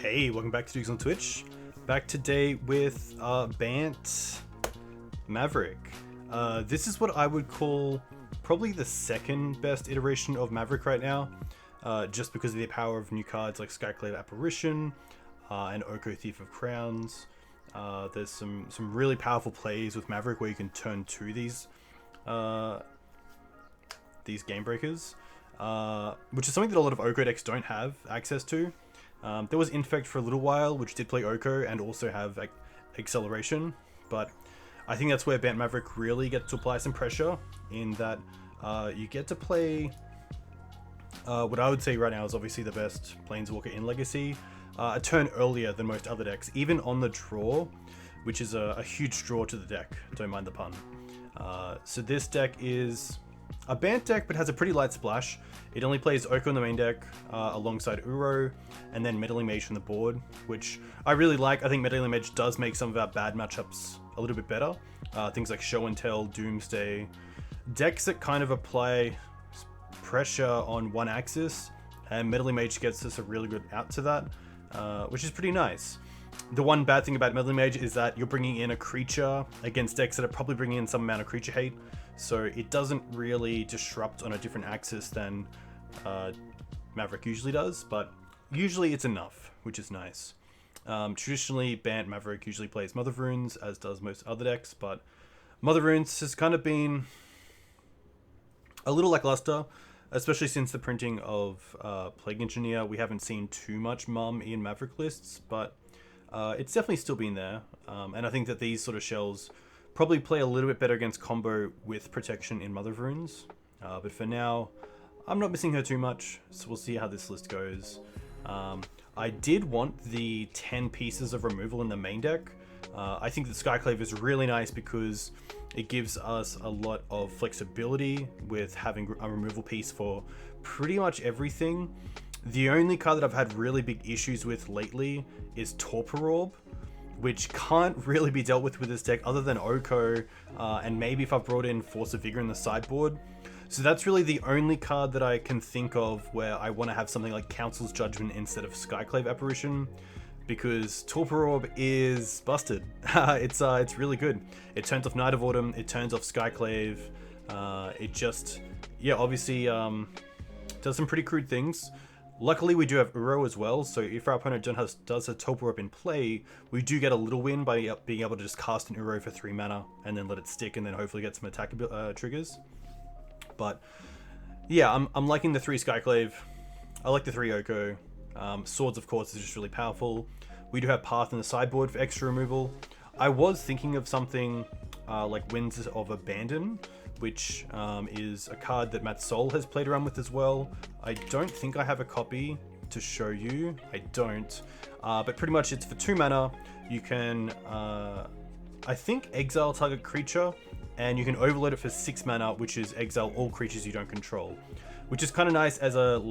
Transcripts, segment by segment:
Hey, welcome back to Dukes on Twitch. Back today with BANT Maverick. This is what I would call probably the second best iteration of Maverick right now, just because of the power of new cards like Skyclave Apparition and Oko Thief of Crowns. There's some really powerful plays with Maverick where you can turn to these game breakers, which is something that a lot of Oko decks don't have access to. There was Infect for a little while, which did play Oko and also have acceleration, but I think that's where BANT Maverick really gets to apply some pressure, in that you get to play what I would say right now is obviously the best Planeswalker in Legacy, a turn earlier than most other decks, even on the draw, which is a huge draw to the deck, don't mind the pun. So this deck is a BANT deck, but has a pretty light splash. It only plays Oko in the main deck, alongside Uro, and then Meddling Mage from the board, which I really like. I think Meddling Mage does make some of our bad matchups a little bit better. Things like Show and Tell, Doomsday, decks that kind of apply pressure on one axis, and Meddling Mage gets us a really good out to that, which is pretty nice. The one bad thing about Meddling Mage is that you're bringing in a creature against decks that are probably bringing in some amount of creature hate, so it doesn't really disrupt on a different axis than Maverick usually does, but usually it's enough, which is nice. Traditionally, BANT Maverick usually plays Mother of Runes, as does most other decks, but Mother of Runes has kind of been a little lackluster, especially since the printing of Plague Engineer. We haven't seen too much Mum in Maverick lists, but it's definitely still been there, and I think that these sort of shells probably play a little bit better against combo with protection in Mother of Runes, but for now, I'm not missing her too much, so we'll see how this list goes. I did want the 10 pieces of removal in the main deck. I think that Skyclave is really nice because it gives us a lot of flexibility with having a removal piece for pretty much everything. The only card that I've had really big issues with lately is Torpor Orb, which can't really be dealt with this deck other than Oko, and maybe if I've brought in Force of Vigor in the sideboard. So that's really the only card that I can think of where I want to have something like Council's Judgment instead of Skyclave Apparition, because Torpor Orb is busted. It's really good. It turns off Night of Autumn, it turns off Skyclave, it just, yeah, obviously does some pretty crude things. Luckily, we do have Uro as well, so if our opponent does a Torpor Orb in play, we do get a little win by being able to just cast an Uro for 3 mana and then let it stick and then hopefully get some attack triggers. But yeah, I'm liking the 3 Skyclave. I like the 3 Oko. Swords, of course, is just really powerful. We do have Path in the sideboard for extra removal. I was thinking of something like Winds of Abandon, which is a card that Matt Sol has played around with as well. I don't think I have a copy to show you. I don't. But pretty much it's for 2 mana. You can, I think, exile target creature, and you can overload it for 6 mana, which is exile all creatures you don't control, which is kind of nice as a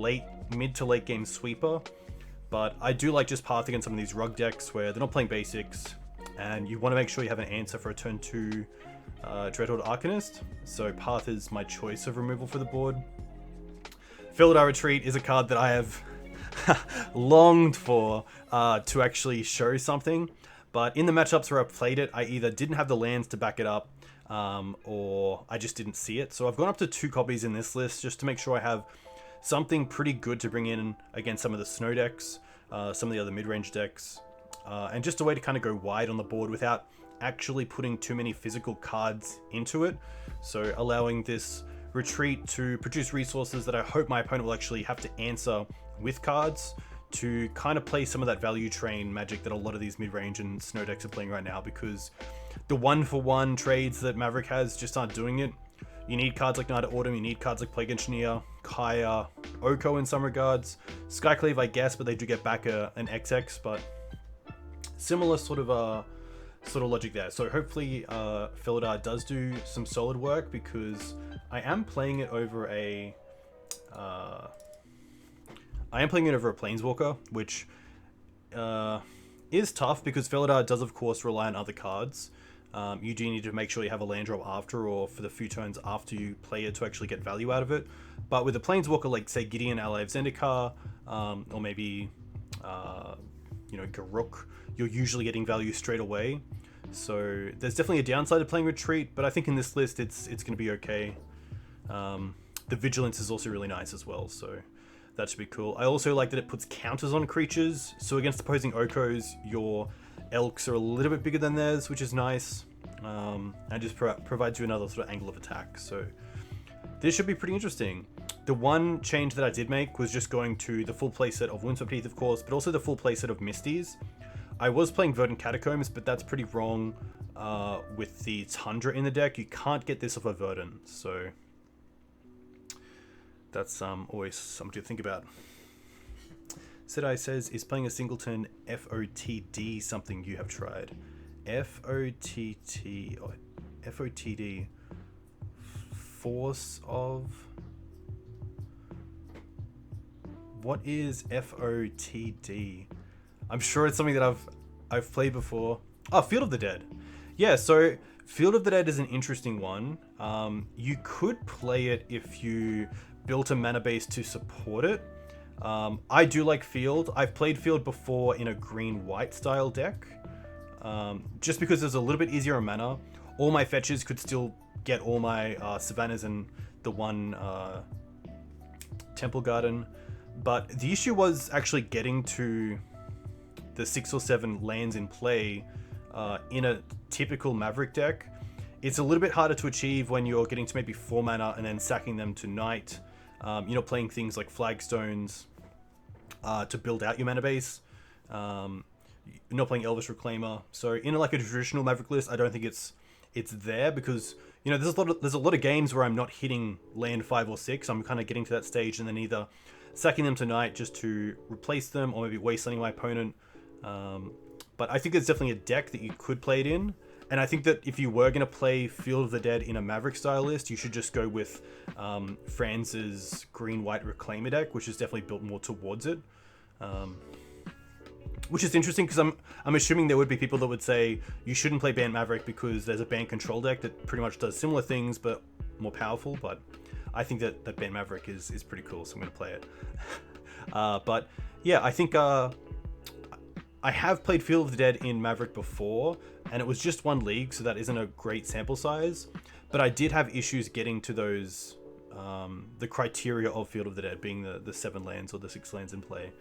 mid to late game sweeper. But I do like just Path against some of these rug decks where they're not playing basics, and you want to make sure you have an answer for a turn 2 Dreadhorde Arcanist, so Path is my choice of removal for the board. Felidar Retreat is a card that I have longed for to actually show something, but in the matchups where I've played it, I either didn't have the lands to back it up, or I just didn't see it. So I've gone up to 2 copies in this list just to make sure I have something pretty good to bring in against some of the snow decks, some of the other mid-range decks, and just a way to kind of go wide on the board without actually putting too many physical cards into it. So allowing this retreat to produce resources that I hope my opponent will actually have to answer with cards to kind of play some of that value train magic that a lot of these mid-range and snow decks are playing right now, because the 1-for-1 trades that Maverick has just aren't doing it. You need cards like Night of Autumn, you need cards like Plague Engineer, Kaya, Oko in some regards, Skyclave I guess, but they do get back an XX, but similar sort of logic there. So hopefully Felidar does do some solid work, because I am playing it over a Planeswalker, which is tough because Felidar does of course rely on other cards. You do need to make sure you have a land drop after, or for the few turns after you play it, to actually get value out of it. But with a Planeswalker like say Gideon, Ally of Zendikar, or maybe you know, Garruk, you're usually getting value straight away. So there's definitely a downside to playing Retreat, but I think in this list it's going to be okay. The Vigilance is also really nice as well, so that should be cool. I also like that it puts counters on creatures, so against opposing Okos, your Elks are a little bit bigger than theirs, which is nice, and just provides you another sort of angle of attack, so this should be pretty interesting. The one change that I did make was just going to the full playset of Windswept Heath, of course, but also the full playset of Misties. I was playing Verdant Catacombs, but that's pretty wrong with the Tundra in the deck. You can't get this off a Verdant, so that's always something to think about. Sedai says, is playing a singleton FOTD something you have tried? FOTT, or FOTD, Force of... What is FOTD? I'm sure it's something that I've played before. Oh, Field of the Dead. Yeah, so Field of the Dead is an interesting one. You could play it if you built a mana base to support it. I do like Field. I've played Field before in a green-white style deck. Just because there's a little bit easier on mana. All my fetches could still get all my Savannas and the one Temple Garden. But the issue was actually getting to the 6 or 7 lands in play in a typical Maverick deck. It's a little bit harder to achieve when you're getting to maybe 4 mana and then sacking them to Night. You're not playing things like Flagstones to build out your mana base. You're not playing Elvish Reclaimer. So in like a traditional Maverick list, I don't think it's there because, you know, there's a lot of games where I'm not hitting land 5 or 6. I'm kind of getting to that stage and then either sacking them tonight just to replace them or maybe wastelanding my opponent. But I think there's definitely a deck that you could play it in. And I think that if you were going to play Field of the Dead in a Maverick style list, you should just go with Franz's green-white Reclaimer deck, which is definitely built more towards it. Which is interesting because I'm assuming there would be people that would say you shouldn't play BANT Maverick because there's a BANT control deck that pretty much does similar things but more powerful. But I think that BANT Maverick is pretty cool, so I'm going to play it. But yeah, I think I have played Field of the Dead in Maverick before, and it was just one league, so that isn't a great sample size. But I did have issues getting to those, the criteria of Field of the Dead, being the 7 lands or the 6 lands in play.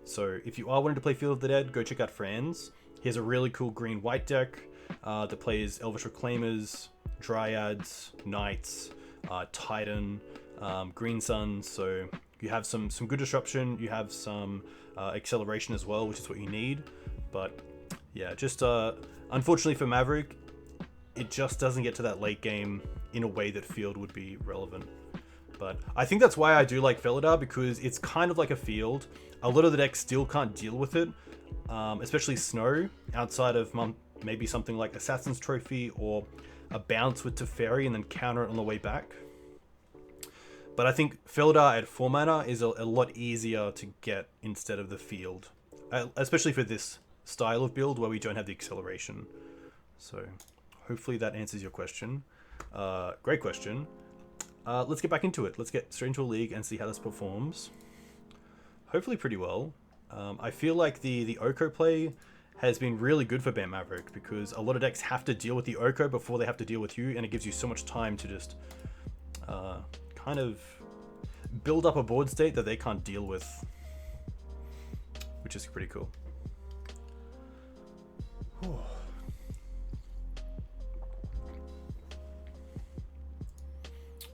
So if you are wanting to play Field of the Dead, go check out Franz. He has a really cool green-white deck that plays Elvish Reclaimers, Dryads, Knights, Titan, Green Suns, so you have some good disruption, you have some acceleration as well, which is what you need. But yeah, just unfortunately for Maverick, it just doesn't get to that late game in a way that Field would be relevant. But I think that's why I do like Felidar, because it's kind of like a Field. A lot of the decks still can't deal with it, especially Snow, outside of maybe something like Assassin's Trophy or a bounce with Teferi and then counter it on the way back. But I think Felidar at 4 mana is a lot easier to get instead of the Field, especially for this style of build where we don't have the acceleration. So hopefully that answers your question. Great question. Let's get back into it. Let's get straight into a league and see how this performs. Hopefully pretty well. I feel like the Oko play has been really good for BANT Maverick because a lot of decks have to deal with the Oko before they have to deal with you, and it gives you so much time to just kind of build up a board state that they can't deal with, which is pretty cool. Whew.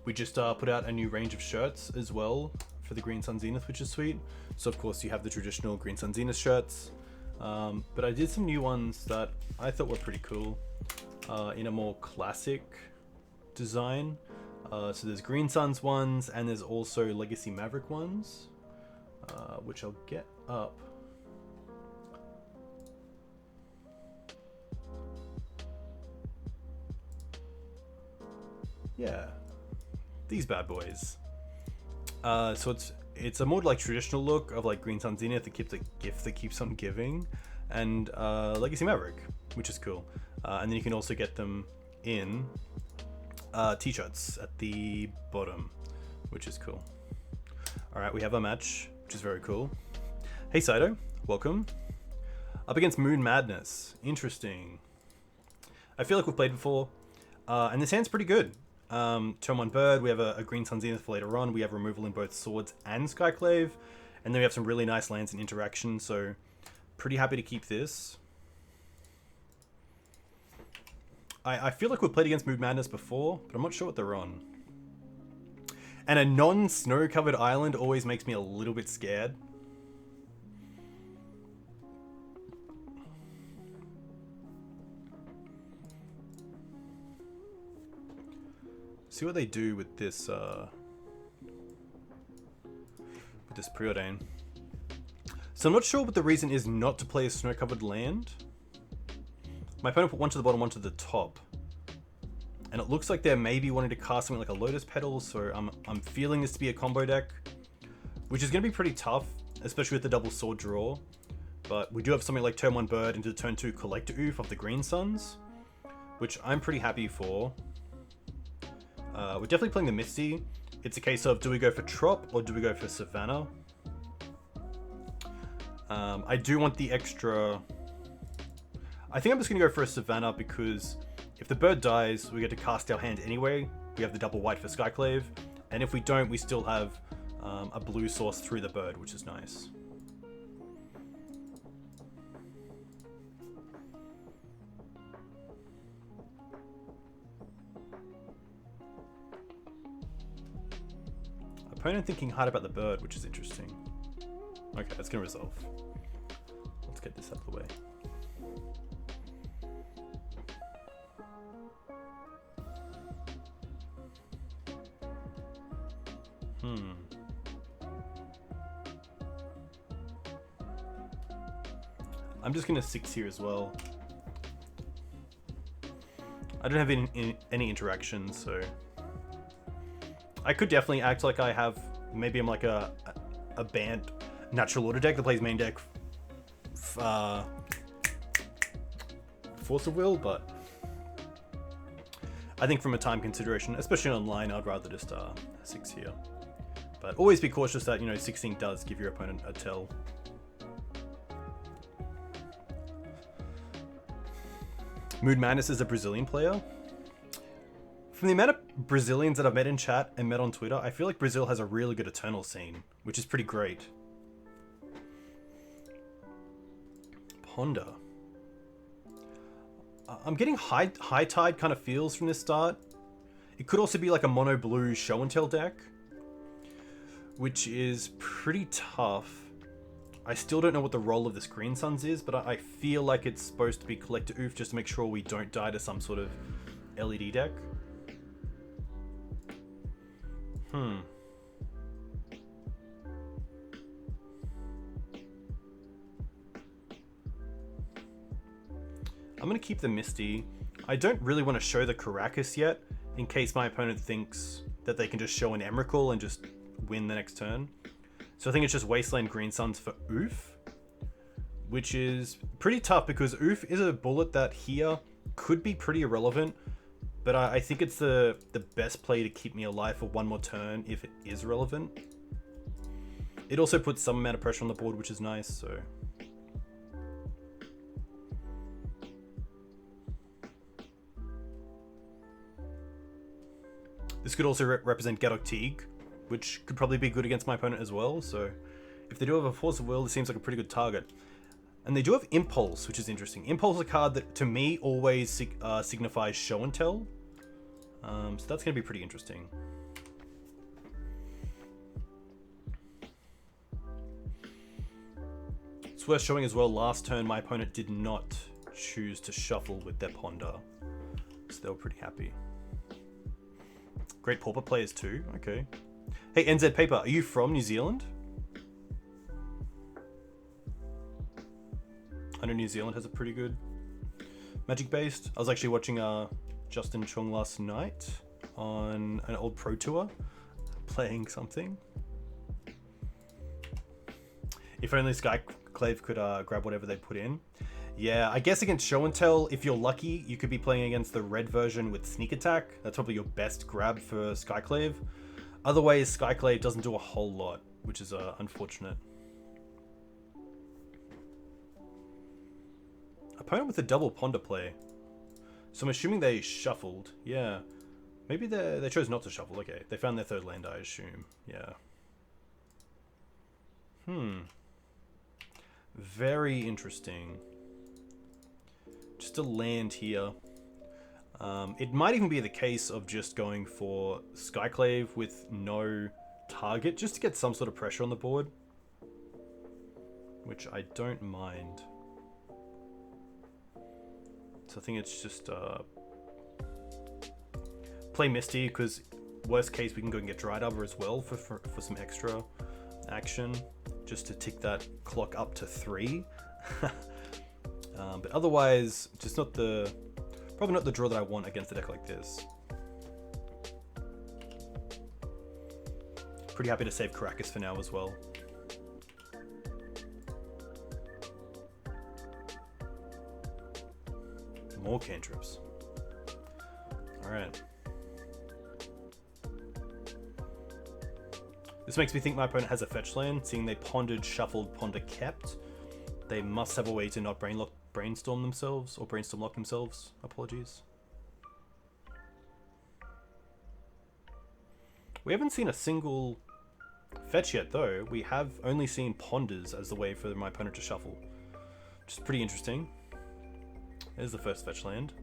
We just put out a new range of shirts as well for the Green Sun Zenith, which is sweet. So of course you have the traditional Green Sun Zenith shirts, but I did some new ones that I thought were pretty cool in a more classic design. So there's Green Suns ones and there's also Legacy Maverick ones, which I'll get up. Yeah, these bad boys. So it's a more like traditional look of like Green Sun Zenith, the gift that keeps on giving, and Legacy Maverick, which is cool. And then you can also get them in t-shirts at the bottom, which is cool. All right, we have our match, which is very cool. Hey Saito, welcome. Up against Moon Madness. Interesting. I feel like we've played before. And this hand's pretty good. Turn 1 Bird, we have a Green Sun Zenith for later on. We have removal in both Swords and Skyclave. And then we have some really nice lands and interaction, so pretty happy to keep this. I feel like we've played against Moon Madness before, but I'm not sure what they're on. And a non-snow-covered island always makes me a little bit scared. See what they do with this preordain. So I'm not sure what the reason is not to play a snow-covered land. My opponent put one to the bottom, one to the top. And it looks like they're maybe wanting to cast something like a Lotus Petal, so I'm feeling this to be a combo deck, which is going to be pretty tough, especially with the double sword draw. But we do have something like turn 1 Bird into turn 2 Collector Oof of the Green Suns, which I'm pretty happy for. We're definitely playing the Misty. It's a case of, do we go for Trop or do we go for Savannah? I do want the extra... I think I'm just going to go for a Savannah because if the bird dies, we get to cast our hand anyway. We have the double white for Skyclave. And if we don't, we still have a blue source through the bird, which is nice. Opponent thinking hard about the bird, which is interesting. Okay, that's going to resolve. Let's get this out of the way. I'm just going to 6 here as well. I don't have any interactions, so... I could definitely act like I have... Maybe I'm like a BANT natural order deck that plays main deck Force of Will, but... I think from a time consideration, especially online, I'd rather just 6 here. But always be cautious that, 16 does give your opponent a tell. Mood Madness is a Brazilian player. From the amount of Brazilians that I've met in chat and met on Twitter, I feel like Brazil has a really good Eternal scene, which is pretty great. Ponder. I'm getting high tide kind of feels from this start. It could also be like a mono blue show and tell deck, which is pretty tough. I still don't know what the role of this Green Suns is, but I feel like it's supposed to be Collector Oof just to make sure we don't die to some sort of LED deck. I'm going to keep the Misty. I don't really want to show the Caracas yet, in case my opponent thinks that they can just show an Emrakul and just win the next turn. So I think it's just Wasteland Green Suns for Oof, which is pretty tough because Oof is a bullet that here could be pretty irrelevant, but I think it's the best play to keep me alive for one more turn if it is relevant. It also puts some amount of pressure on the board, which is nice, so... This could also represent Gaddock Teeg, which could probably be good against my opponent as well, so if they do have a Force of Will, it seems like a pretty good target. And they do have Impulse, which is interesting. Impulse is a card that, to me, always signifies show and tell, so that's going to be pretty interesting. It's worth showing as well, last turn my opponent did not choose to shuffle with their Ponder, so they were pretty happy. Great Pauper players too, okay. Hey, NZ Paper, are you from New Zealand? I know New Zealand has a pretty good Magic based. I was actually watching Justin Chung last night on an old Pro Tour, playing something. If only Skyclave could grab whatever they put in. Yeah, I guess against Show and Tell, if you're lucky, you could be playing against the red version with Sneak Attack. That's probably your best grab for Skyclave. Otherwise, Skyclave doesn't do a whole lot, which is unfortunate. Opponent with a double ponder play. So I'm assuming they shuffled. Yeah. Maybe they chose not to shuffle. Okay. They found their third land, I assume. Yeah. Very interesting. Just a land here. It might even be the case of just going for Skyclave with no target, just to get some sort of pressure on the board. Which I don't mind. So I think it's just play Misty, because worst case we can go and get Dried Arbor as well for some extra action, just to tick that clock up to 3. But otherwise, just probably not the draw that I want against a deck like this. Pretty happy to save Caracas for now as well. More cantrips. Alright. This makes me think my opponent has a fetch land, seeing they pondered, shuffled, ponder, kept. They must have a way to not brainstorm themselves, or brainstorm lock themselves. Apologies. We haven't seen a single fetch yet, though. We have only seen ponders as the way for my opponent to shuffle, which is pretty interesting. There's the first fetch land.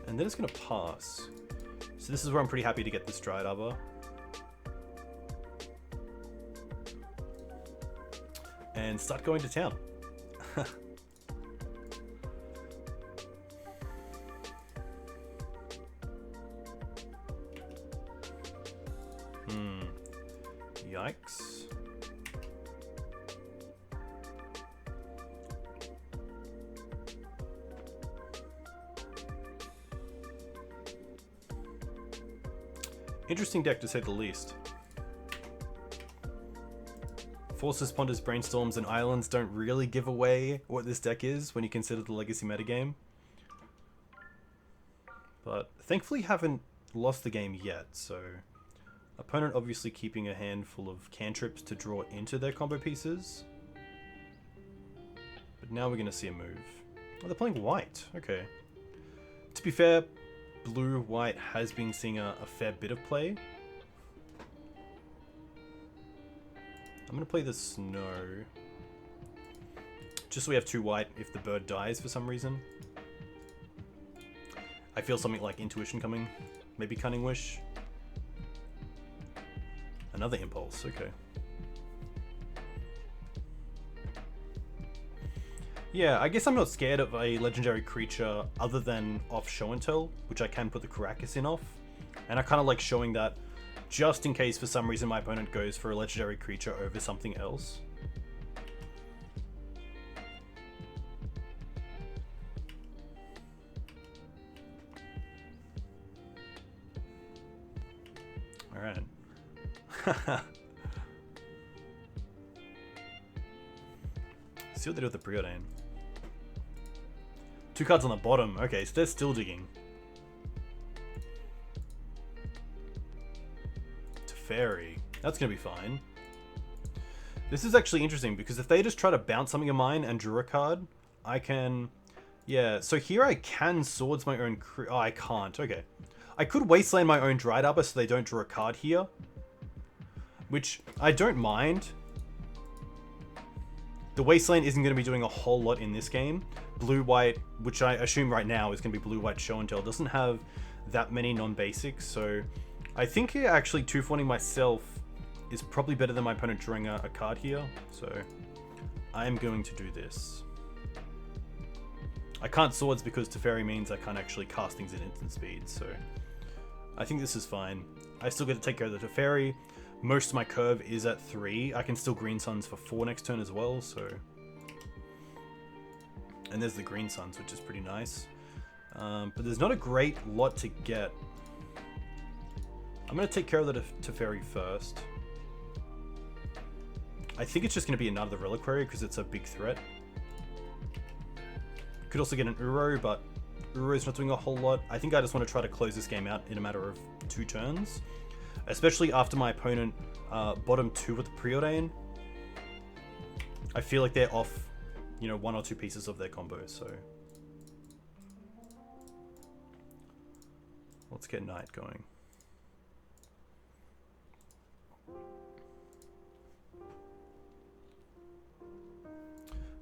And then it's going to pass. So this is where I'm pretty happy to get this Dried Arbor. And start going to town. Yikes. Interesting deck to say the least. Forces, Ponders, Brainstorms, and Islands don't really give away what this deck is when you consider the Legacy metagame. But thankfully haven't lost the game yet, so... Opponent obviously keeping a handful of cantrips to draw into their combo pieces. But now we're going to see a move. Oh, they're playing white. Okay. To be fair, blue-white has been seeing a fair bit of play. I'm going to play the snow. Just so we have 2 white if the bird dies for some reason. I feel something like Intuition coming. Maybe Cunning Wish. Another Impulse, okay. Yeah, I guess I'm not scared of a legendary creature other than off Show and Tell, which I can put the Caracas in off. And I kind of like showing that just in case for some reason my opponent goes for a legendary creature over something else. Alright. See what they do with the Preordain. 2 cards on the bottom. Okay, so they're still digging. Teferi. That's going to be fine. This is actually interesting because if they just try to bounce something of mine and draw a card, I can... Yeah, so here I can Swords my own... Oh, I can't. Okay. I could Wasteland my own Dried Arbor so they don't draw a card here. Which I don't mind. The Wasteland isn't going to be doing a whole lot in this game. Blue-white, which I assume right now is going to be blue-white Show and Tell, doesn't have that many non-basics, so I think here actually 2-4ing myself is probably better than my opponent drawing a card here, so I am going to do this. I can't Swords because Teferi means I can't actually cast things at instant speed, so I think this is fine. I still get to take care of the Teferi. Most of my curve is at 3. I can still Green Suns for 4 next turn as well, so... And there's the Green Suns, which is pretty nice. But there's not a great lot to get. I'm going to take care of the Teferi first. I think it's just going to be another Reliquary because it's a big threat. Could also get an Uro, but Uro's not doing a whole lot. I think I just want to try to close this game out in a matter of 2 turns. Especially after my opponent bottom 2 with the Preordain. I feel like they're off you know, 1 or 2 pieces of their combo. So let's get Knight going.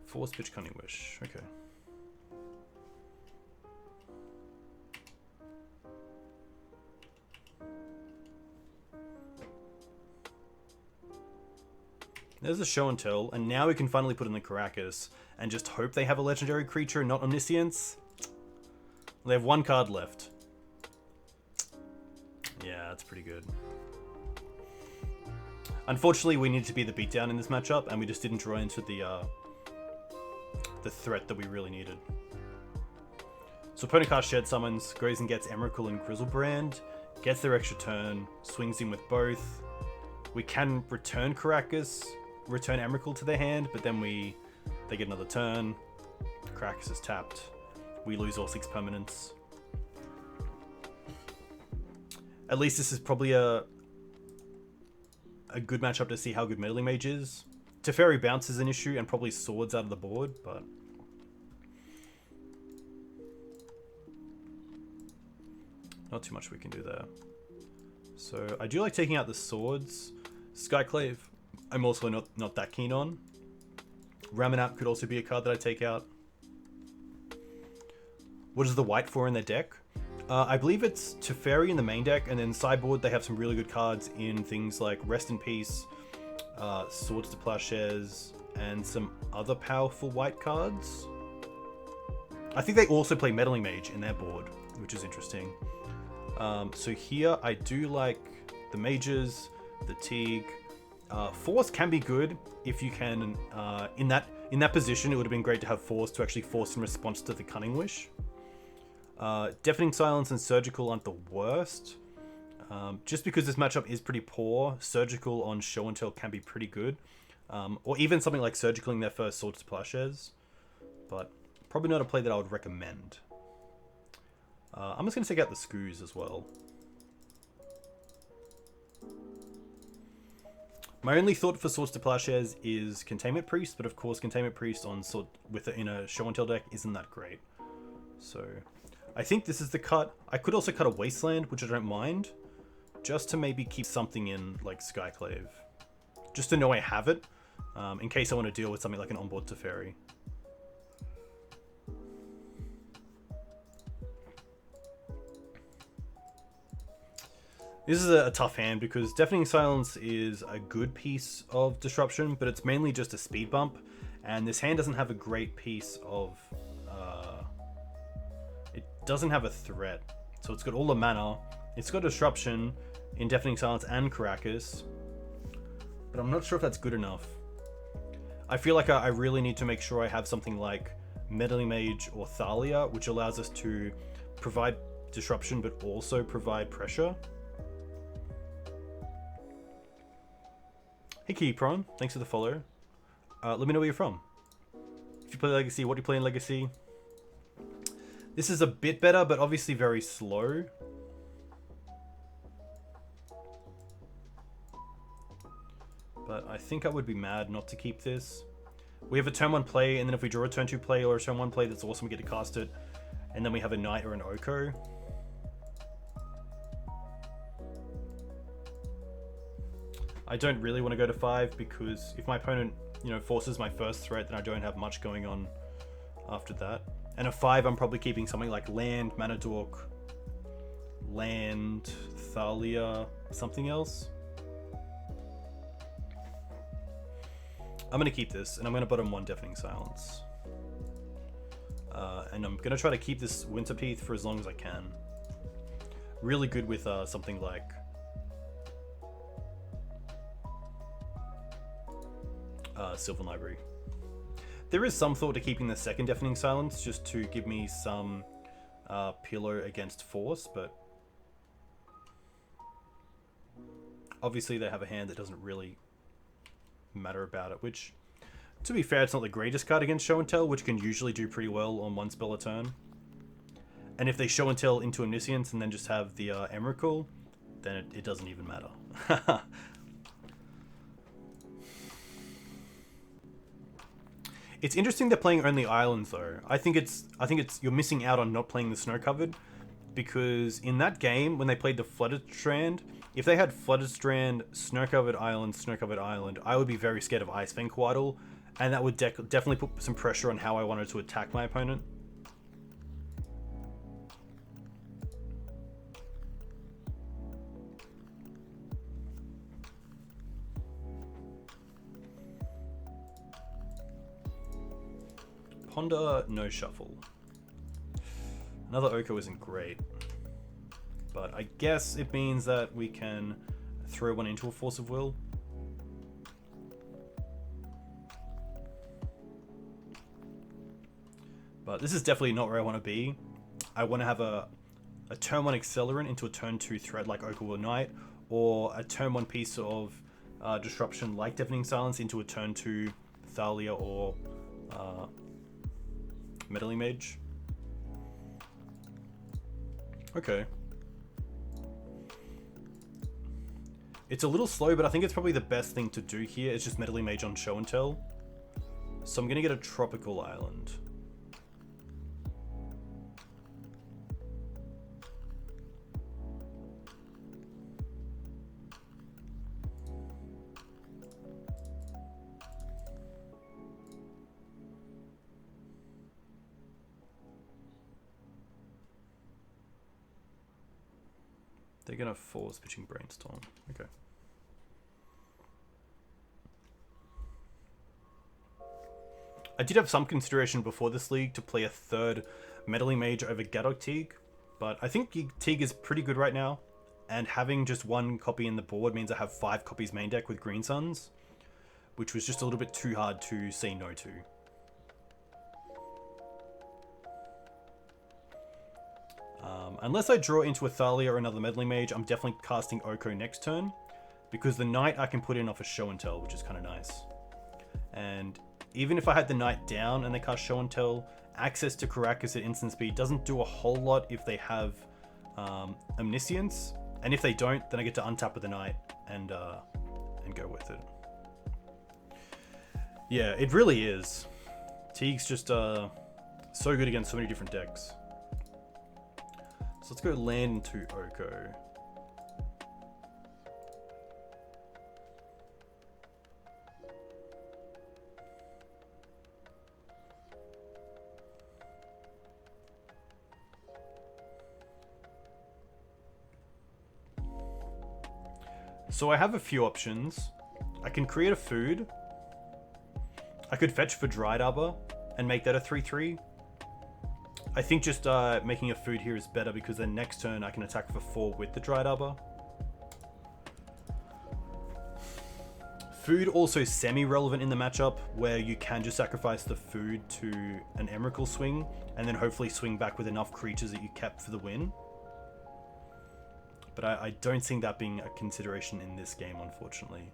Force Pitch, Cunning Wish. Okay. There's a Show and Tell, and now we can finally put in the Caracas and just hope they have a legendary creature and not Omniscience. They have 1 card left. Yeah, that's pretty good. Unfortunately, we needed to be the beatdown in this matchup, and we just didn't draw into the threat that we really needed. So opponent cast Shed Summons, goes and gets Emrakul and Grizzlebrand, gets their extra turn, swings in with both. We can return Caracas, return Emrakul to their hand, but then they get another turn. Caracas is tapped. We lose all 6 permanents. At least this is probably a good matchup to see how good Meddling Mage is. Teferi Bounce is an issue, and probably Swords out of the board, but not too much we can do there. So I do like taking out the Swords. Skyclave, I'm also not that keen on. Ramanap could also be a card that I take out. What is the white for in their deck? I believe it's Teferi in the main deck, and then sideboard they have some really good cards in things like Rest in Peace, Swords to Plowshares, and some other powerful white cards. I think they also play Meddling Mage in their board, which is interesting. So here I do like the Mages, the Teeg. Force can be good if you can. In that position, it would have been great to have Force to actually force in response to the Cunning Wish. Deafening Silence and Surgical aren't the worst. Just because this matchup is pretty poor, Surgical on Show and Tell can be pretty good. Or even something like Surgicaling their first Swords to Plowshares. But probably not a play that I would recommend. I'm just going to take out the Skoos as well. My only thought for Swords to Plowshares is Containment Priest, but of course Containment Priest on in a Show and Tell deck isn't that great. So I think this is the cut. I could also cut a Wasteland, which I don't mind, just to maybe keep something in like Skyclave, just to know I have it, in case I want to deal with something like an onboard Teferi. This is a tough hand because Deafening Silence is a good piece of disruption, but it's mainly just a speed bump, and this hand doesn't have a great piece of... it doesn't have a threat. So it's got all the mana, it's got disruption in Deafening Silence and Caracas, but I'm not sure if that's good enough. I feel like I really need to make sure I have something like Meddling Mage or Thalia, which allows us to provide disruption but also provide pressure. Hey Keypron, thanks for the follow. Let me know where you're from. If you play Legacy, what do you play in Legacy? This is a bit better, but obviously very slow. But I think I would be mad not to keep this. We have a turn 1 play, and then if we draw a turn 2 play or a turn 1 play, that's awesome, we get to cast it. And then we have a Knight or an Oko. I don't really want to go to 5 because if my opponent, forces my first threat, then I don't have much going on after that. And a 5, I'm probably keeping something like Land, Manadork, Land, Thalia, something else. I'm going to keep this, and I'm going to bottom 1 Deafening Silence. And I'm going to try to keep this Winterpeath for as long as I can. Really good with something like... Sylvan Library. There is some thought to keeping the second Deafening Silence just to give me some pillow against Force, but obviously they have a hand that doesn't really matter about it, which, to be fair, it's not the greatest card against Show and Tell, which can usually do pretty well on 1 spell a turn. And if they Show and Tell into Omniscience and then just have the Emrakul, then it doesn't even matter. It's interesting they're playing only islands though. I think it's you're missing out on not playing the snow covered, because in that game when they played the flooded strand, if they had flooded strand, snow covered island, I would be very scared of Ice Vanquaddle, and that would definitely put some pressure on how I wanted to attack my opponent. Ponder, no shuffle. Another Oko isn't great, but I guess it means that we can throw one into a Force of Will. But this is definitely not where I want to be. I want to have a turn 1 Accelerant into a turn 2 threat like Oko or Knight, or a turn 1 piece of disruption like Deafening Silence into a turn 2 Thalia or Meddling Mage. Okay. It's a little slow, but I think it's probably the best thing to do here. It's just Meddling Mage on Show and Tell. So I'm going to get a Tropical Island. They're going to force pitching Brainstorm. Okay. I did have some consideration before this league to play a third Meddling Mage over Gaddock Teeg, but I think Teeg is pretty good right now, and having just 1 copy in the board means I have 5 copies main deck with Green Suns, which was just a little bit too hard to say no to. Unless I draw into a Thalia or another Meddling Mage, I'm definitely casting Oko next turn, because the Knight I can put in off a Show and Tell, which is kind of nice. And even if I had the Knight down and they cast Show and Tell, access to Karakas at instant speed doesn't do a whole lot if they have Omniscience, and if they don't, then I get to untap with the Knight and go with it. Yeah, it really is. Teeg's just so good against so many different decks. So let's go land into Oko. So I have a few options. I can create a food. I could fetch for Dried Arbor and make that a 3/3. I think just making a food here is better, because then next turn I can attack for 4 with the Dried Arbor. Food also semi-relevant in the matchup, where you can just sacrifice the food to an Emrakul swing, and then hopefully swing back with enough creatures that you kept for the win. But I don't think that being a consideration in this game, unfortunately.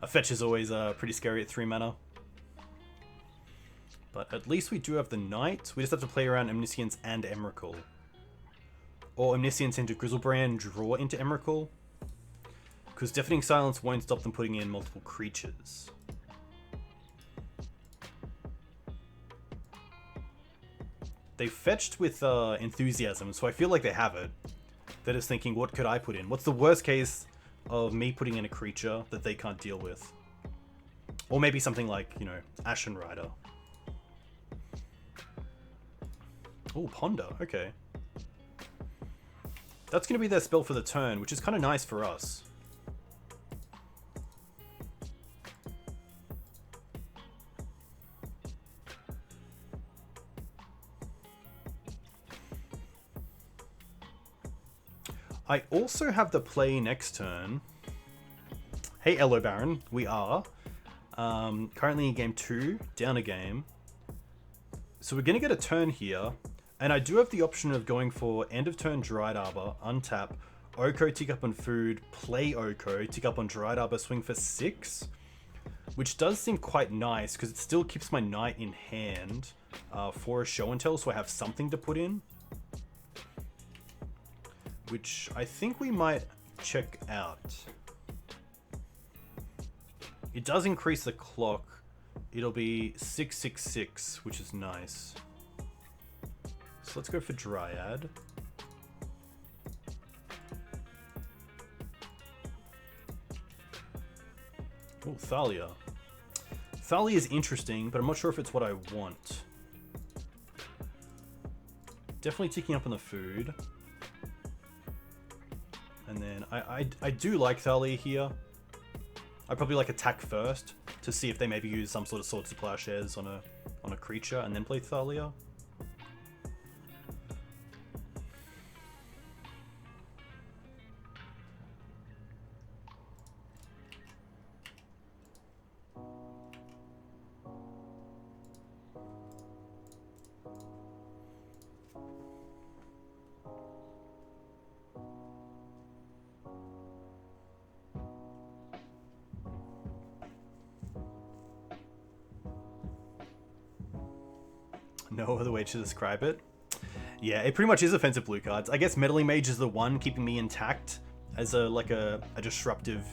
A fetch is always pretty scary at 3 mana. But at least we do have the Knight. We just have to play around Omniscience and Emrakul. Or Omniscience into Grizzlebrand, draw into Emrakul. Because Deafening Silence won't stop them putting in multiple creatures. They fetched with Enthusiasm, so I feel like they have it. They're just thinking, what could I put in? What's the worst case of me putting in a creature that they can't deal with? Or maybe something like, you know, Ashen Rider. Oh, Ponder, okay. That's going to be their spell for the turn, which is kind of nice for us. I also have the play next turn. Hey, Elo Baron, we are. Currently in game 2, down a game. So we're going to get a turn here. And I do have the option of going for end of turn Dried Arbor, untap, Oko, tick up on food, play Oko, tick up on Dried Arbor, swing for 6. Which does seem quite nice, because it still keeps my Knight in hand for a Show and Tell, so I have something to put in. which I think we might check out. It does increase the clock. It'll be 666, which is nice. So let's go for Dryad. Oh, Thalia. Thalia is interesting, but I'm not sure if it's what I want. Definitely ticking up on the food. And then I do like Thalia here. I probably like attack first to see if they maybe use some sort of Swords to Plowshares on a creature and then play Thalia. No other way to describe it. Yeah, it pretty much is offensive blue cards. I guess Meddling Mage is the one keeping me intact as a disruptive,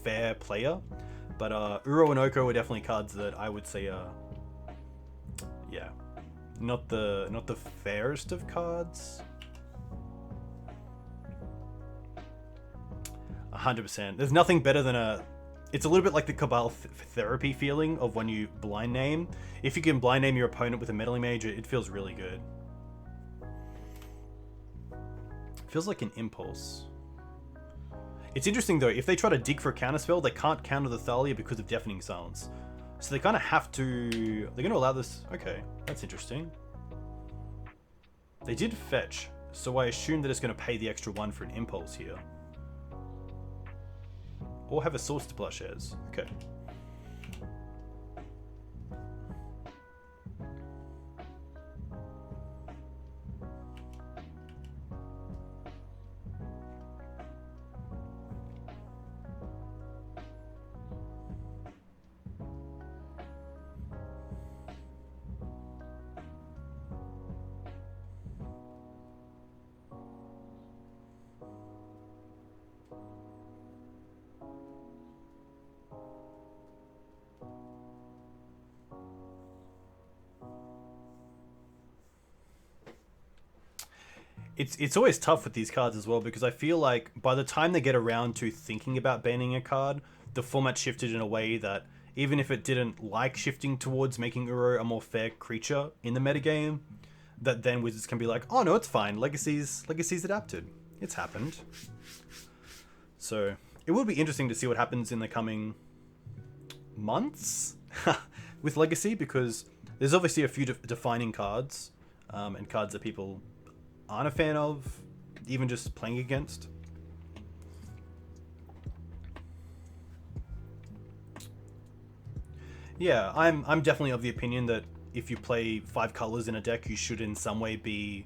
fair player. But Uro and Oko are definitely cards that I would say are, yeah, not the fairest of cards. 100%. There's nothing better than it's a little bit like the Cabal therapy feeling of when you blind name. If you can blind name your opponent with a Meddling Mage, it feels really good. It feels like an impulse. It's interesting though, if they try to dig for a counterspell, they can't counter the Thalia because of Deafening Silence. So they kind of have to... They're going to allow this... Okay, that's interesting. They did fetch, so I assume that it's going to pay the extra 1 for an impulse here. Or have a Swords to Plowshares. Okay. It's always tough with these cards as well, because I feel like by the time they get around to thinking about banning a card, the format shifted in a way that even if it didn't like shifting towards making Uro a more fair creature in the metagame, that then Wizards can be like, oh no, it's fine, Legacy's adapted. It's happened. So it will be interesting to see what happens in the coming months with Legacy, because there's obviously a few defining cards and cards that people aren't a fan of, even just playing against. Yeah, I'm definitely of the opinion that if you play 5 colors in a deck, you should in some way be...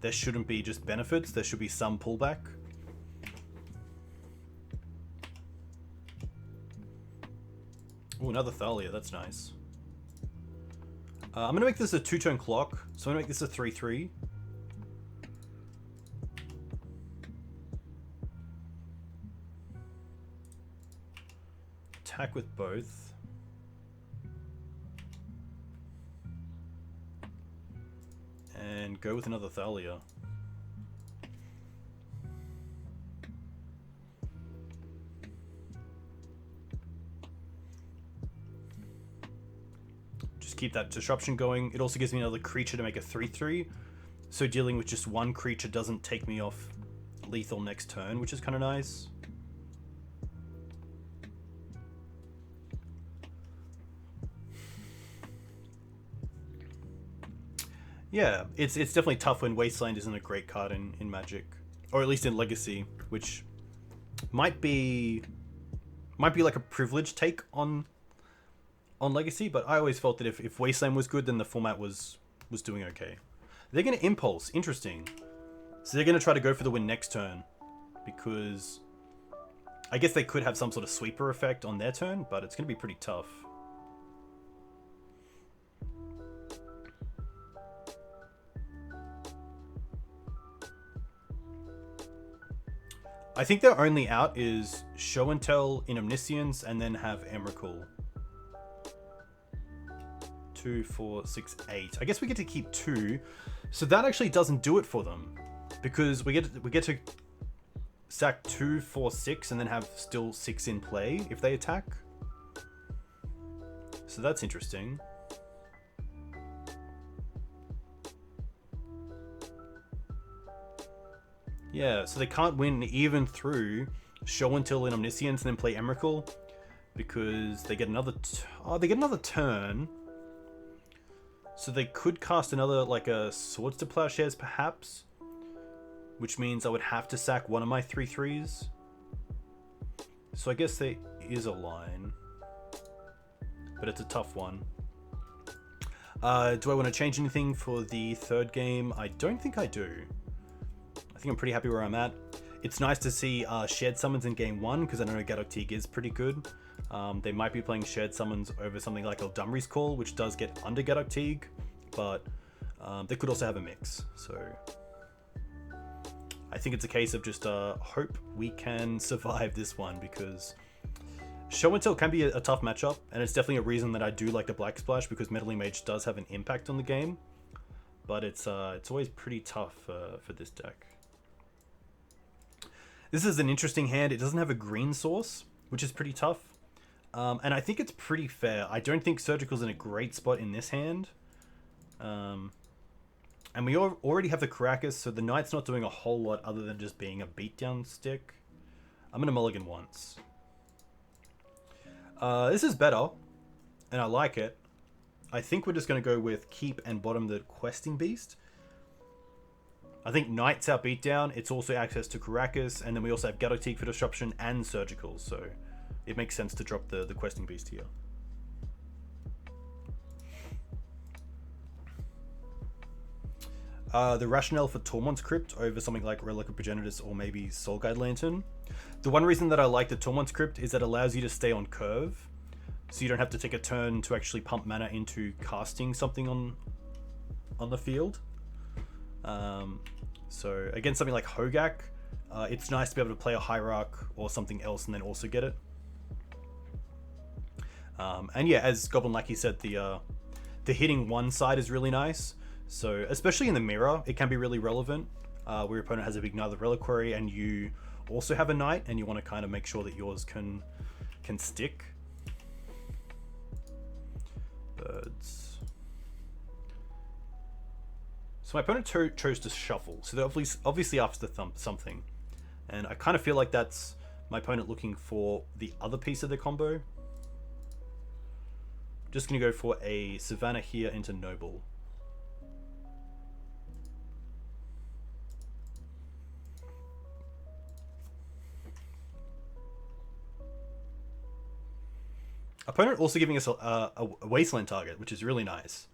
there shouldn't be just benefits, there should be some pullback. Oh, another Thalia, that's nice. I'm going to make this a 2-turn clock, so I'm going to make this a 3-3. Attack with both. And go with another Thalia. Keep that disruption going. It also gives me another creature to make a 3-3, so dealing with just one creature doesn't take me off lethal next turn, which is kind of nice. Yeah, it's definitely tough when Wasteland isn't a great card in Magic, or at least in Legacy, which might be like a privileged take on Legacy, but I always felt that if Wasteland was good, then the format was doing okay. They're going to Impulse. Interesting. So they're going to try to go for the win next turn, because I guess they could have some sort of sweeper effect on their turn, but it's going to be pretty tough. I think their only out is Show and Tell in Omniscience and then have Emrakul. 2, 4, 6, 8. I guess we get to keep 2. So that actually doesn't do it for them. Because we get to sack 2, 4, 6 and then have still 6 in play if they attack. So that's interesting. Yeah, so they can't win even through Show and Tell in Omniscience and then play Emrakul because they get another turn. So they could cast another, like a Swords to Plowshares perhaps, which means I would have to sack one of my 3/3s. So I guess there is a line, but it's a tough one. Do I want to change anything for the third game? I don't think I do. I think I'm pretty happy where I'm at. It's nice to see shared summons in game 1 because I know Gaddock Teeg is pretty good. They might be playing shared summons over something like Eldumri's Call, which does get under Gaddock Teeg, but they could also have a mix. So I think it's a case of just hope we can survive this one because Show and Tell can be a tough matchup, and it's definitely a reason that I do like the Black Splash because Meddling Mage does have an impact on the game, but it's always pretty tough for this deck. This is an interesting hand. It doesn't have a green source, which is pretty tough. And I think it's pretty fair. I don't think Surgical's in a great spot in this hand. And we already have the Caracas, so the Knight's not doing a whole lot other than just being a beatdown stick. I'm going to mulligan once. This is better, and I like it. I think we're just going to go with keep and bottom the Questing Beast. I think Knight's our beatdown. It's also access to Caracas, and then we also have Gaddock Teeg for disruption and Surgical, so it makes sense to drop the Questing Beast here. The rationale for Tormod's Crypt over something like Relic of Progenitus or maybe Soul Guide Lantern. The one reason that I like the Tormod's Crypt is that it allows you to stay on curve, so you don't have to take a turn to actually pump mana into casting something on the field. So against something like Hogak, it's nice to be able to play a Hierarch or something else and then also get it. And yeah, as Goblin Lackey said, the hitting one side is really nice. So especially in the mirror, it can be really relevant. Where your opponent has a big Nether Reliquary and you also have a Knight, and you want to kind of make sure that yours can stick. Birds. So my opponent chose to shuffle, so they're obviously after something. And I kind of feel like that's my opponent looking for the other piece of the combo. Just going to go for a Savannah here into Noble. Opponent also giving us a Wasteland target, which is really nice.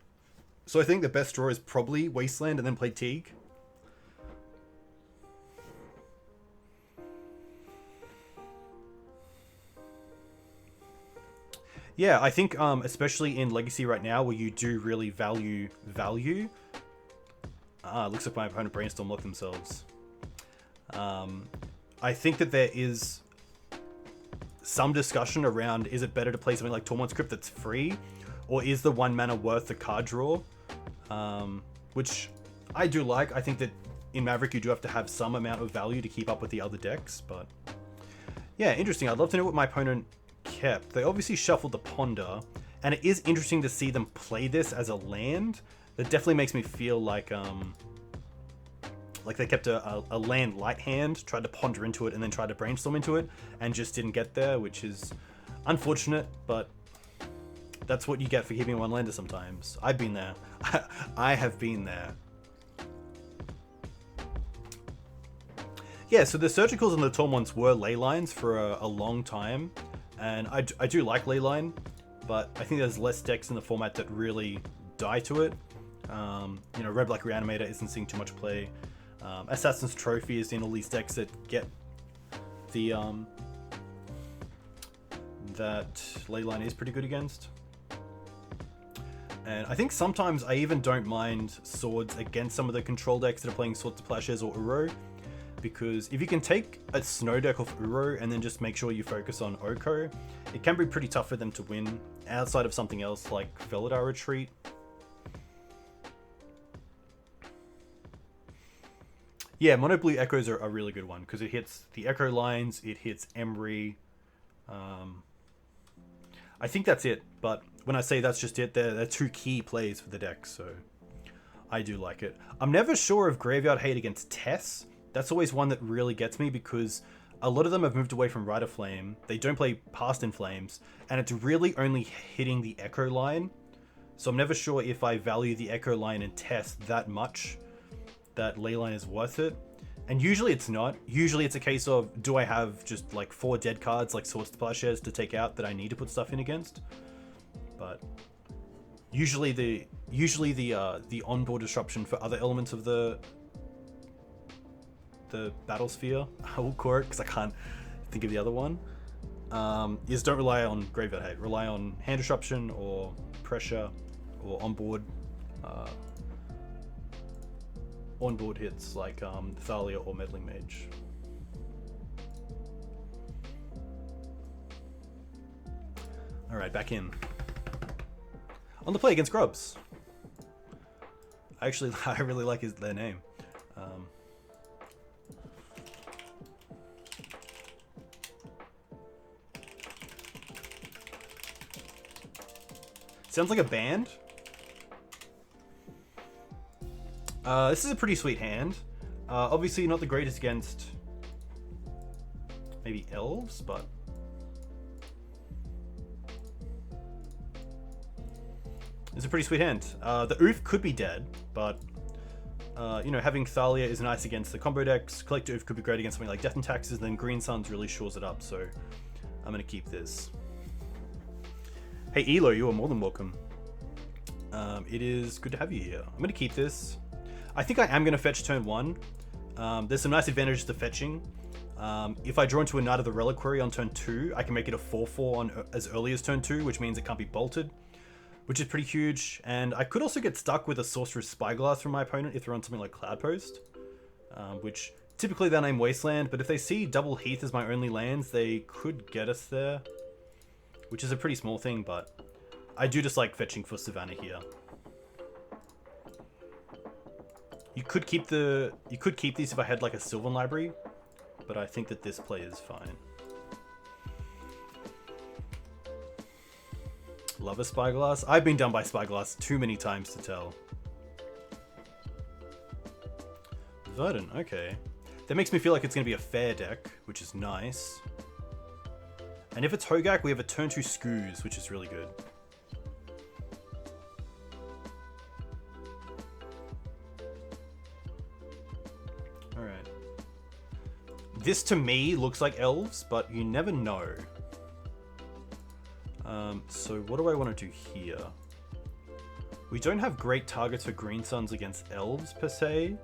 So I think the best draw is probably Wasteland and then play Teeg. Yeah, I think especially in Legacy right now where you do really value value. Looks like my opponent Brainstorm locked themselves. I think that there is some discussion around, is it better to play something like Tormod's Crypt that's free, or is the 1 mana worth the card draw? Which I do like. I think that in Maverick you do have to have some amount of value to keep up with the other decks, but yeah, interesting. I'd love to know what my opponent kept. They obviously shuffled the Ponder, and it is interesting to see them play this as a land. That definitely makes me feel like they kept a land light hand, tried to ponder into it, and then tried to brainstorm into it, and just didn't get there, which is unfortunate, but that's what you get for keeping one lander sometimes. I've been there. I have been there. Yeah, so the Surgicals and the Tormonts were ley lines for a long time, and I do like leyline, but I think there's less decks in the format that really die to it. You know, Red Black Reanimator isn't seeing too much play. Assassin's Trophy is in all these decks that get the that leyline is pretty good against. And I think sometimes I even don't mind swords against some of the control decks that are playing Swords to Plowshares or Uro. because if you can take a snow deck off Uro and then just make sure you focus on Oko, it can be pretty tough for them to win outside of something else like Felidar Retreat. Yeah, Mono Blue Echoes are a really good one because it hits the Echo lines, it hits Emry. I think that's it, but when I say that's just it, they're two key plays for the deck, so I do like it. I'm never sure of Graveyard Hate against Tess. That's always one that really gets me because a lot of them have moved away from Rider Flame. They don't play Past in Flames, and it's really only hitting the Echo line. So I'm never sure if I value the Echo line in Tess that much that Leyline is worth it. And usually it's not. Usually it's a case of, do I have just like 4 dead cards like Swords to Plowshares to take out that I need to put stuff in against? But usually the onboard disruption for other elements of the battle sphere, I will call it because I can't think of the other one, is don't rely on Graveyard Hate. Rely on hand disruption or pressure or onboard hits like Thalia or Meddling Mage. Alright, back in. On the play against Grubs. I really like their name. Sounds like a band. This is a pretty sweet hand. Obviously not the greatest against maybe elves, but it's a pretty sweet hand. The Oof could be dead, but you know, having Thalia is nice against the combo decks. Collector Oof could be great against something like Death and Taxes, and then Green Suns really shores it up, so I'm gonna keep this. Hey Elo, you are more than welcome. It is good to have you here. I'm gonna keep this. I think I am going to fetch turn 1. There's some nice advantages to fetching. If I draw into a Knight of the Reliquary on turn 2, I can make it a 4/4 on as early as turn 2, which means it can't be bolted, which is pretty huge. And I could also get stuck with a Sorcerer's Spyglass from my opponent if they're on something like Cloudpost, which typically they name Wasteland, but if they see double Heath as my only lands, they could get us there, which is a pretty small thing, but I do just like fetching for Savannah here. You could keep these if I had like a Sylvan Library, but I think that this play is fine. Love a Spyglass. I've been done by Spyglass too many times to tell. Verdant, okay. That makes me feel like it's going to be a fair deck, which is nice. And if it's Hogak, we have a turn 2 Skoos, which is really good. Alright. This to me looks like elves, but you never know. So what do I want to do here? We don't have great targets for Green Suns against elves per se.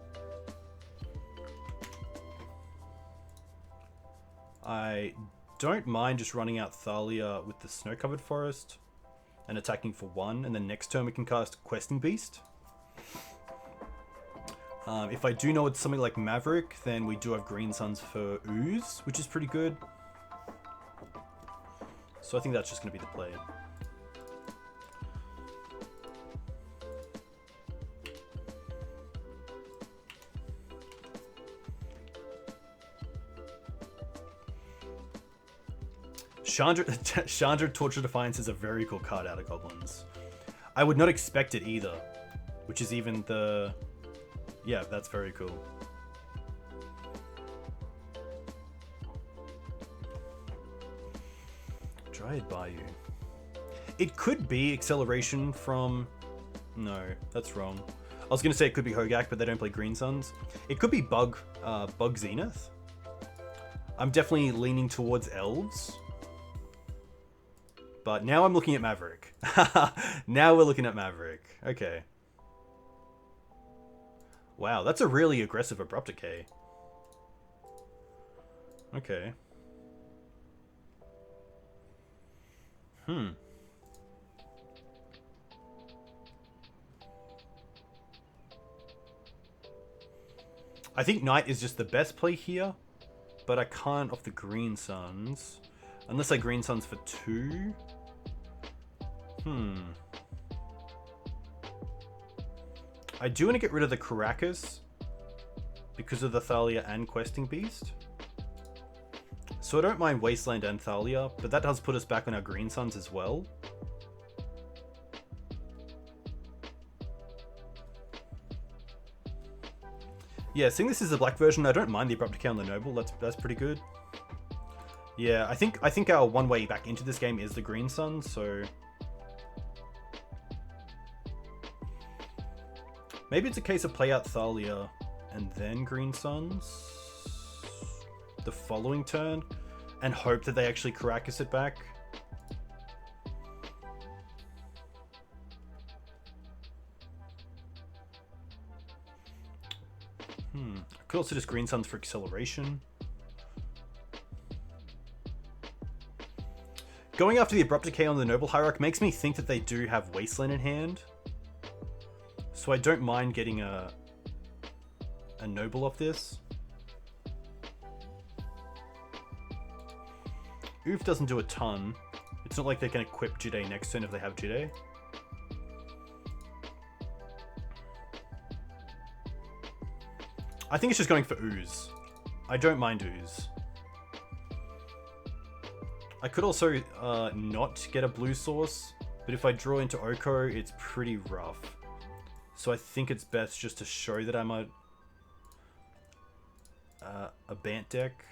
I don't mind just running out Thalia with the Snow-Covered Forest and attacking for 1, and then next turn we can cast Questing Beast. If I do know it's something like Maverick, then we do have Green Suns for Ooze, which is pretty good. So I think that's just going to be the play. Chandra Torture Defiance is a very cool card out of Goblins. I would not expect it either, which is even the... Yeah, that's very cool. Dryad Bayou. It could be Acceleration from... No, that's wrong. I was going to say it could be Hogak, but they don't play Green Suns. It could be Bug Zenith. I'm definitely leaning towards Elves. But now I'm looking at Maverick. Now we're looking at Maverick. Okay. Wow, that's a really aggressive Abrupt Decay. Okay. I think Knight is just the best play here, but I can't off the Green Suns. Unless I Green Suns for 2. I do want to get rid of the Caracas because of the Thalia and Questing Beast. So I don't mind Wasteland and Thalia, but that does put us back on our Green Suns as well. Yeah, seeing this is the black version, I don't mind the Abrupt Decay on the Noble. That's pretty good. Yeah, I think our one way back into this game is the Green Sun, so maybe it's a case of play out Thalia and then Green Suns the following turn and hope that they actually Caracas it back. I could also just Green Suns for acceleration. Going after the Abrupt Decay on the Noble Hierarch makes me think that they do have Wasteland in hand. So I don't mind getting a Noble off this. Oof doesn't do a ton. It's not like they can equip Jide next turn if they have Jide. I think it's just going for Ooze. I don't mind Ooze. I could also not get a blue source, but if I draw into Oko, it's pretty rough. So I think it's best just to show that I'm a BANT deck.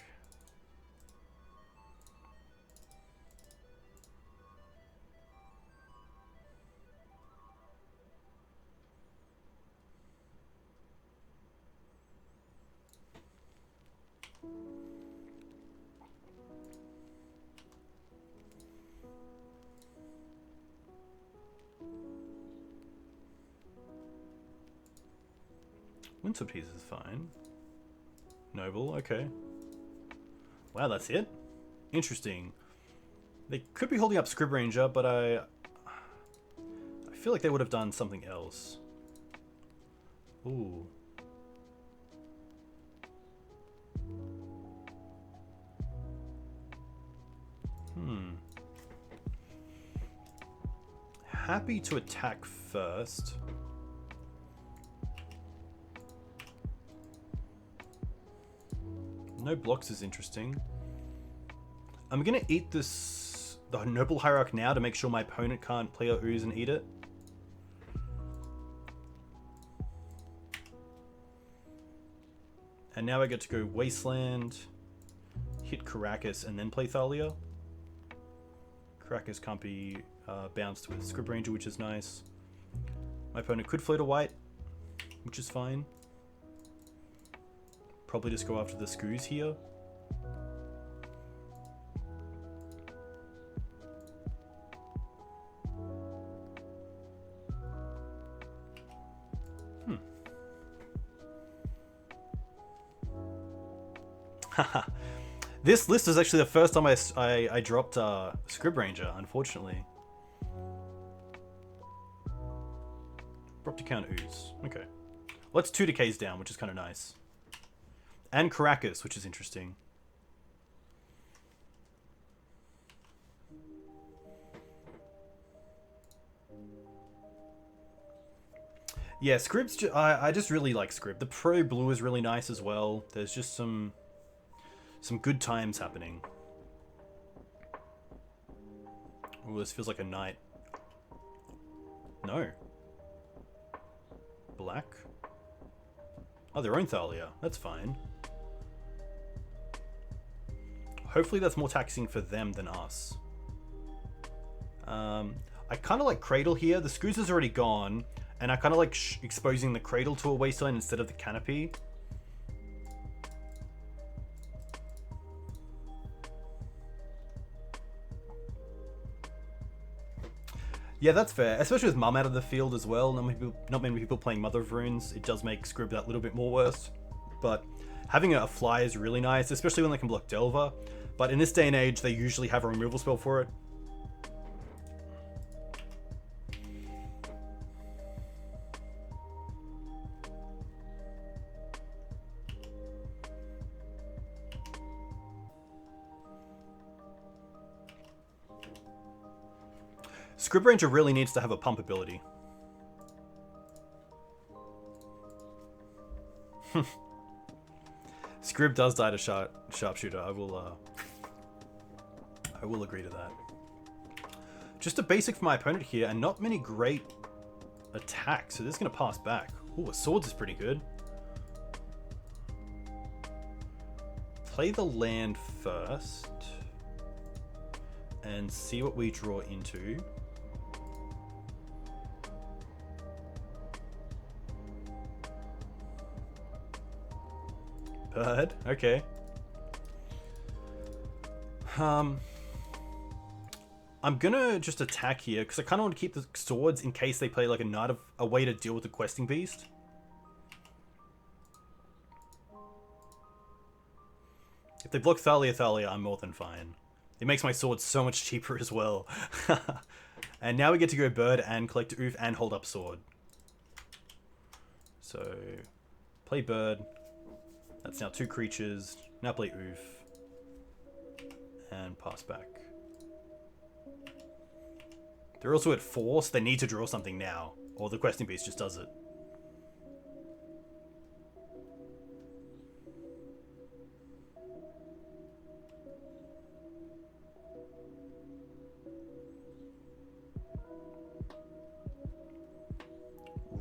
Windswept Piece is fine. Noble, okay. Wow, that's it? Interesting. They could be holding up Scrib Ranger, but I feel like they would have done something else. Ooh. Happy to attack first. No blocks is interesting. I'm gonna eat the Noble Hierarch now to make sure my opponent can't play a Ooze and eat it. And now I get to go Wasteland, hit Caracas, and then play Thalia. Caracas can't be bounced with Scrib Ranger, which is nice. My opponent could float a white, which is fine. Probably just go after the Scoos here. Haha. This list is actually the first time I dropped Scrib Ranger, unfortunately. Abrupt Decay Ooze. Okay. Well, that's 2 decays down, which is kind of nice. And Caracas, which is interesting. Yeah, Scrib's I just really like Scrib. The Pro Blue is really nice as well. There's just some good times happening. Ooh, this feels like a Knight. No. Black? Oh, their own Thalia. That's fine. Hopefully that's more taxing for them than us. I kind of like Cradle here. The Scoos is already gone, and I kind of like exposing the Cradle to a Wasteland instead of the Canopy. Yeah, that's fair. Especially with Mum out of the field as well. Not many people playing Mother of Runes. It does make Scrib that little bit more worse. But having a fly is really nice, especially when they can block Delver. But in this day and age, they usually have a removal spell for it. Scrib Ranger really needs to have a pump ability. Scrib does die to sharpshooter. I will agree to that. Just a basic for my opponent here, and not many great attacks, so this is going to pass back. Ooh, a swords is pretty good. Play the land first, and see what we draw into. Bird, okay. I'm gonna just attack here because I kind of want to keep the swords in case they play like a way to deal with the questing beast. If they block Thalia, I'm more than fine. It makes my sword so much cheaper as well. And now we get to go bird and collect oof and hold up sword. So play bird. That's now 2 creatures. Now play oof and pass back. They're also at 4, so they need to draw something now, or the questing beast just does it.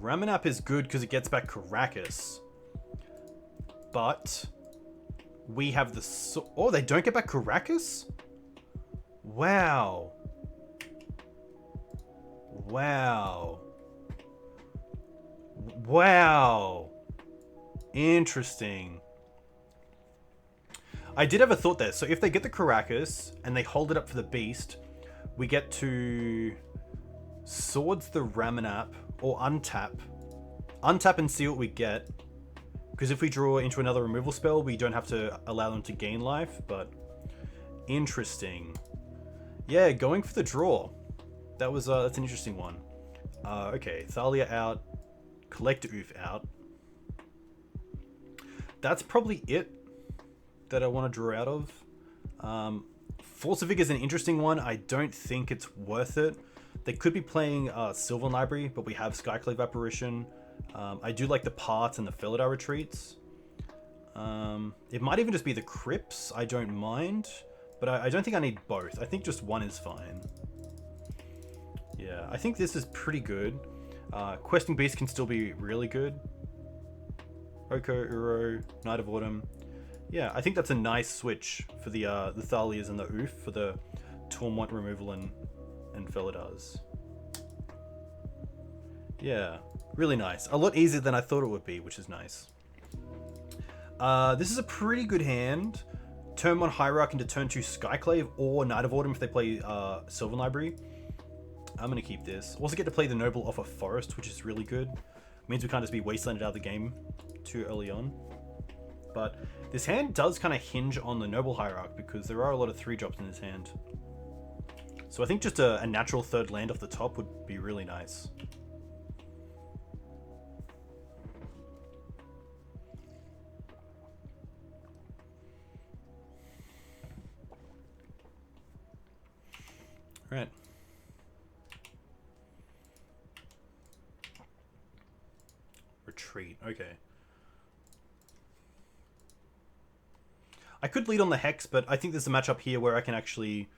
Ramanap is good because it gets back Caracas. But we have the... Oh, they don't get back Caracas? Wow. Wow. Wow. Interesting. I did have a thought there. So if they get the Caracas and they hold it up for the beast, we get to swords the Ramanap or untap. Untap and see what we get. Because if we draw into another removal spell, we don't have to allow them to gain life, but interesting. Yeah, going for the draw. That was that's an interesting one. Okay, Thalia out, collect oof out. That's probably it that I want to draw out of. Force of Vigor is an interesting one. I don't think it's worth it. They could be playing Sylvan Library, but we have Skyclave Apparition. I do like the Part and the Felidar Retreats. It might even just be the Crypts. I don't mind, but I don't think I need both. I think just one is fine. Yeah, I think this is pretty good. Questing Beast can still be really good. Oko, Uro, Knight of Autumn. Yeah, I think that's a nice switch for the Thalias and the Oof for the Tormont removal and Felidars. Yeah, really nice. A lot easier than I thought it would be, which is nice. This is a pretty good hand. Turn 1 Hierarch into turn 2 Skyclave or Knight of Autumn if they play Sylvan Library. I'm going to keep this. Also get to play the Noble off a Forest, which is really good. Means we can't just be wastelanded out of the game too early on. But this hand does kind of hinge on the Noble Hierarch because there are a lot of 3-drops in this hand. So I think just a natural third land off the top would be really nice. Right. Retreat, okay. I could lead on the Hex, but I think there's a matchup here where I can actually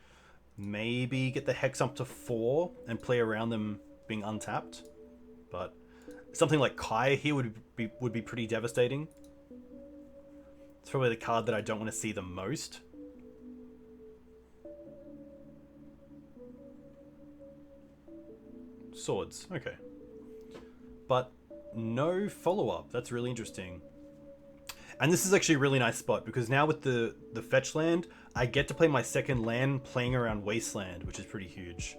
maybe get the Hex up to 4 and play around them being untapped. But something like Kaya here would be pretty devastating. It's probably the card that I don't want to see the most. Swords, okay. But no follow-up. That's really interesting. And this is actually a really nice spot because now with the fetch land, I get to play my second land playing around Wasteland, which is pretty huge.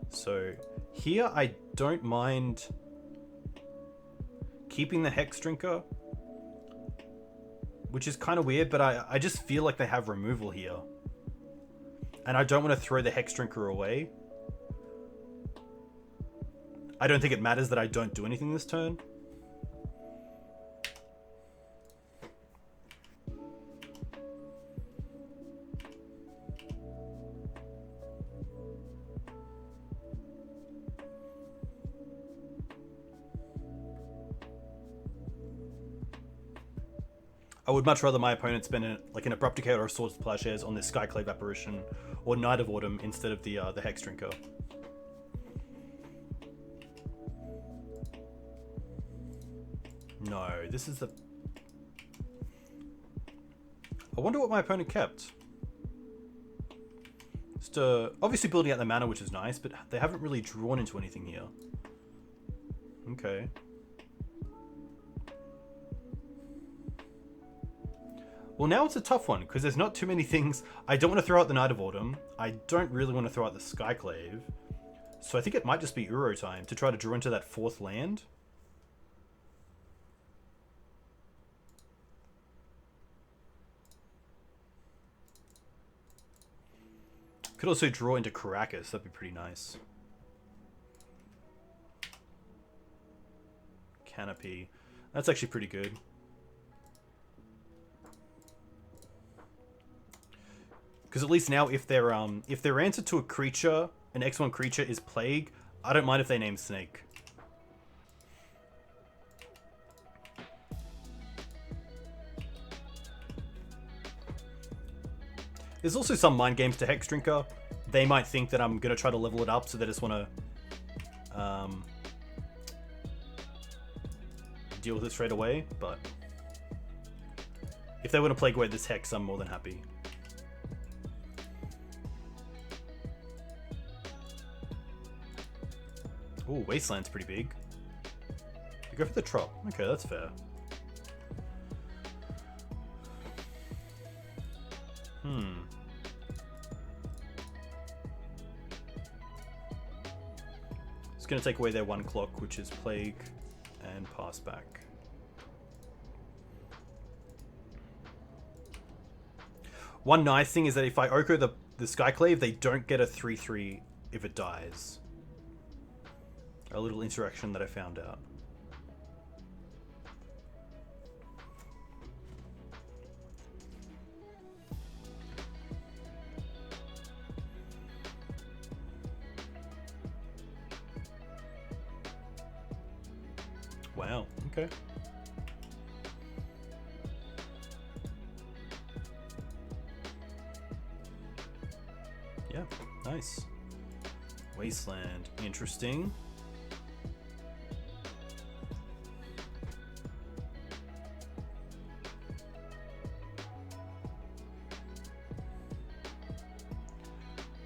So here I don't mind keeping the Hex Drinker, which is kind of weird, but I just feel like they have removal here. And I don't want to throw the Hex Drinker away. I don't think it matters that I don't do anything this turn. I would much rather my opponent spend like an Abrupt Decay or a Swords to Plowshares on this Skyclave Apparition or Knight of Autumn instead of the Hex Drinker. No, this is the... I wonder what my opponent kept. Just obviously building out the mana, which is nice, but they haven't really drawn into anything here. Okay. Well, now it's a tough one, because there's not too many things. I don't want to throw out the Knight of Autumn. I don't really want to throw out the Skyclave. So I think it might just be Uro time to try to draw into that 4th land. Could also draw into Caracas. That'd be pretty nice. Canopy. That's actually pretty good. Because at least now, if their answer to a creature, an X1 creature, is Plague, I don't mind if they name Snake. There's also some mind games to Hex Drinker. They might think that I'm gonna try to level it up, so they just want to deal with it straight away. But if they want to Plague away this Hex, I'm more than happy. Ooh, Wasteland's pretty big. You go for the Trop. Okay, that's fair. It's going to take away their 1 clock, which is Plague, and pass back. One nice thing is that if I Oko the Skyclave, they don't get a 3/3 if it dies. A little interaction that I found out. Wow, okay. Yeah, nice. Wasteland, interesting.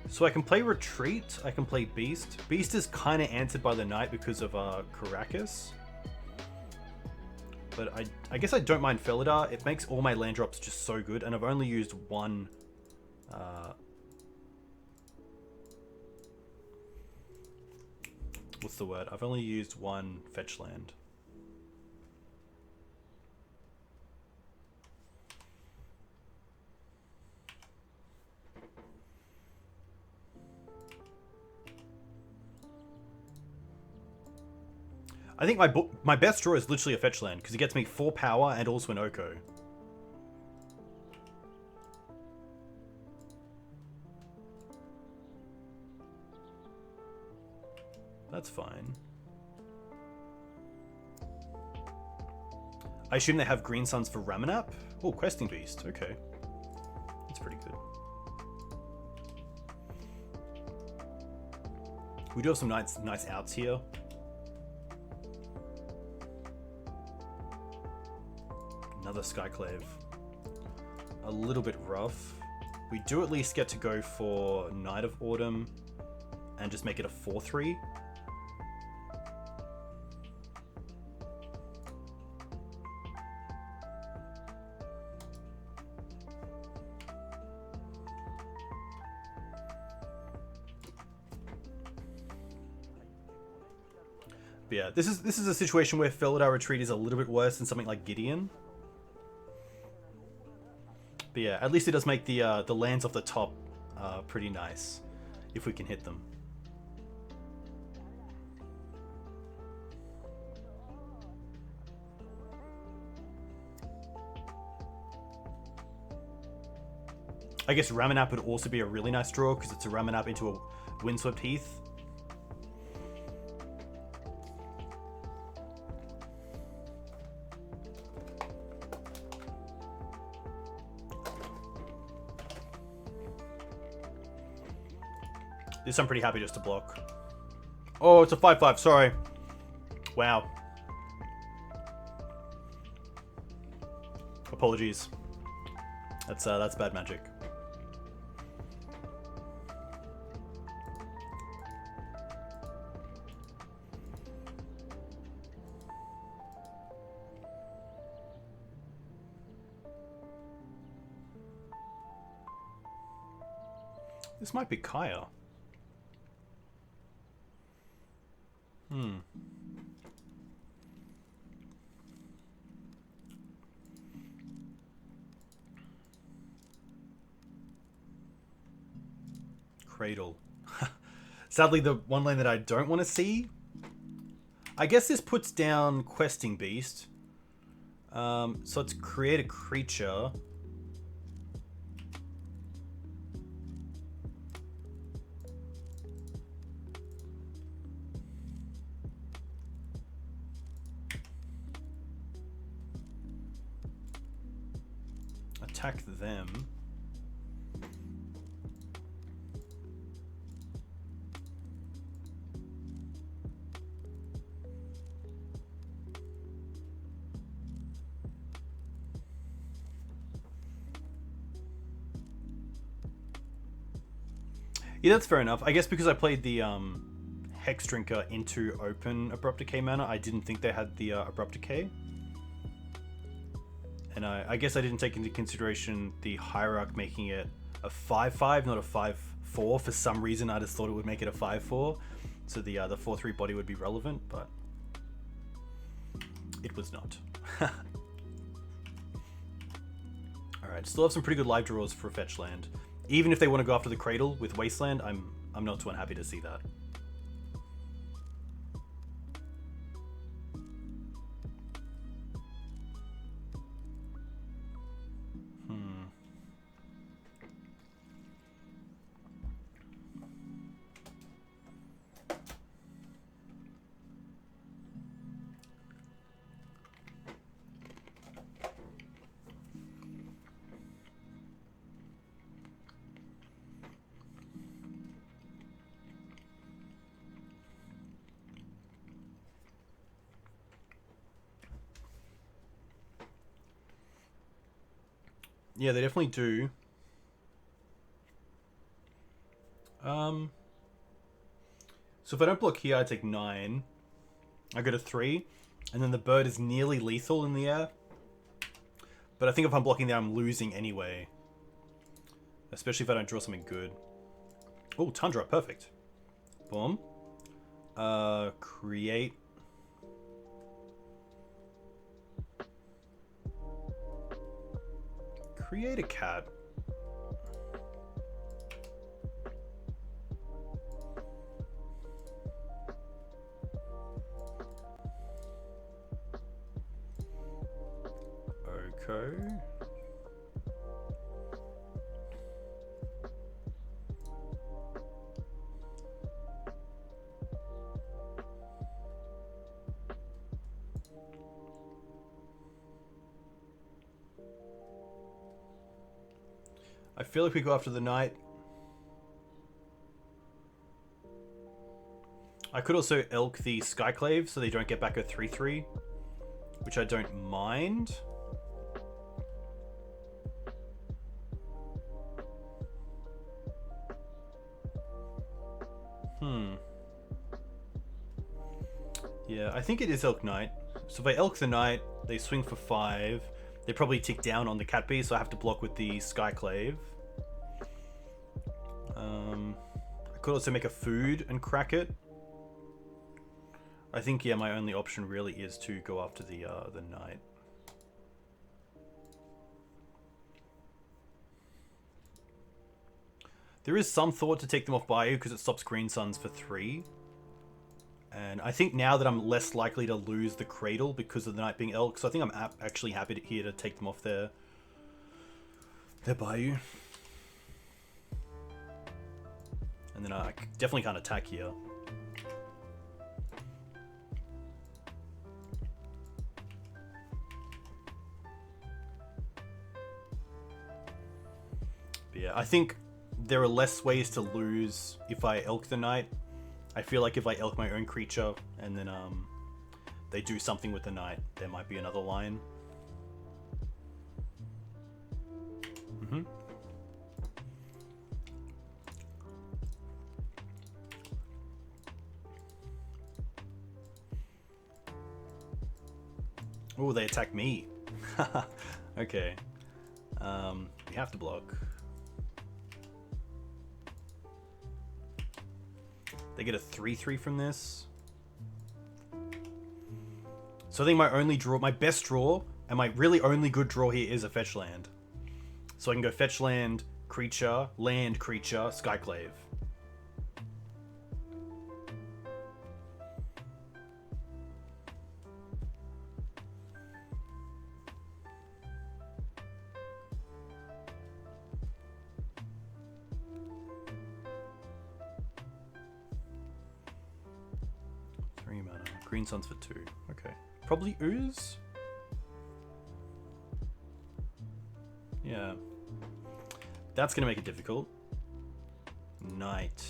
So I can play Retreat, I can play Beast. Beast is kind of answered by the Knight because of Caracas. But I guess I don't mind Felidar. It makes all my land drops just so good, and I've only used one... what's the word? I've only used one fetch land. I think my best draw is literally a fetch land, because it gets me 4 power and also an Oko. That's fine. I assume they have Green Suns for Ramanap? Oh, Questing Beast. Okay. That's pretty good. We do have some nice outs here. Another Skyclave. A little bit rough. We do at least get to go for Knight of Autumn and just make it a 4/3. But yeah, this is a situation where Felidar Retreat is a little bit worse than something like Gideon. But yeah, at least it does make the lands off the top pretty nice, if we can hit them. I guess Ramanap would also be a really nice draw, because it's a Ramanap into a Windswept Heath. This I'm pretty happy just to block. Oh, it's a 5/5. Sorry. Wow. Apologies. That's bad magic. This might be Kaya. Cradle. Sadly, the one lane that I don't want to see. I guess this puts down Questing Beast. So let's create a creature. Attack them. Yeah, that's fair enough. I guess because I played the Hex Drinker into open Abrupt Decay mana, I didn't think they had the Abrupt Decay. And I guess I didn't take into consideration the Hierarch making it a 5/5, not a 5/4. For some reason, I just thought it would make it a 5/4. So the 4/3 body would be relevant, but it was not. Alright, still have some pretty good live draws for fetch land. Even if they want to go after the Cradle with Wasteland, I'm not too unhappy to see that. Yeah, they definitely do. So if I don't block here, I take 9. I go to 3. And then the bird is nearly lethal in the air. But I think if I'm blocking there, I'm losing anyway. Especially if I don't draw something good. Oh, Tundra. Perfect. Boom. Create. Create a cat. Okay. I feel like we go after the knight. I could also elk the Skyclave so they don't get back a 3/3, which I don't mind. Yeah, I think it is Elk Knight. So if I Elk the Knight, they swing for 5. They probably tick down on the Cat Beast, so I have to block with the Skyclave. I could also make a food and crack it. I think, yeah, my only option really is to go after the Knight. There is some thought to take them off Bayou because it stops Green Suns for 3. And I think now that I'm less likely to lose the Cradle because of the Knight being Elk, so I think I'm actually happy here to take them off their Bayou. And then I definitely can't attack here. But yeah, I think there are less ways to lose if I elk the knight. I feel like if I elk my own creature and then they do something with the knight, there might be another line. Oh, they attack me. Okay. We have to block. They get a 3/3 from this. So I think my only draw, my best draw, and my really only good draw here is a fetch land. So I can go fetch land, creature, Skyclave. Green Suns for 2. Okay. Probably Ooze? Yeah. That's going to make it difficult. Knight.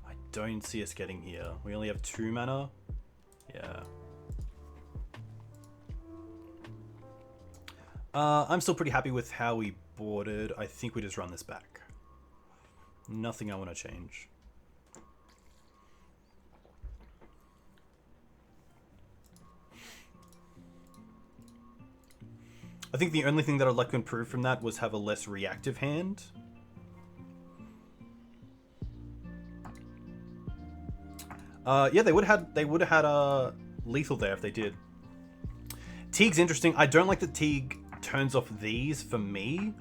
I don't see us getting here. We only have 2 mana. Yeah. I'm still pretty happy with how we boarded. I think we just run this back. Nothing I want to change. I think the only thing that I'd like to improve from that was have a less reactive hand. Yeah, they would have had lethal there if they did. Teeg's interesting. I don't like that Teeg turns off these for me.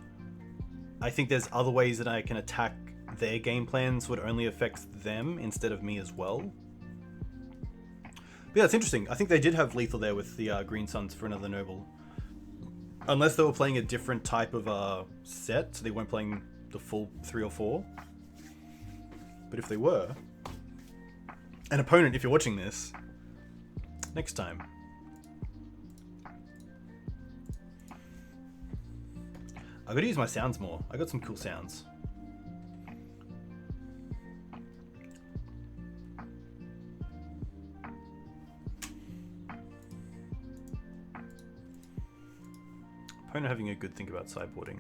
I think there's other ways that I can attack their game plans would only affect them instead of me as well. But yeah, it's interesting. I think they did have lethal there with the Green Suns for another noble. Unless they were playing a different type of set, so they weren't playing the full 3 or 4. But if they were, an opponent, if you're watching this, next time. I gotta use my sounds more. I got some cool sounds. Opponent having a good think about sideboarding.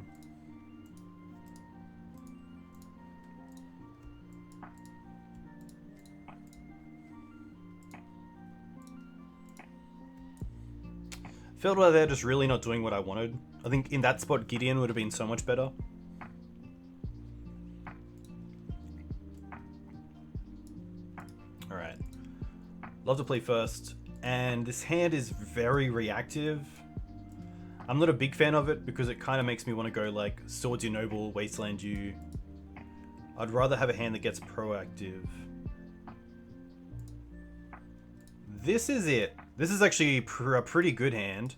Felt like they're just really not doing what I wanted. I think in that spot Gideon would have been so much better. Alright. Love to play first. And this hand is very reactive. I'm not a big fan of it because it kind of makes me want to go like Swords You Noble, Wasteland You. I'd rather have a hand that gets proactive. This is it. This is actually a pretty good hand.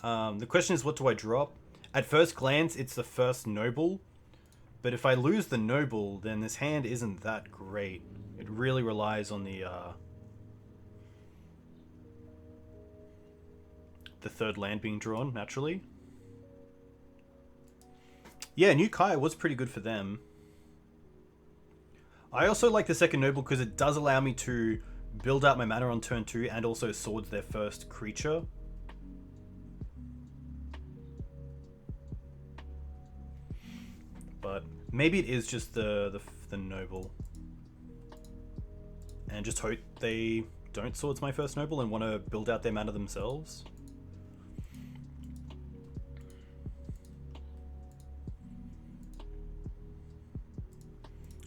The question is, what do I drop? At first glance, it's the first Noble. But if I lose the Noble, then this hand isn't that great. It really relies on the third land being drawn, naturally. Yeah, New Kaya was pretty good for them. I also like the second Noble because it does allow me to build out my mana on turn 2 and also swords their first creature. But maybe it is just the Noble. And just hope they don't swords my first Noble and want to build out their mana themselves.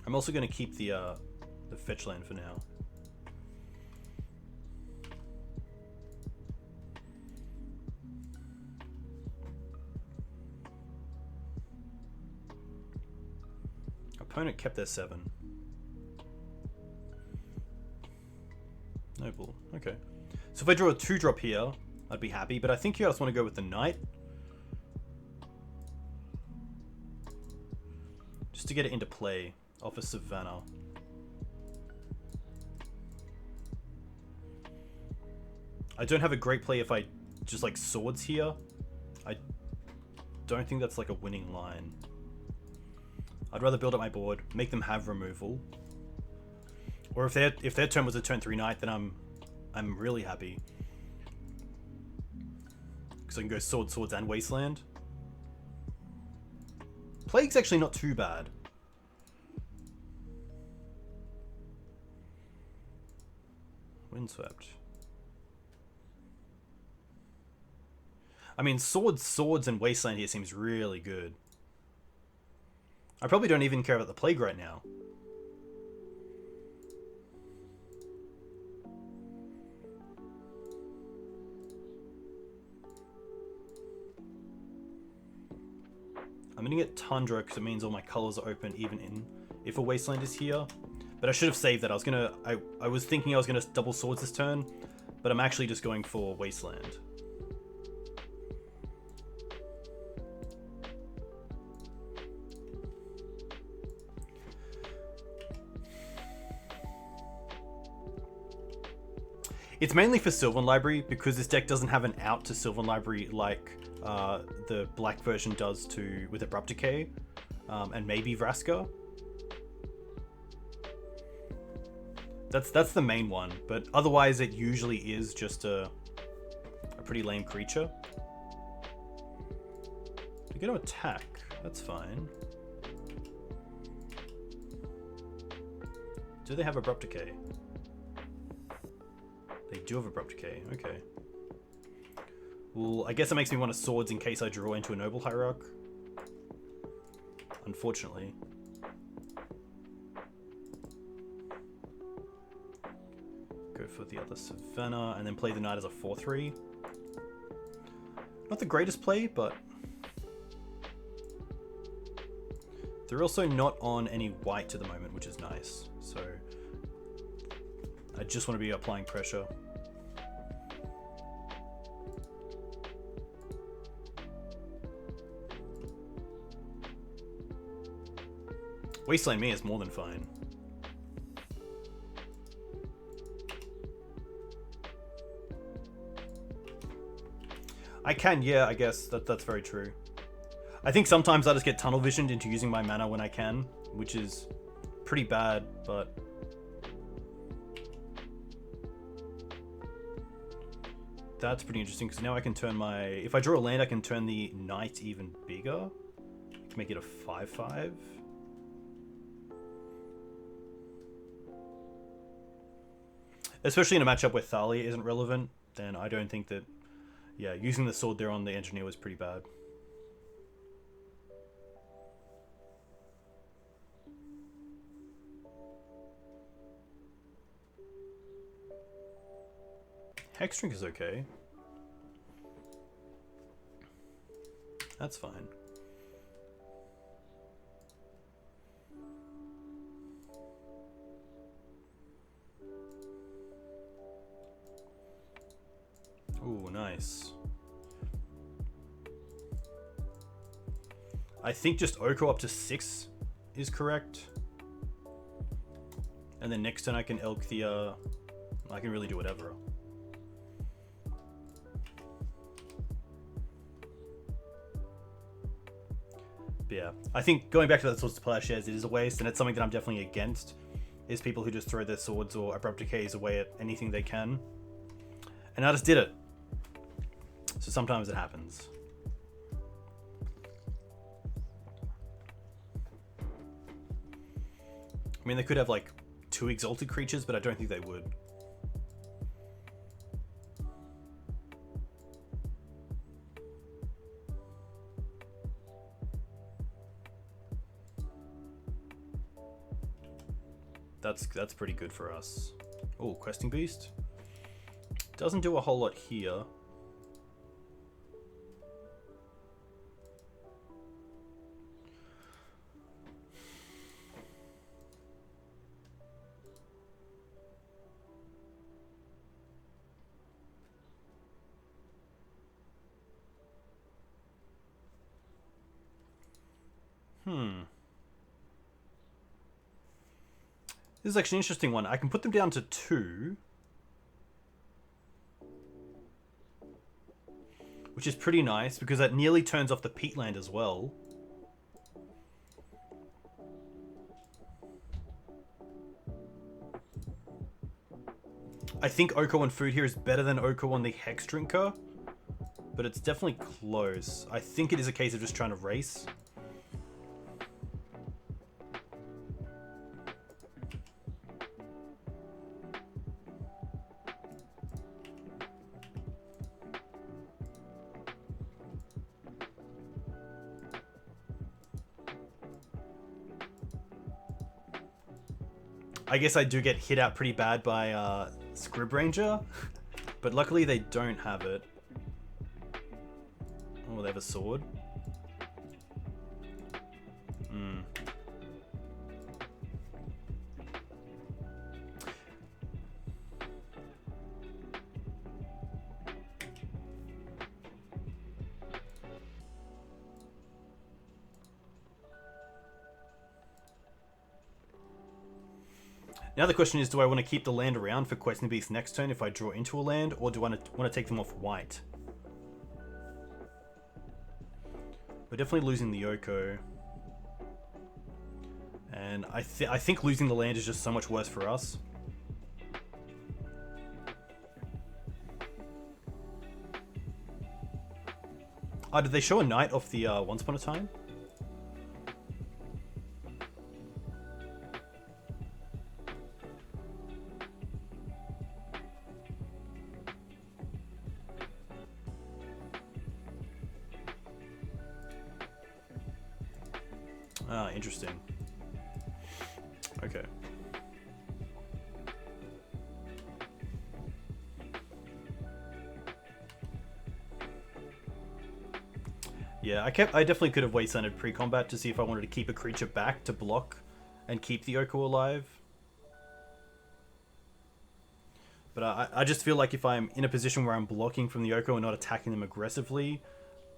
I'm also going to keep the fetch land for now. Opponent kept their 7. Noble. Okay. So if I draw a 2-drop here, I'd be happy, but I think you just want to go with the Knight. Just to get it into play. Off a Savannah. I don't have a great play if I just like swords here. I don't think that's like a winning line. I'd rather build up my board, make them have removal. Or if their turn was a turn 3 knight, then I'm really happy. Because I can go swords, and wasteland. Plague's actually not too bad. Windswept. I mean, swords, and wasteland here seems really good. I probably don't even care about the plague right now. I'm gonna get Tundra because it means all my colors are open even if a wasteland is here. But I should have saved that. I was thinking I was gonna double swords this turn, but I'm actually just going for wasteland. It's mainly for Sylvan Library because this deck doesn't have an out to Sylvan Library like the black version does with Abrupt Decay and maybe Vraska. That's the main one, but otherwise it usually is just a pretty lame creature. You're going to attack. That's fine. Do they have Abrupt Decay? They do have Abrupt Decay, okay. Well, I guess it makes me want a swords in case I draw into a Noble Hierarch. Unfortunately. Go for the other Savannah, and then play the Knight as a 4/3. Not the greatest play, but... they're also not on any white at the moment, which is nice, so... I just want to be applying pressure. Wasteland me is more than fine. I can, yeah, I guess. That's very true. I think sometimes I just get tunnel visioned into using my mana when I can, which is pretty bad, but... that's pretty interesting, because now I can turn my... if I draw a land, I can turn the Knight even bigger. Make it a 5/5. Especially in a matchup where Thalia isn't relevant, then I don't think that... yeah, using the sword there on the engineer was pretty bad. Hexdrink is okay. That's fine. Ooh, nice. I think just Oko up to 6 is correct. And then next turn I can Elk the... I can really do whatever. But yeah, I think going back to that Swords to Plowshares, it is a waste, and it's something that I'm definitely against, is people who just throw their swords or Abrupt Decays away at anything they can. And I just did it. So sometimes it happens. I mean, they could have like 2 exalted creatures, but I don't think they would. That's pretty good for us. Oh, Questing Beast. Doesn't do a whole lot here. This is actually an interesting one. I can put them down to 2. Which is pretty nice, because that nearly turns off the Peatland as well. I think Oko on food here is better than Oko on the Hex Drinker, but it's definitely close. I think it is a case of just trying to race. I guess I do get hit out pretty bad by Scrib Ranger, but luckily they don't have it. Oh, they have a sword. Hmm. Now the question is, do I want to keep the land around for Questing Beast next turn if I draw into a land, or do I want to take them off white? We're definitely losing the Oko. And I think losing the land is just so much worse for us. Oh, did they show a knight off the Once Upon a Time? Ah, interesting. Okay. Yeah, I definitely could have wastelanded pre-combat to see if I wanted to keep a creature back to block and keep the Oko alive. But I just feel like if I'm in a position where I'm blocking from the Oko and not attacking them aggressively,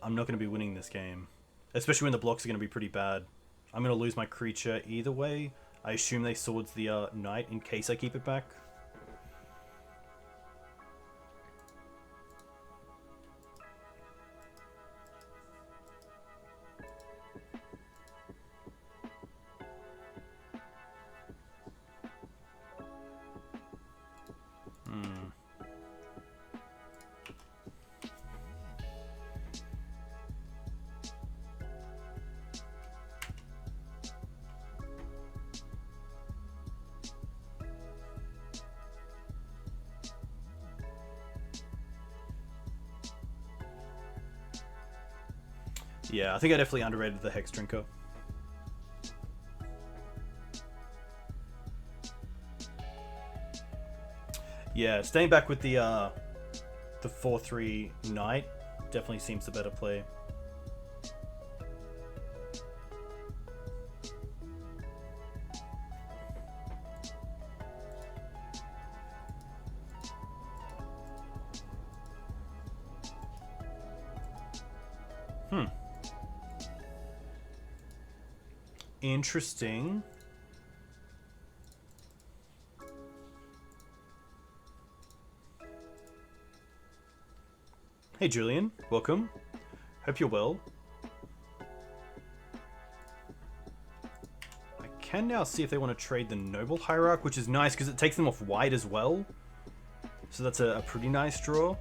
I'm not going to be winning this game. Especially when the blocks are going to be pretty bad. I'm going to lose my creature either way. I assume they swords the knight in case I keep it back. Yeah, I think I definitely underrated the Hex Drinker. Yeah, staying back with the 4/3 Knight definitely seems the better play. Interesting. Hey Julian, welcome. Hope you're well. I can now see if they want to trade the Noble Hierarch, which is nice because it takes them off white as well. So that's a pretty nice draw.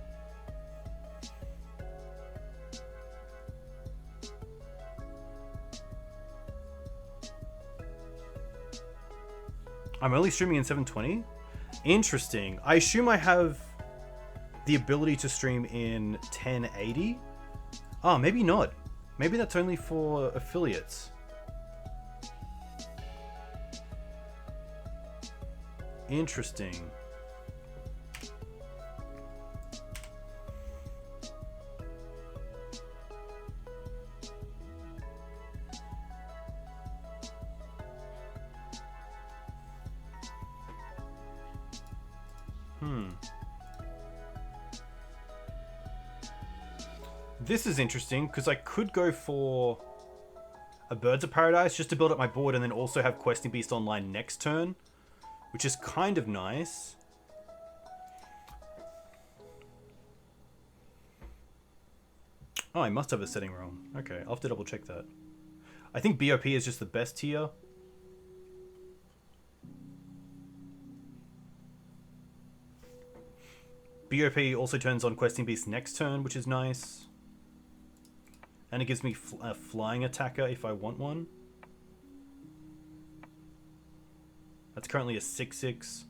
I'm only streaming in 720? Interesting. I assume I have the ability to stream in 1080? Oh, maybe not. Maybe that's only for affiliates. Interesting. This is interesting, because I could go for a Birds of Paradise just to build up my board and then also have Questing Beast online next turn, which is kind of nice. Oh, I must have a setting wrong. Okay, I'll have to double check that. I think BOP is just the best tier. BOP also turns on Questing Beast next turn, which is nice. And it gives me a flying attacker if I want one. That's currently a 6/6.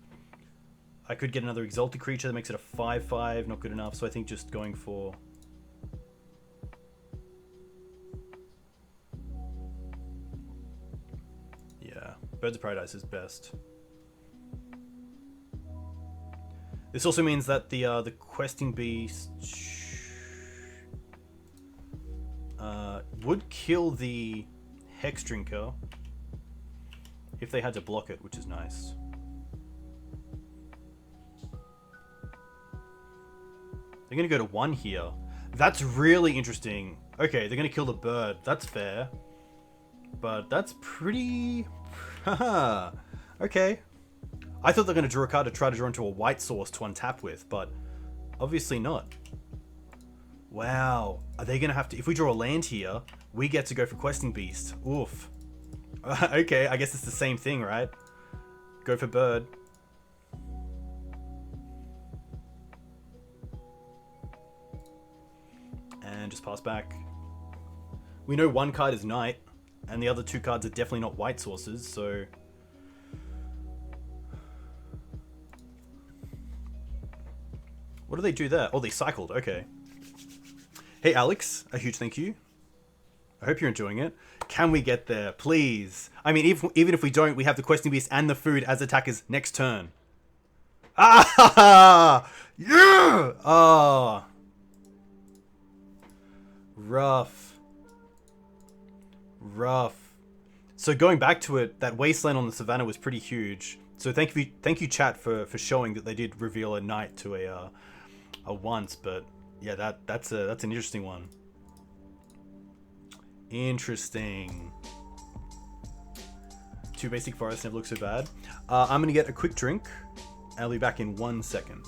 I could get another Exalted creature that makes it a 5/5. Not good enough, so I think just going for... yeah, Birds of Paradise is best. This also means that the Questing Beast would kill the Hex Drinker if they had to block it, which is nice. They're going to go to 1 here. That's really interesting. Okay, they're going to kill the bird. That's fair. But that's pretty... haha. Okay. I thought they were going to draw a card to try to draw into a white source to untap with, but obviously not. Wow. Are they going to have to... if we draw a land here, we get to go for Questing Beast. Oof. Okay, I guess it's the same thing, right? Go for bird. And just pass back. We know one card is Knight, and the other 2 cards are definitely not white sources, so... what do they do there? Oh, they cycled. Okay. Hey, Alex. A huge thank you. I hope you're enjoying it. Can we get there? Please. I mean, even if we don't, we have the Questing Beast and the food as attackers next turn. Ah! Yeah! Ah. Rough. Rough. So going back to it, that wasteland on the savannah was pretty huge. So thank you, chat, for showing that they did reveal a knight to a once. But yeah, that's an interesting one. Interesting. 2 basic forests never look so bad. I'm gonna get a quick drink. I'll be back in 1 second.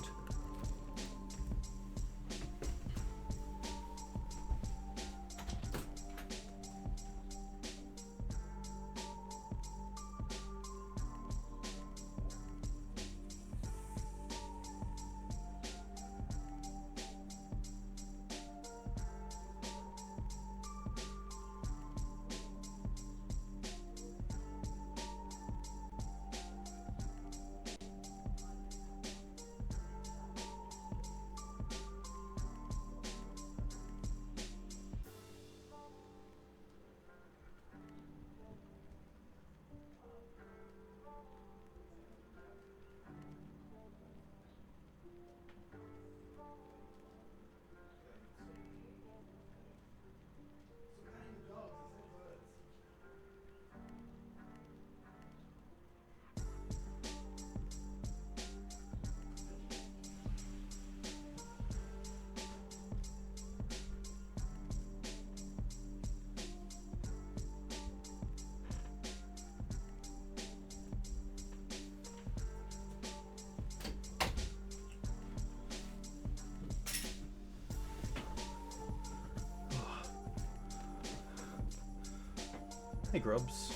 Hey, Grubs.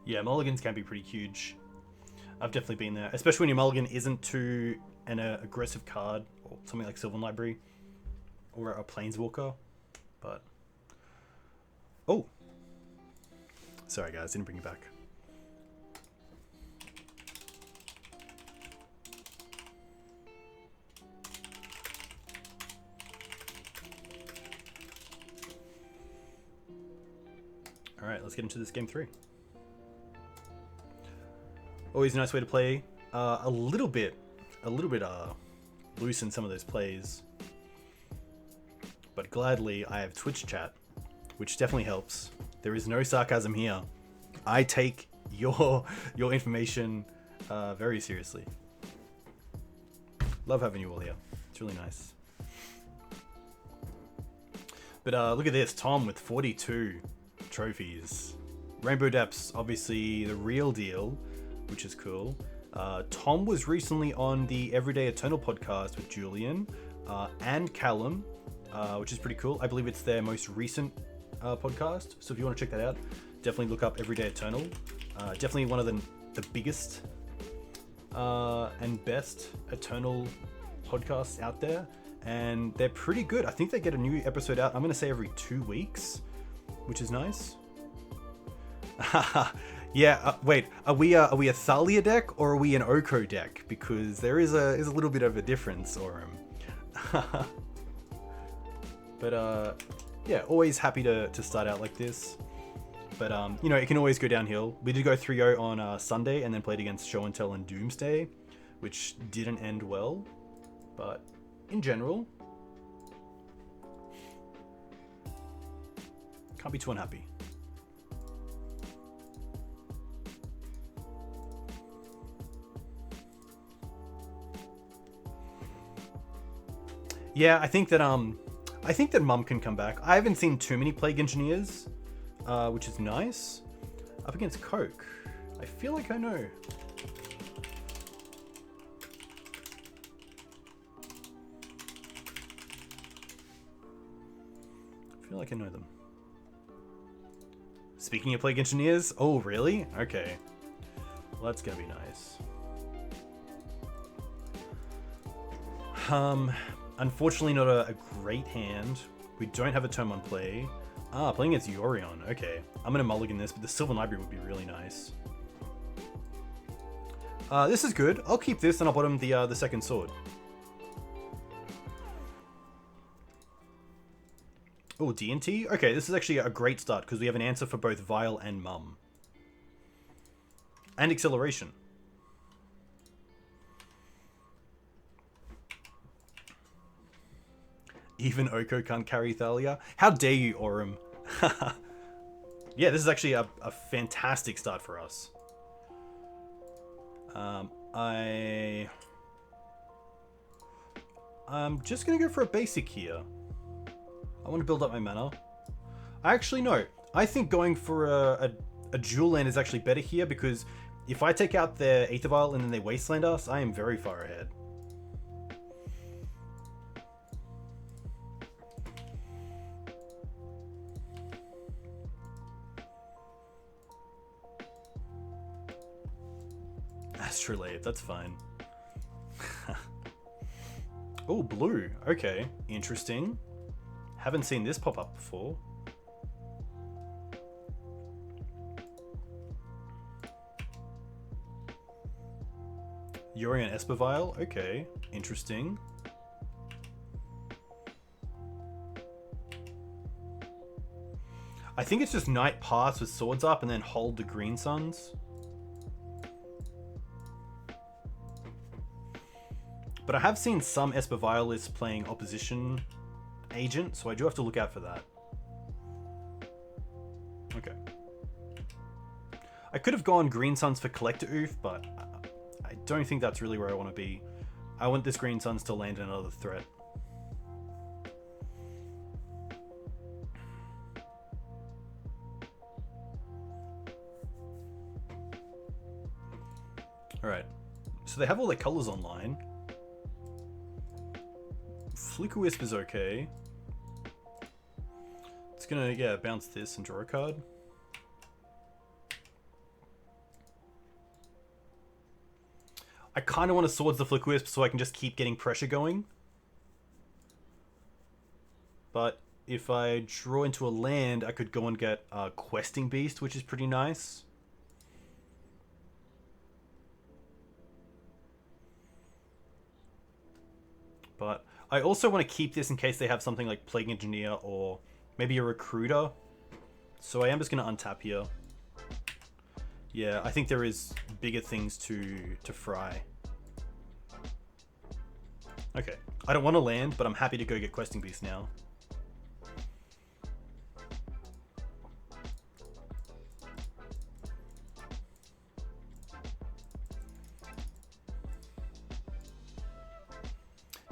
Yeah, mulligans can be pretty huge. I've definitely been there, especially when your mulligan isn't to an aggressive card or something like Sylvan Library or a Planeswalker. But oh, sorry guys, didn't bring you back. All right, let's get into this game 3. Always a nice way to play a little bit loose in some of those plays. But gladly, I have Twitch chat, which definitely helps. There is no sarcasm here. I take your information very seriously. Love having you all here. It's really nice. But look at this, Tom with 42 trophies. Rainbow Depths, obviously the real deal, which is cool. Tom was recently on the Everyday Eternal podcast with Julian and Callum, which is pretty cool. I believe it's their most recent podcast. So if you want to check that out, definitely look up Everyday Eternal. Definitely one of the biggest and best Eternal podcasts out there. And they're pretty good. I think they get a new episode out, I'm going to say every 2 weeks, which is nice. Yeah, wait, are we a Thalia deck or are we an Oko deck? Because there is a little bit of a difference, Aurum. But yeah, always happy to start out like this. But you know, it can always go downhill. We did go 3-0 on Sunday and then played against Show and Tell and Doomsday, which didn't end well. But in general, can't be too unhappy. Yeah, I think that Mum can come back. I haven't seen too many Plague Engineers, which is nice. Up against Coke, I feel like I know. I feel like I know them. Speaking of Plague Engineers, oh really? Okay, well, that's gonna be nice. Unfortunately not a great hand. We don't have a turn 1 play. Playing against Yorion. Okay, I'm gonna mulligan this, but the Sylvan Library would be really nice. This is good. I'll keep this and I'll bottom the second sword. Oh, D&T? Okay, this is actually a great start because we have an answer for both Vial and Mum. And Acceleration. Even Oko can't carry Thalia. How dare you, Aurum? Yeah, this is actually a fantastic start for us. I'm just gonna go for a basic here. I want to build up my mana. Actually, no. I think going for a dual land is actually better here because if I take out their Aether Vial and then they wasteland us, I am very far ahead. Astrolabe, that's fine. Oh, blue. Okay, interesting. Haven't seen this pop up before. Yorion Esper Vial. Okay, interesting. I think it's just Knight Pass with swords up and then hold the Green Suns. But I have seen some Esper Violists playing opposition agent, so I do have to look out for that. Okay. I could have gone Green Suns for Collector Oof, but I don't think that's really where I want to be. I want this Green Suns to land another threat. Alright. So they have all their colors online. Flicker Wisp is okay. It's gonna, yeah, bounce this and draw a card. I kind of want to Swords the Flicker Wisp so I can just keep getting pressure going. But if I draw into a land, I could go and get a Questing Beast, which is pretty nice. But I also want to keep this in case they have something like Plague Engineer or maybe a Recruiter. So I am just going to untap here. Yeah, I think there is bigger things to fry. Okay, I don't want to land, but I'm happy to go get Questing Beast now.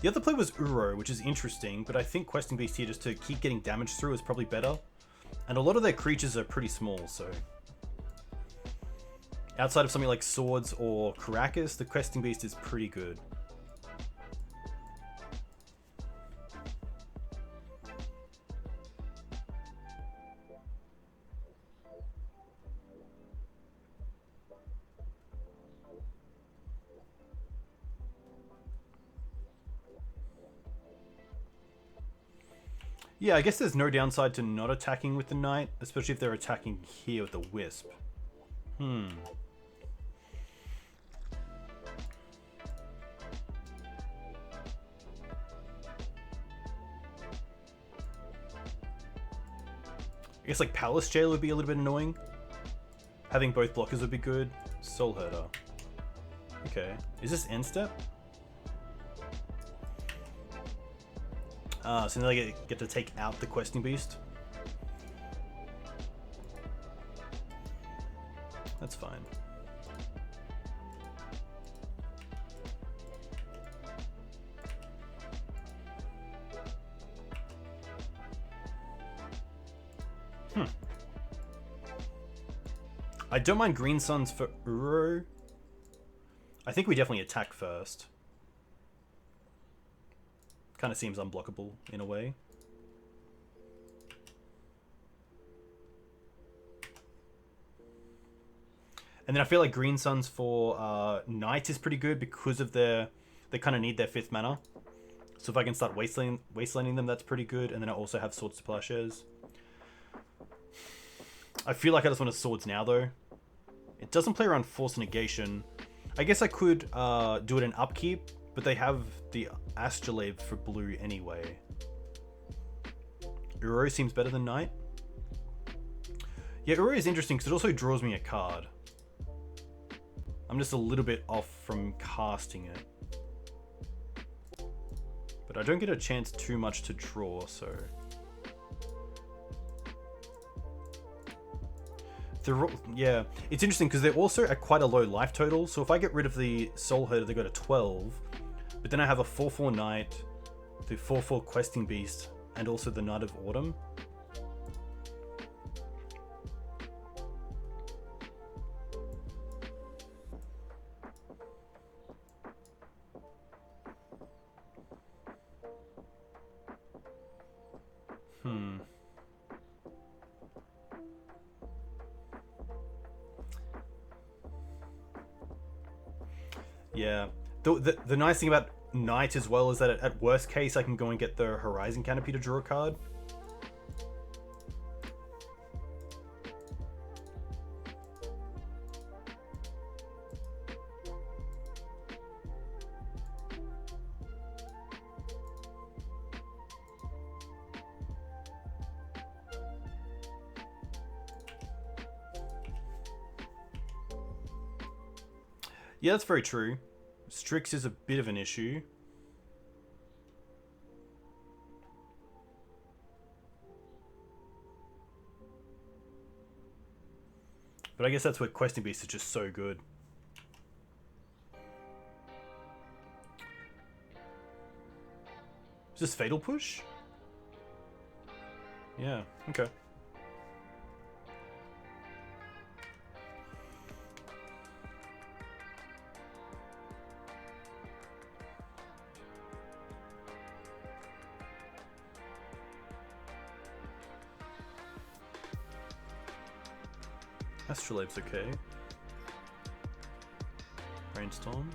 The other play was Uro, which is interesting, but I think Questing Beast here just to keep getting damage through is probably better. And a lot of their creatures are pretty small, so... Outside of something like Swords or Karakas, the Questing Beast is pretty good. Yeah, I guess there's no downside to not attacking with the Knight, especially if they're attacking here with the Wisp. I guess like Palace Jail would be a little bit annoying. Having both blockers would be good. Soul Herder. Okay. Is this end step? So now they get to take out the Questing Beast. That's fine. I don't mind Green Suns for Uro. I think we definitely attack first. Kind of seems unblockable in a way. And then I feel like Green Suns for Knight is pretty good because of they kind of need their 5th mana. So if I can start wastelanding them, that's pretty good. And then I also have Swords to Plowshares. I feel like I just want to Swords now though. It doesn't play around Force Negation. I guess I could do it in Upkeep, but they have the Astrolabe for blue anyway. Uro seems better than Knight. Yeah, Uro is interesting because it also draws me a card. I'm just a little bit off from casting it. But I don't get a chance too much to draw, so... Yeah, it's interesting because they're also at quite a low life total, so if I get rid of the Soul Herder, they go to 12. But then I have a 4/4 Knight, the 4/4 Questing Beast, and also the Knight of Autumn. Yeah. The nice thing about Knight as well is that at worst case I can go and get the Horizon Canopy to draw a card. Yeah, that's very true. Strix is a bit of an issue. But I guess that's where Questing Beast is just so good. Is this Fatal Push? Yeah, okay. Astrolabe's okay. Brainstorm.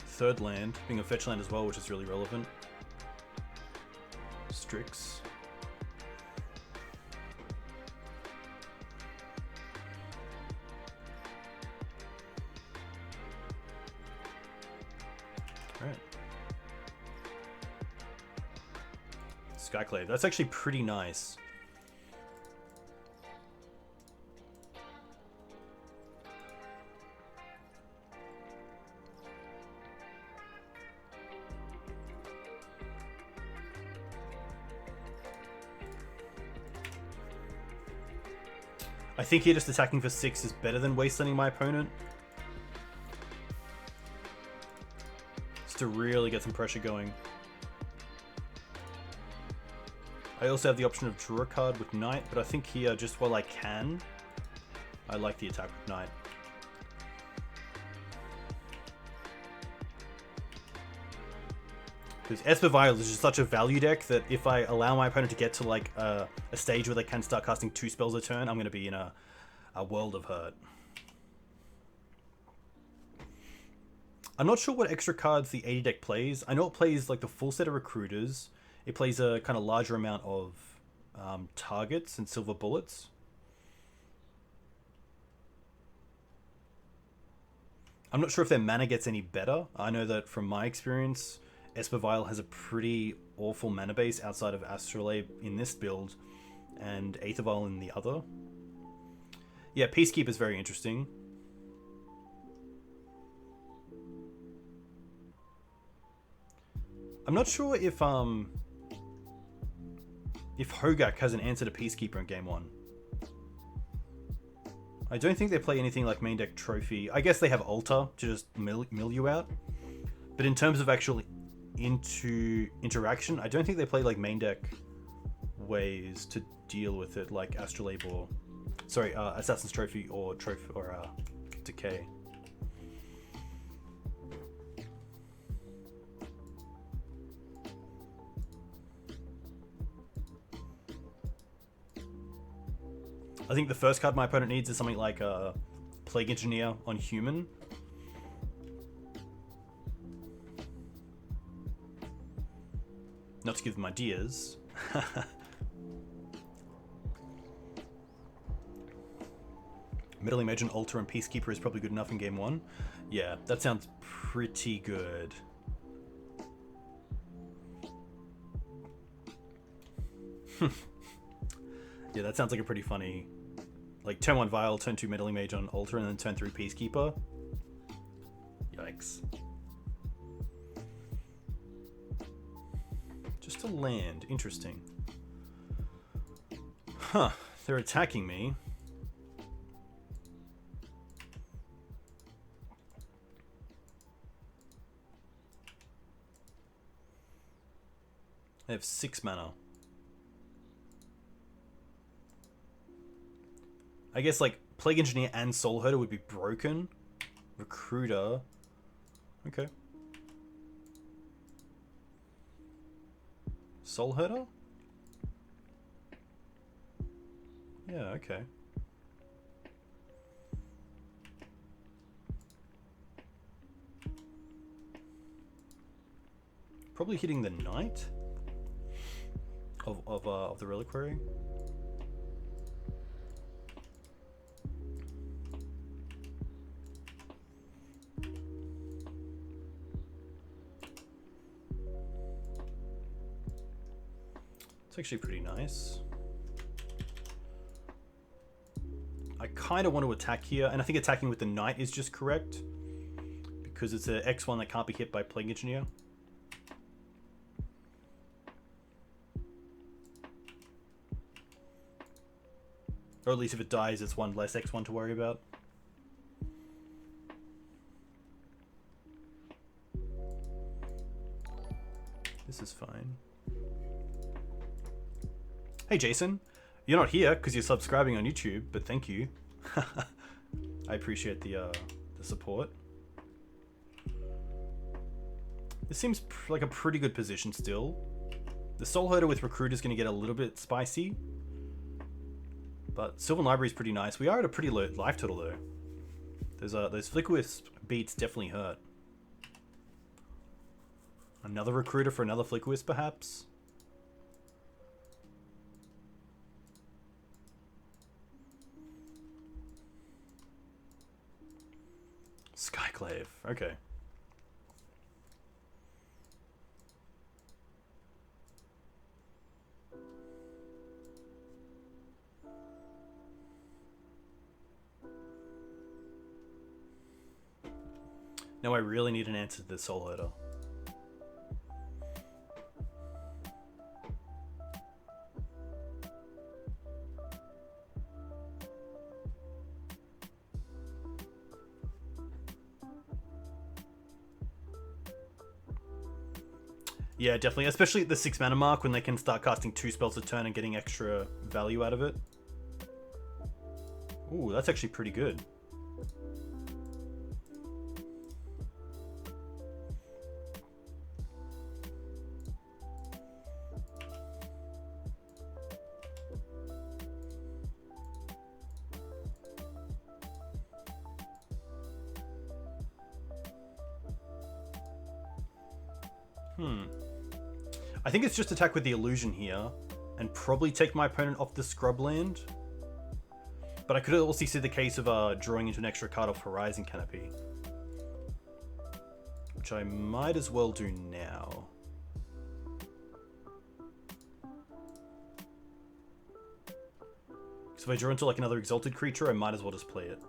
Third land, being a fetch land as well, which is really relevant. Strix. Alright. Skyclave. That's actually pretty nice. I think here just attacking for 6 is better than wastelanding my opponent. Just to really get some pressure going. I also have the option of draw a card with Knight, but I think here, just while I can, I like the attack with Knight. Because Esper Vial is just such a value deck that if I allow my opponent to get to like a stage where they can start casting 2 spells a turn, I'm going to be in a world of hurt. I'm not sure what extra cards the 80 deck plays. I know it plays like the full set of Recruiters. It plays a kind of larger amount of targets and silver bullets. I'm not sure if their mana gets any better. I know that from my experience, Esper Vial has a pretty awful mana base outside of Astrolabe in this build and Aether Vial in the other. Yeah, Peacekeeper is very interesting. I'm not sure if Hogak has an answer to Peacekeeper in game 1. I don't think they play anything like main deck Trophy. I guess they have Altar to just mill you out. But in terms of actual interaction, I don't think they play like main deck ways to deal with it, like Astrolabe or Assassin's Trophy or Decay. I think the first card my opponent needs is something like Plague Engineer on human. Not to give them ideas. Meddling Mage and Altar and Peacekeeper is probably good enough in game 1. Yeah, that sounds pretty good. Yeah, that sounds like a pretty funny... Like, turn 1 Vial, turn 2 Meddling Mage on Altar, and then turn 3 Peacekeeper. Yikes. Just a land. Interesting. Huh. They're attacking me. They have 6 mana. I guess like Plague Engineer and Soul Herder would be broken. Recruiter. Okay. Soul Herder? Yeah, okay. Probably hitting the Knight of the Reliquary. It's actually pretty nice. I kind of want to attack here, and I think attacking with the Knight is just correct because it's an X1 that can't be hit by Plague Engineer. Or at least if it dies, it's one less X1 to worry about. This is fine. Hey Jason, you're not here because you're subscribing on YouTube, but thank you. I appreciate the support. This seems like a pretty good position still. The Soul Herder with Recruit is going to get a little bit spicy. But Sylvan Library is pretty nice. We are at a pretty low life total though. Those Flickwisp beats definitely hurt. Another Recruiter for another Flickwisp perhaps? Skyclave, okay. Now I really need an answer to this Soul Herder. Yeah, definitely. Especially at the 6 mana mark when they can start casting 2 spells a turn and getting extra value out of it. Ooh, that's actually pretty good. I think it's just attack with the illusion here, and probably take my opponent off the scrub land. But I could also see the case of drawing into an extra card off Horizon Canopy, which I might as well do now. So if I draw into like another exalted creature, I might as well just play it.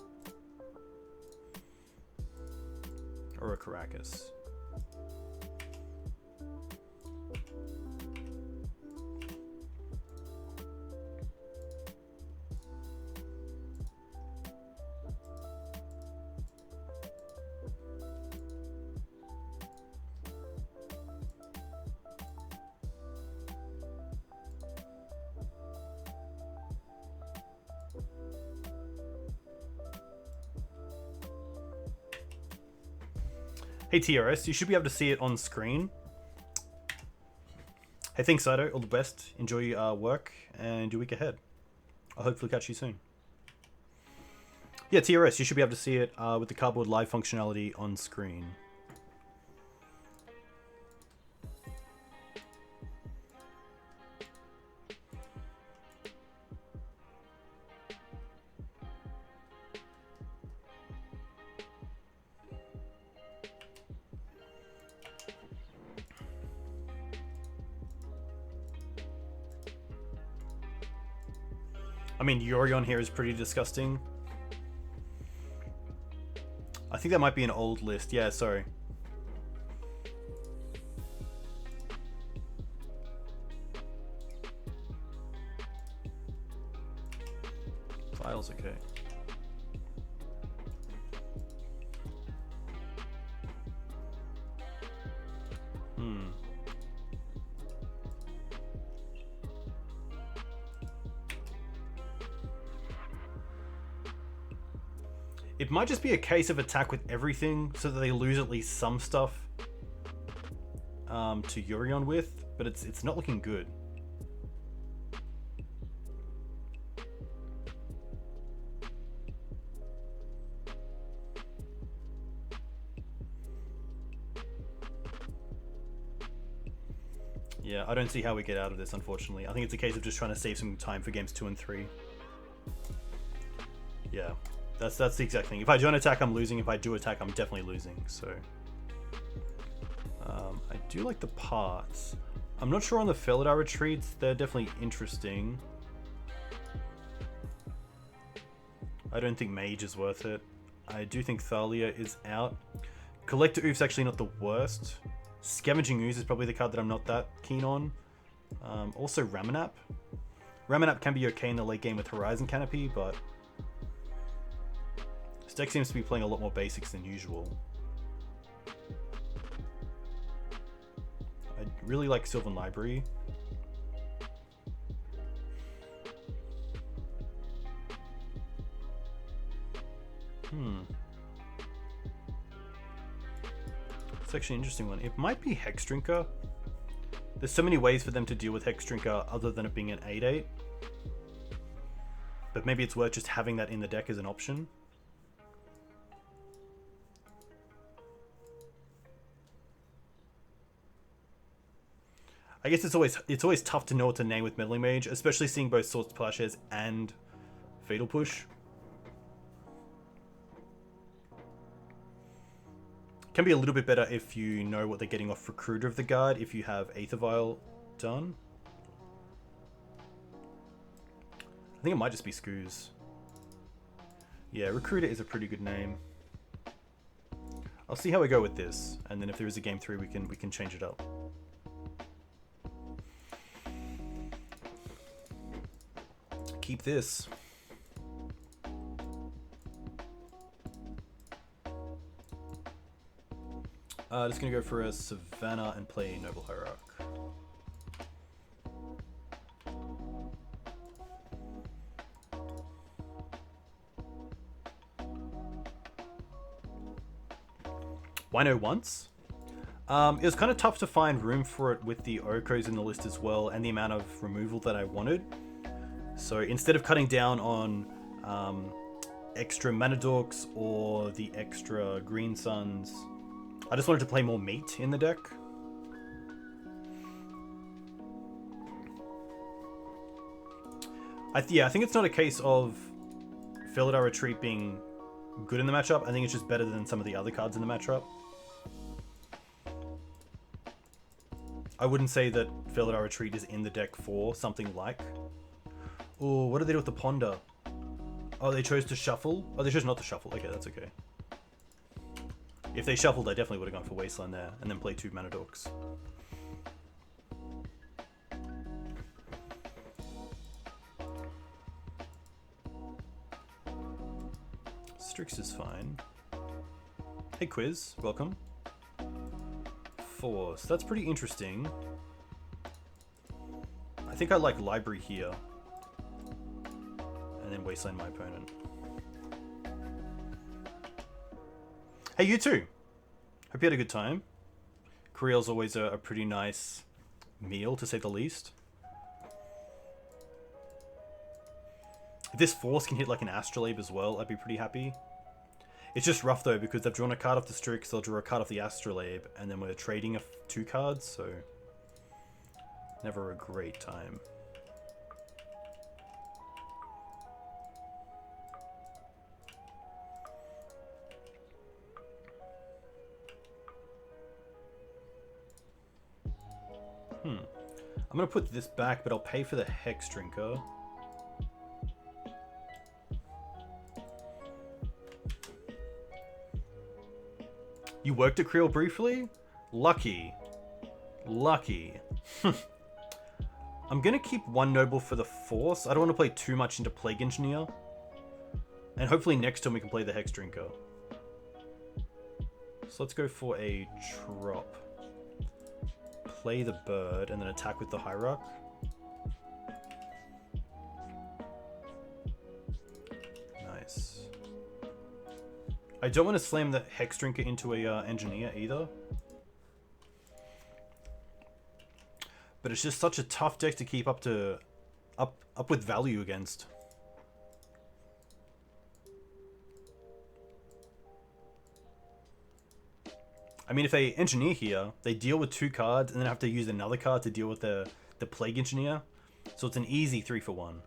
Or a Caracas. Hey TRS, you should be able to see it on screen. Hey, thanks Saito, all the best. Enjoy your work and your week ahead. I'll hopefully catch you soon. Yeah, TRS, you should be able to see it with the cardboard live functionality on screen. I mean, Yorion here is pretty disgusting. I think that might be an old list. Yeah, sorry. Vial's okay. It might just be a case of attack with everything so that they lose at least some stuff to Yorion with, but it's not looking good. Yeah, I don't see how we get out of this, unfortunately. I think it's a case of just trying to save some time for games 2 and 3. Yeah. That's the exact thing. If I don't attack, I'm losing. If I do attack, I'm definitely losing. So, I do like the parts. I'm not sure on the Felidar retreats. They're definitely interesting. I don't think Mage is worth it. I do think Thalia is out. Collector Oof's actually not the worst. Scavenging Ooze is probably the card that I'm not that keen on. Also Ramanap. Ramanap can be okay in the late game with Horizon Canopy, but this deck seems to be playing a lot more basics than usual. I really like Sylvan Library. It's actually an interesting one. It might be Hex Drinker. There's so many ways for them to deal with Hex Drinker other than it being an 8/8. But maybe it's worth just having that in the deck as an option. I guess it's always tough to know what to name with Meddling Mage, especially seeing both Swords to Plowshares and Fatal Push. Can be a little bit better if you know what they're getting off Recruiter of the Guard, if you have Aether Vial done. I think it might just be Skoos. Yeah, Recruiter is a pretty good name. I'll see how we go with this, and then if there is a game 3, we can change it up. Keep this. Just gonna go for a Savannah and play Noble Hierarch. Wino once. It was kind of tough to find room for it with the Okos in the list as well, and the amount of removal that I wanted. So instead of cutting down on extra mana dorks or the extra green suns, I just wanted to play more meat in the deck. I think it's not a case of Felidar Retreat being good in the matchup. I think it's just better than some of the other cards in the matchup. I wouldn't say that Felidar Retreat is in the deck for something like... Oh, what did they do with the Ponder? Oh, they chose to shuffle? Oh, they chose not to shuffle. Okay, that's okay. If they shuffled, I definitely would have gone for Wasteland there, and then play 2 mana dorks. Strix is fine. Hey Quiz, welcome. Force, that's pretty interesting. I think I like Library here. And then Wasteland my opponent. Hey, you too! Hope you had a good time. Koreel's always a pretty nice meal, to say the least. If this Force can hit like an Astrolabe as well, I'd be pretty happy. It's just rough though, because they've drawn a card off the Strix, they'll draw a card off the Astrolabe, and then we're trading 2 cards, so... Never a great time. I'm gonna put this back, but I'll pay for the Hex Drinker. You worked at Creel briefly? Lucky. Lucky. I'm gonna keep 1 Noble for the Force. I don't want to play too much into Plague Engineer. And hopefully next turn we can play the Hex Drinker. So let's go for a drop. Play the bird and then attack with the Hierarch. Nice. I don't want to slam the Hex Drinker into a Engineer either. But it's just such a tough deck to keep up with value against. I mean, if they Engineer here, they deal with 2 cards and then have to use another card to deal with the Plague Engineer. So it's an easy 3 for 1.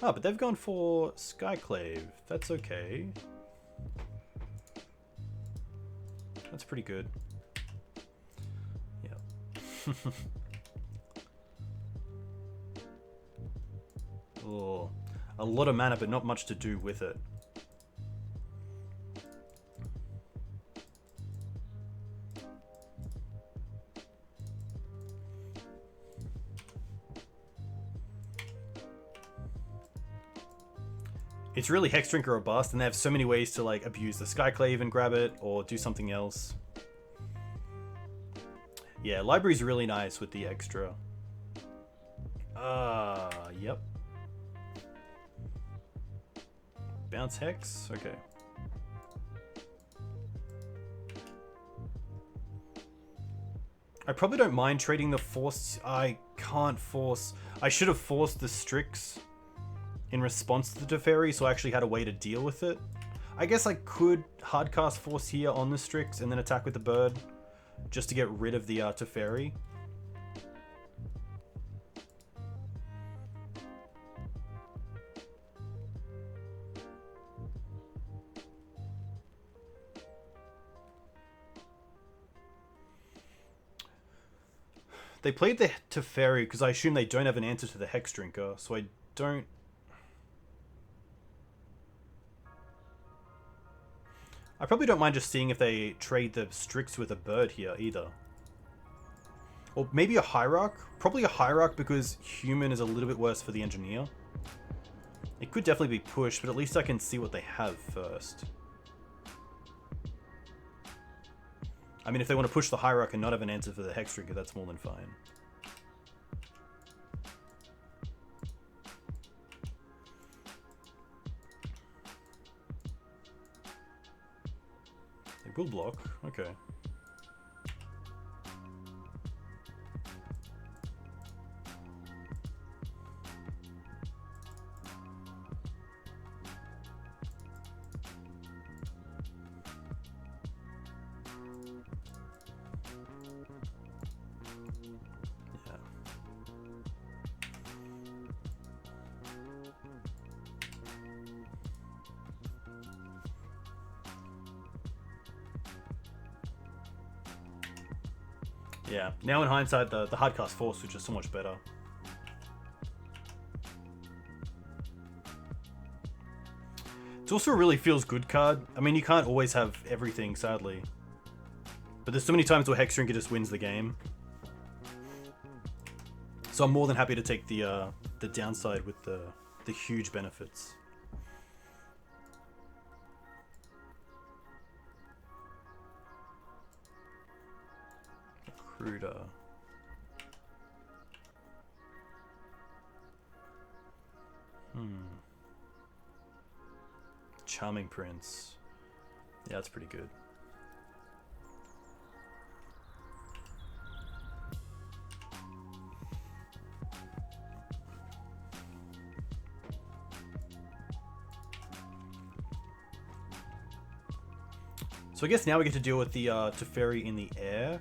Oh, but they've gone for Skyclave. That's okay. That's pretty good. Yeah. Oh, a lot of mana, but not much to do with it. It's really Hex Drinker or bust, and they have so many ways to like abuse the Skyclave and grab it, or do something else. Yeah, Library's really nice with the extra. Yep. Bounce Hex? Okay. I probably don't mind trading the Force. I can't force. I should have forced the Strix in response to the Teferi, so I actually had a way to deal with it. I guess I could hardcast Force here on the Strix and then attack with the bird, just to get rid of the Teferi. They played the Teferi because I assume they don't have an answer to the Hex Drinker, so I don't... I probably don't mind just seeing if they trade the Strix with a bird here either. Or maybe a Hierarch. Probably a Hierarch because Human is a little bit worse for the Engineer. It could definitely be pushed, but at least I can see what they have first. I mean, if they want to push the Hierarch and not have an answer for the Hex Trigger, that's more than fine. They will block. Okay. Yeah, now in hindsight, the hardcast force was just so much better. It's also a really feels good card. I mean, you can't always have everything, sadly. But there's so many times where Hexdrinker just wins the game. So I'm more than happy to take the downside with the huge benefits. Recruiter. Charming Prince. Yeah, that's pretty good. So I guess now we get to deal with the Teferi in the air,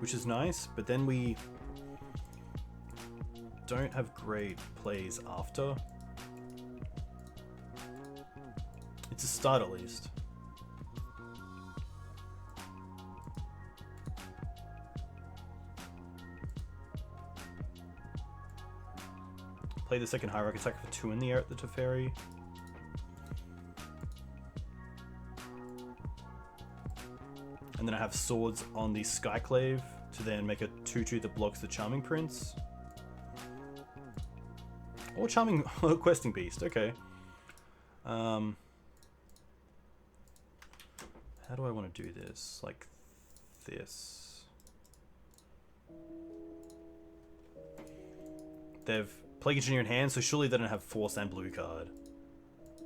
which is nice, but then we don't have great plays after. It's a start at least. Play the second Hierarch attack for 2 in the air at the Teferi. And then I have swords on the Skyclave to then make a 2/2 that blocks the Charming Prince. Or Charming Questing Beast, okay. How do I want to do this? Like this. They've Plague Engineer in hand, so surely they don't have Force and blue card.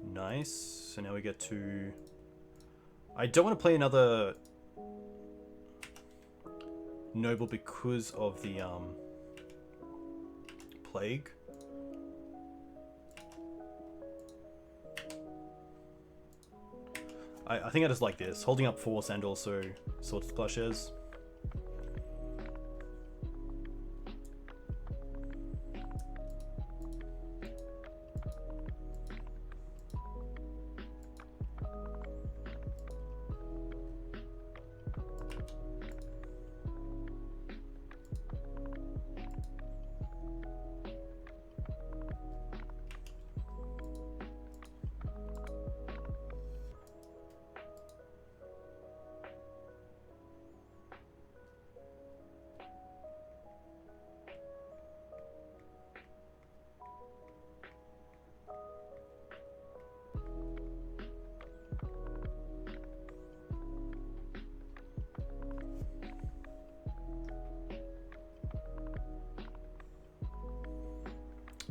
Nice. So now we get to... I don't want to play another Noble because of the Plague. I think I just like this, holding up Force and also Swords to Plowshares.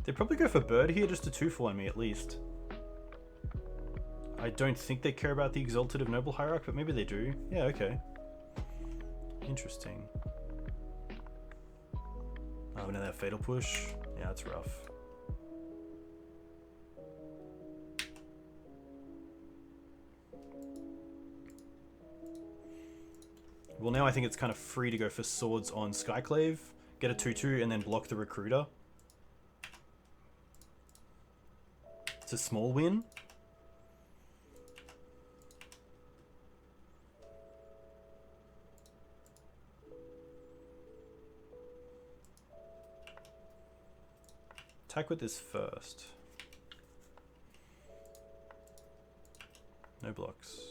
They'd probably go for Bird here just to 2-for on me at least. I don't think they care about the Exalted of Noble Hierarch, but maybe they do. Yeah, okay. Interesting. Oh, now they have Fatal Push. Yeah, that's rough. Well, now I think it's kind of free to go for Swords on Skyclave, get a 2/2, and then block the Recruiter. It's a small win. Attack with this first. No blocks.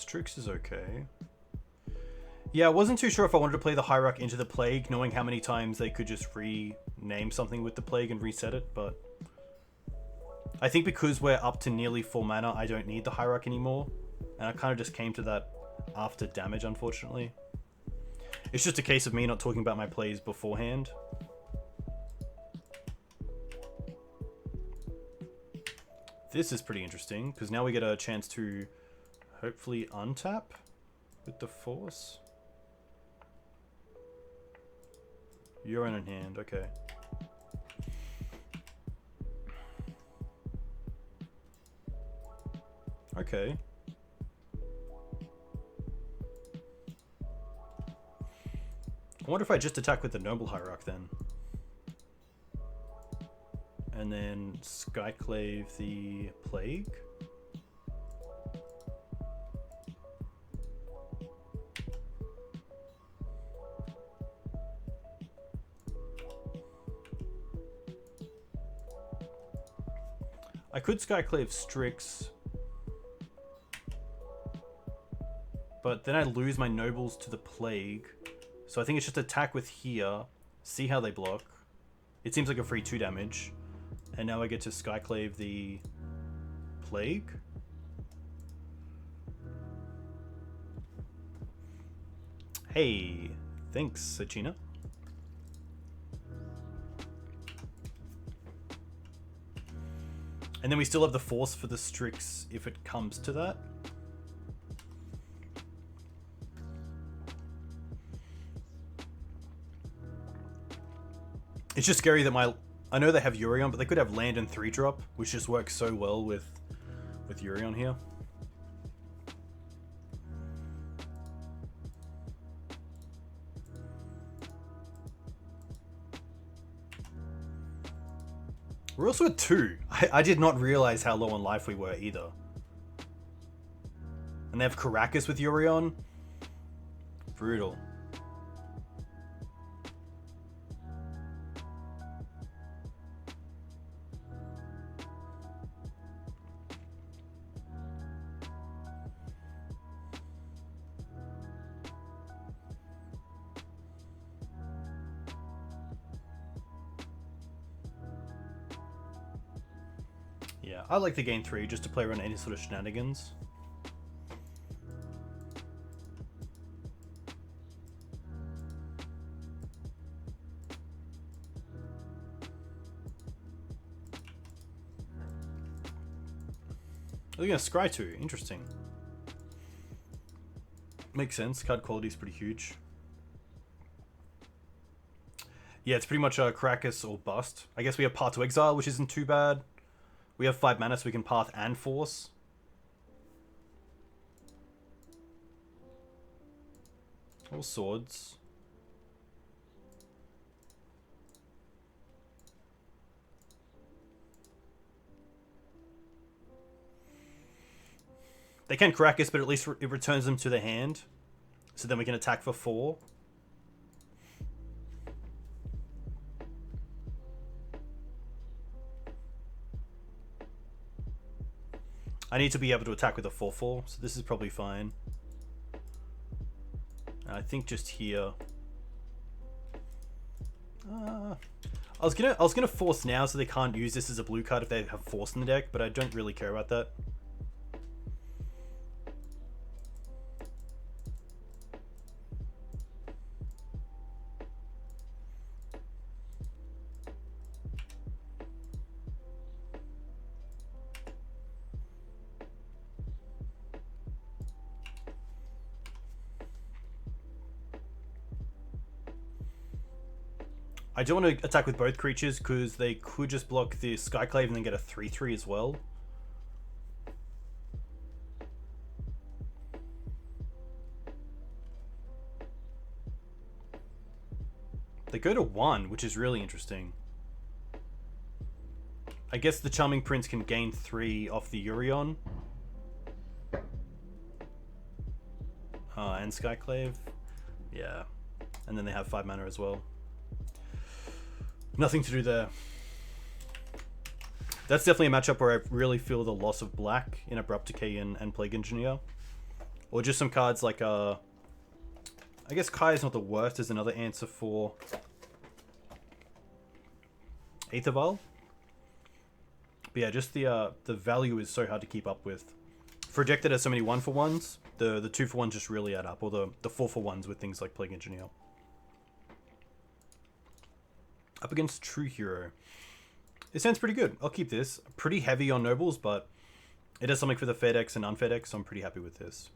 Strix is okay. Yeah, I wasn't too sure if I wanted to play the Hierarch into the Plague, knowing how many times they could just rename something with the Plague and reset it, but I think because we're up to nearly full mana, I don't need the Hierarch anymore, and I kind of just came to that after damage, unfortunately. It's just a case of me not talking about my plays beforehand. This is pretty interesting, because now we get a chance to hopefully untap with the Force. Yorion in hand, okay. Okay. I wonder if I just attack with the Noble Hierarch then. And then Skyclave the Plague. I could Skyclave Strix, but then I lose my nobles to the Plague. So I think it's just attack with here, see how they block. It seems like a free 2 damage. And now I get to Skyclave the Plague. Hey, thanks, Sachina. And then we still have the Force for the Strix if it comes to that. It's just scary that I know they have Yorion, but they could have land and 3-drop, which just works so well with Yorion here. We're also at 2. I did not realize how low on life we were either. And they have Caracas with Yorion. Brutal. Yeah, I like to gain 3 just to play around any sort of shenanigans. Oh, you're gonna scry 2. Interesting. Makes sense. Card quality is pretty huge. Yeah, it's pretty much a Caracas or bust. I guess we have Path to Exile, which isn't too bad. We have 5 mana, so we can Path and Force. Or Swords. They can Caracas, but at least it returns them to the hand. So then we can attack for 4. I need to be able to attack with a 4/4, so this is probably fine. I think just here. I was gonna Force now, so they can't use this as a blue card if they have Force in the deck, but I don't really care about that. I don't want to attack with both creatures because they could just block the Skyclave and then get a 3/3 as well. They go to 1, which is really interesting. I guess the Charming Prince can gain 3 off the Yorion. And Skyclave. Yeah. And then they have 5 mana as well. Nothing to do there. That's definitely a matchup where I really feel the loss of black in Abrupt Decay and Plague Engineer. Or just some cards like, I guess Kai is not the worst as another answer for Aether Vial. But yeah, just the value is so hard to keep up with. For a deck that has so many 1-for-1s, the 2-for-1s just really add up. Or the 4-for-1s with things like Plague Engineer. Up against True Hero. It sounds pretty good. I'll keep this. Pretty heavy on Nobles, but it does something for the fed decks and unfed decks, so I'm pretty happy with this.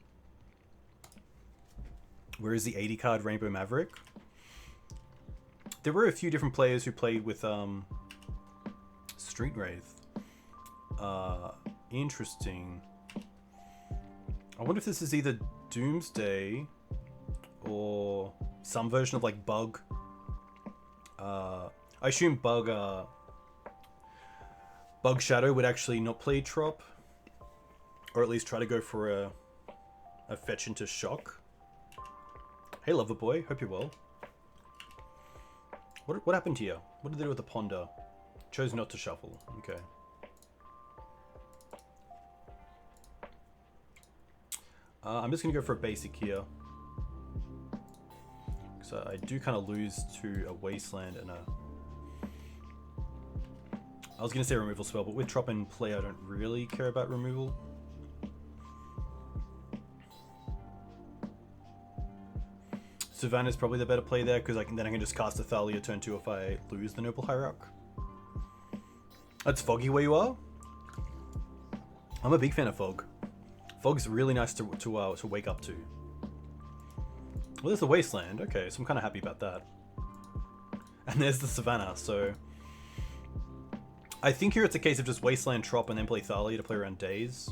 Where is the 80 card Rainbow Maverick? There were a few different players who played with Street Wraith. Interesting. I wonder if this is either Doomsday or some version of like Bug. I assume Bug Shadow would actually not play Trop, or at least try to go for a fetch into Shock. Hey, Loverboy, hope you're well. What happened here? What did they do with the Ponder? Chose not to shuffle. Okay. I'm just gonna go for a basic here. So I do kind of lose to a Wasteland and a... I was gonna say removal spell, but with Trop in play, I don't really care about removal. Savannah's probably the better play there, because then I can just cast a Thalia turn 2 if I lose the Noble Hierarch. That's Foggy where you are? I'm a big fan of Fog. Fog's really nice to wake up to. Well, there's the Wasteland. Okay, so I'm kind of happy about that. And there's the Savannah, so... I think here it's a case of just Wasteland Trop and then play Thalia to play around Daze.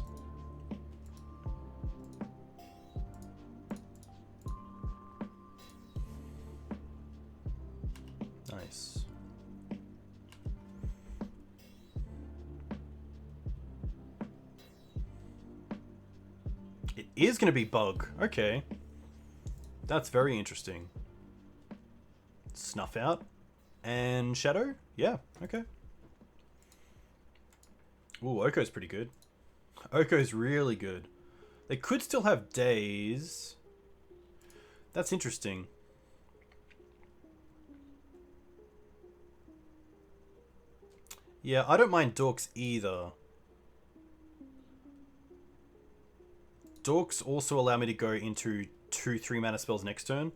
Nice. It is going to be Bug. Okay. That's very interesting. Snuff Out. And Shadow? Yeah, okay. Ooh, Oko's pretty good. Oko's really good. They could still have Daze. That's interesting. Yeah, I don't mind Dorks either. Dorks also allow me to go into 2 3-mana spells next turn.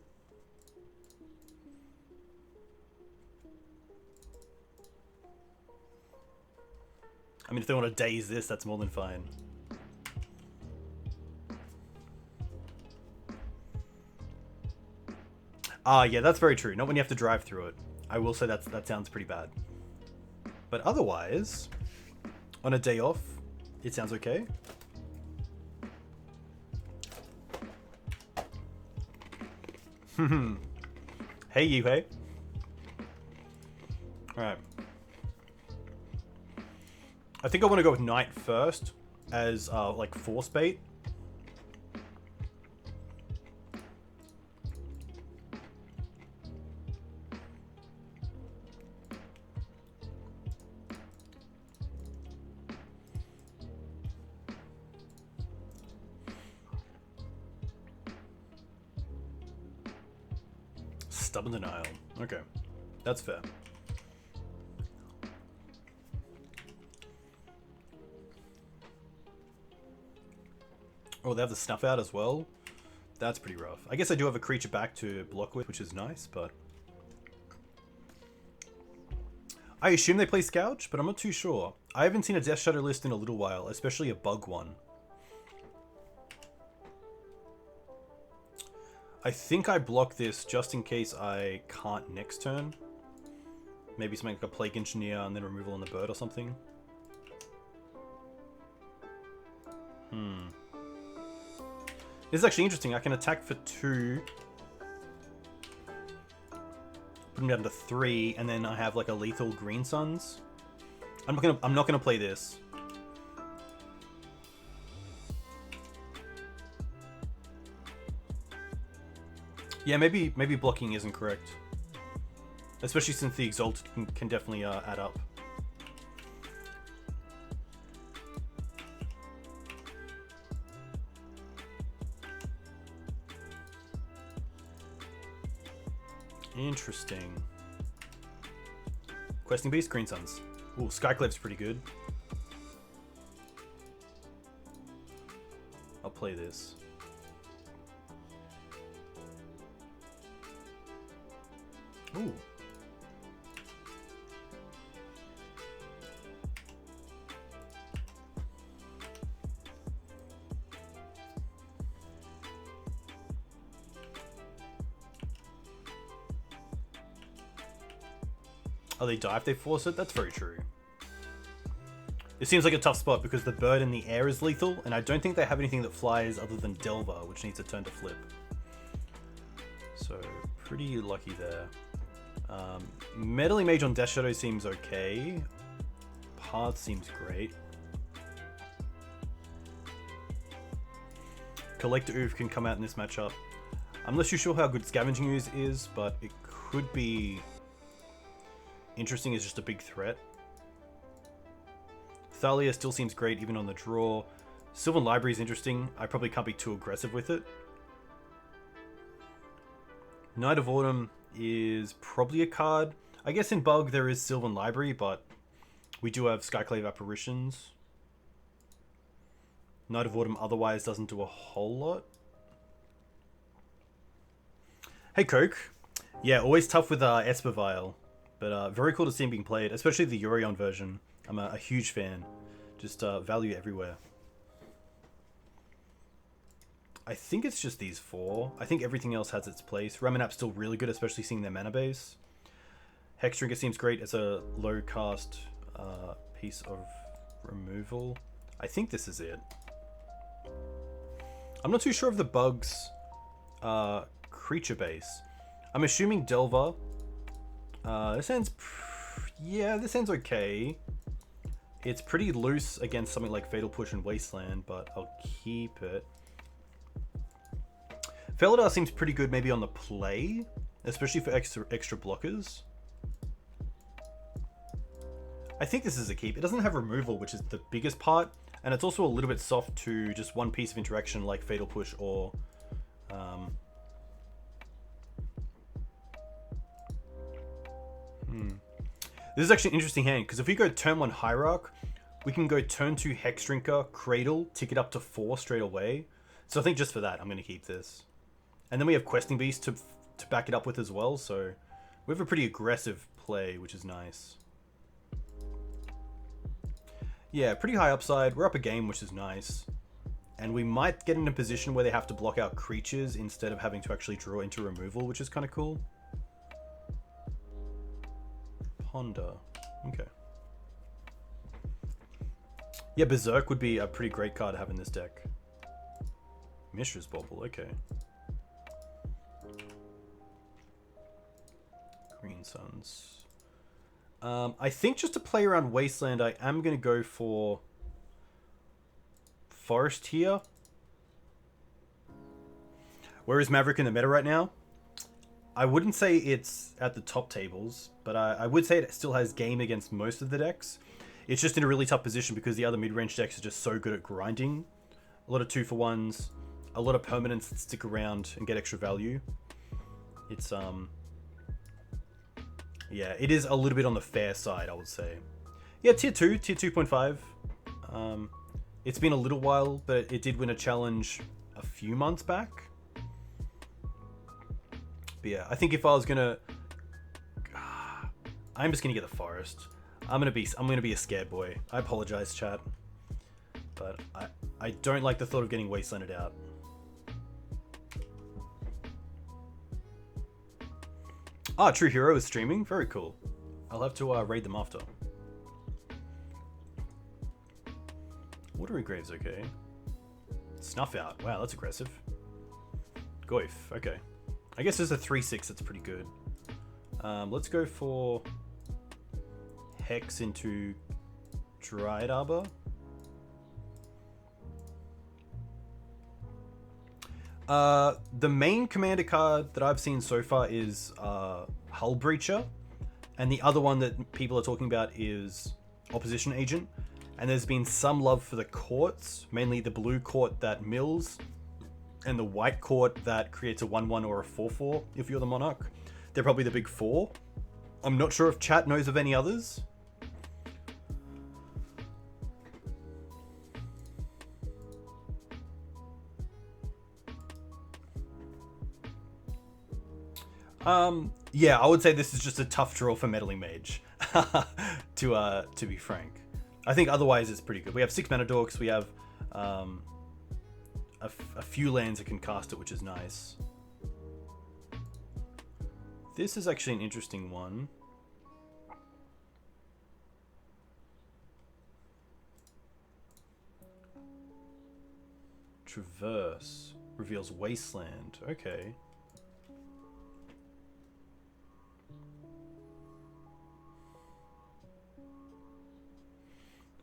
I mean, if they want to daze this, that's more than fine. Yeah, that's very true. Not when you have to drive through it. I will say that sounds pretty bad. But otherwise, on a day off, it sounds okay. Hey, you, hey. Alright. I think I want to go with Knight first as, like, force bait. Stubborn denial. Okay. That's fair. Oh, they have the Snuff Out as well. That's pretty rough. I guess I do have a creature back to block with, which is nice, but... I assume they play Scourge, but I'm not too sure. I haven't seen a Death Shadow list in a little while, especially a Bug one. I think I block this just in case I can't next turn. Maybe something like a Plague Engineer and then removal on the bird or something. This is actually interesting. I can attack for 2. Put him down to 3, and then I have like a lethal Green Suns. I'm not gonna play this. Yeah, maybe blocking isn't correct. Especially since the Exalt can definitely add up. Interesting. Questing Beast, Green Suns. Ooh, Skyclave's pretty good. I'll play this. Ooh. Oh, they die if they force it? That's very true. It seems like a tough spot because the bird in the air is lethal, and I don't think they have anything that flies other than Delver, which needs a turn to flip. So, pretty lucky there. Meddling Mage on Death Shadow seems okay. Path seems great. Collector Oof can come out in this matchup. I'm not too sure how good Scavenging Ooze is, but it could be interesting as just a big threat. Thalia still seems great even on the draw. Sylvan Library is interesting. I probably can't be too aggressive with it. Knight of Autumn is probably a card. I guess in Bug there is Sylvan Library, but we do have Skyclave Apparitions. Knight of Autumn otherwise doesn't do a whole lot. Hey Coke. Yeah, always tough with Esper Vial. But very cool to see him being played, especially the Yorion version. I'm a huge fan. Just value everywhere. I think it's just these four. I think everything else has its place. Ramanap's still really good, especially seeing their mana base. Hexdrinker seems great as a low cast piece of removal. I think this is it. I'm not too sure of the Bug's creature base. I'm assuming Delver. This ends... yeah, this ends okay. It's pretty loose against something like Fatal Push and Wasteland, but I'll keep it. Felidar seems pretty good maybe on the play, especially for extra blockers. I think this is a keep. It doesn't have removal, which is the biggest part, and it's also a little bit soft to just one piece of interaction like Fatal Push or... This is actually an interesting hand, because if we go turn 1 Hierarch, we can go turn 2 Hexdrinker, Cradle, tick it up to 4 straight away. So I think just for that, I'm going to keep this. And then we have Questing Beast to back it up with as well, so we have a pretty aggressive play, which is nice. Yeah, pretty high upside. We're up a game, which is nice. And we might get in a position where they have to block out creatures instead of having to actually draw into removal, which is kind of cool. Ponder. Okay. Yeah, Berserk would be a pretty great card to have in this deck. Mishra's Bauble, okay. Green Suns. I think just to play around Wasteland, I am going to go for Forest here. Where is Maverick in the meta right now? I wouldn't say it's at the top tables, but I would say it still has game against most of the decks. It's just in a really tough position because the other mid-range decks are just so good at grinding. A lot of 2-for-1s, a lot of permanents that stick around and get extra value. It's, yeah, it is a little bit on the fair side, I would say. Yeah, tier 2, tier 2.5. It's been a little while, but it did win a challenge a few months back. But yeah, I think if I was gonna, I'm just gonna get the Forest. I'm gonna be a scared boy. I apologize, chat, but I don't like the thought of getting Wastelanded out. Ah, True Hero is streaming. Very cool. I'll have to raid them after. Watery Grave's okay. Snuff Out. Wow, that's aggressive. Goif. Okay. I guess there's a 3/6 that's pretty good. Let's go for Hex into Dryad Arbor. The main commander card that I've seen so far is Hull Breacher, and the other one that people are talking about is Opposition Agent. And there's been some love for the courts, mainly the blue court that mills, and the white court that creates a 1/1 or a 4/4 if you're the Monarch. They're probably the big four. I'm not sure if chat knows of any others. Yeah, I would say this is just a tough draw for Meddling Mage, to be frank. I think otherwise it's pretty good. We have 6 mana dorks, we have a few lands that can cast it, which is nice. This is actually an interesting one. Traverse reveals Wasteland. Okay.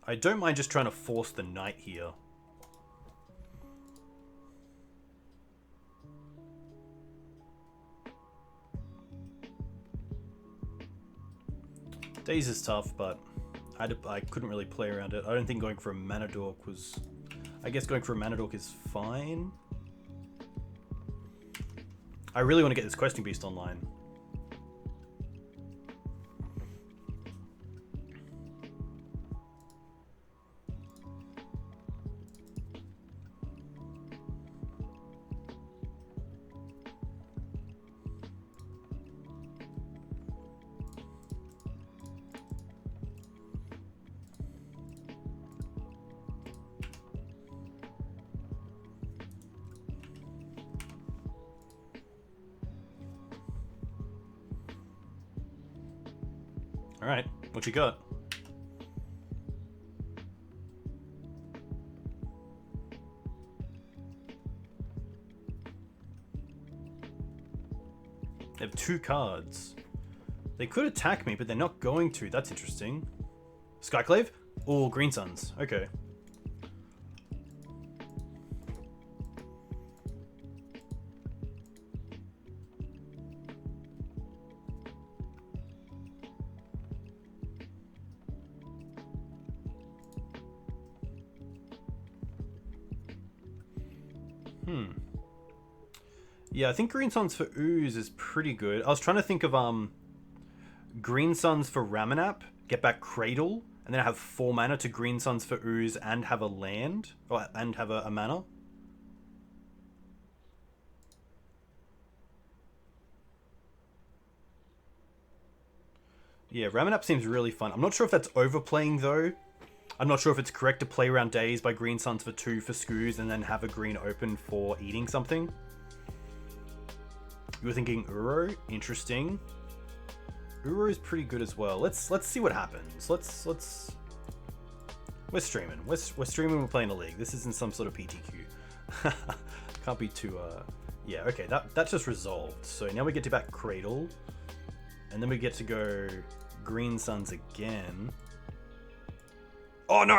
I don't mind just trying to force the knight here. Daze is tough, but I couldn't really play around it. I don't think going for a mana dork was... I guess going for a mana dork is fine. I really want to get this questing beast online. Alright, what you got? They have 2 cards. They could attack me, but they're not going to. That's interesting. Skyclave? Or Green Suns. Okay. Yeah, I think Green Suns for Ooze is pretty good. I was trying to think of Green Suns for Ramanap, get back Cradle, and then I have 4 mana to Green Suns for Ooze and have a land, and have a mana. Yeah, Ramanap seems really fun. I'm not sure if that's overplaying though. I'm not sure if it's correct to play around Daze by Green Suns for 2 for Skoos and then have a green open for eating something. You were thinking Uro? Interesting. Uro is pretty good as well. Let's see what happens. We're streaming. We're streaming. We're playing a league. This isn't some sort of PTQ. Can't be too. Yeah. Okay. That's just resolved. So now we get to back Cradle, and then we get to go Green Suns again. Oh no!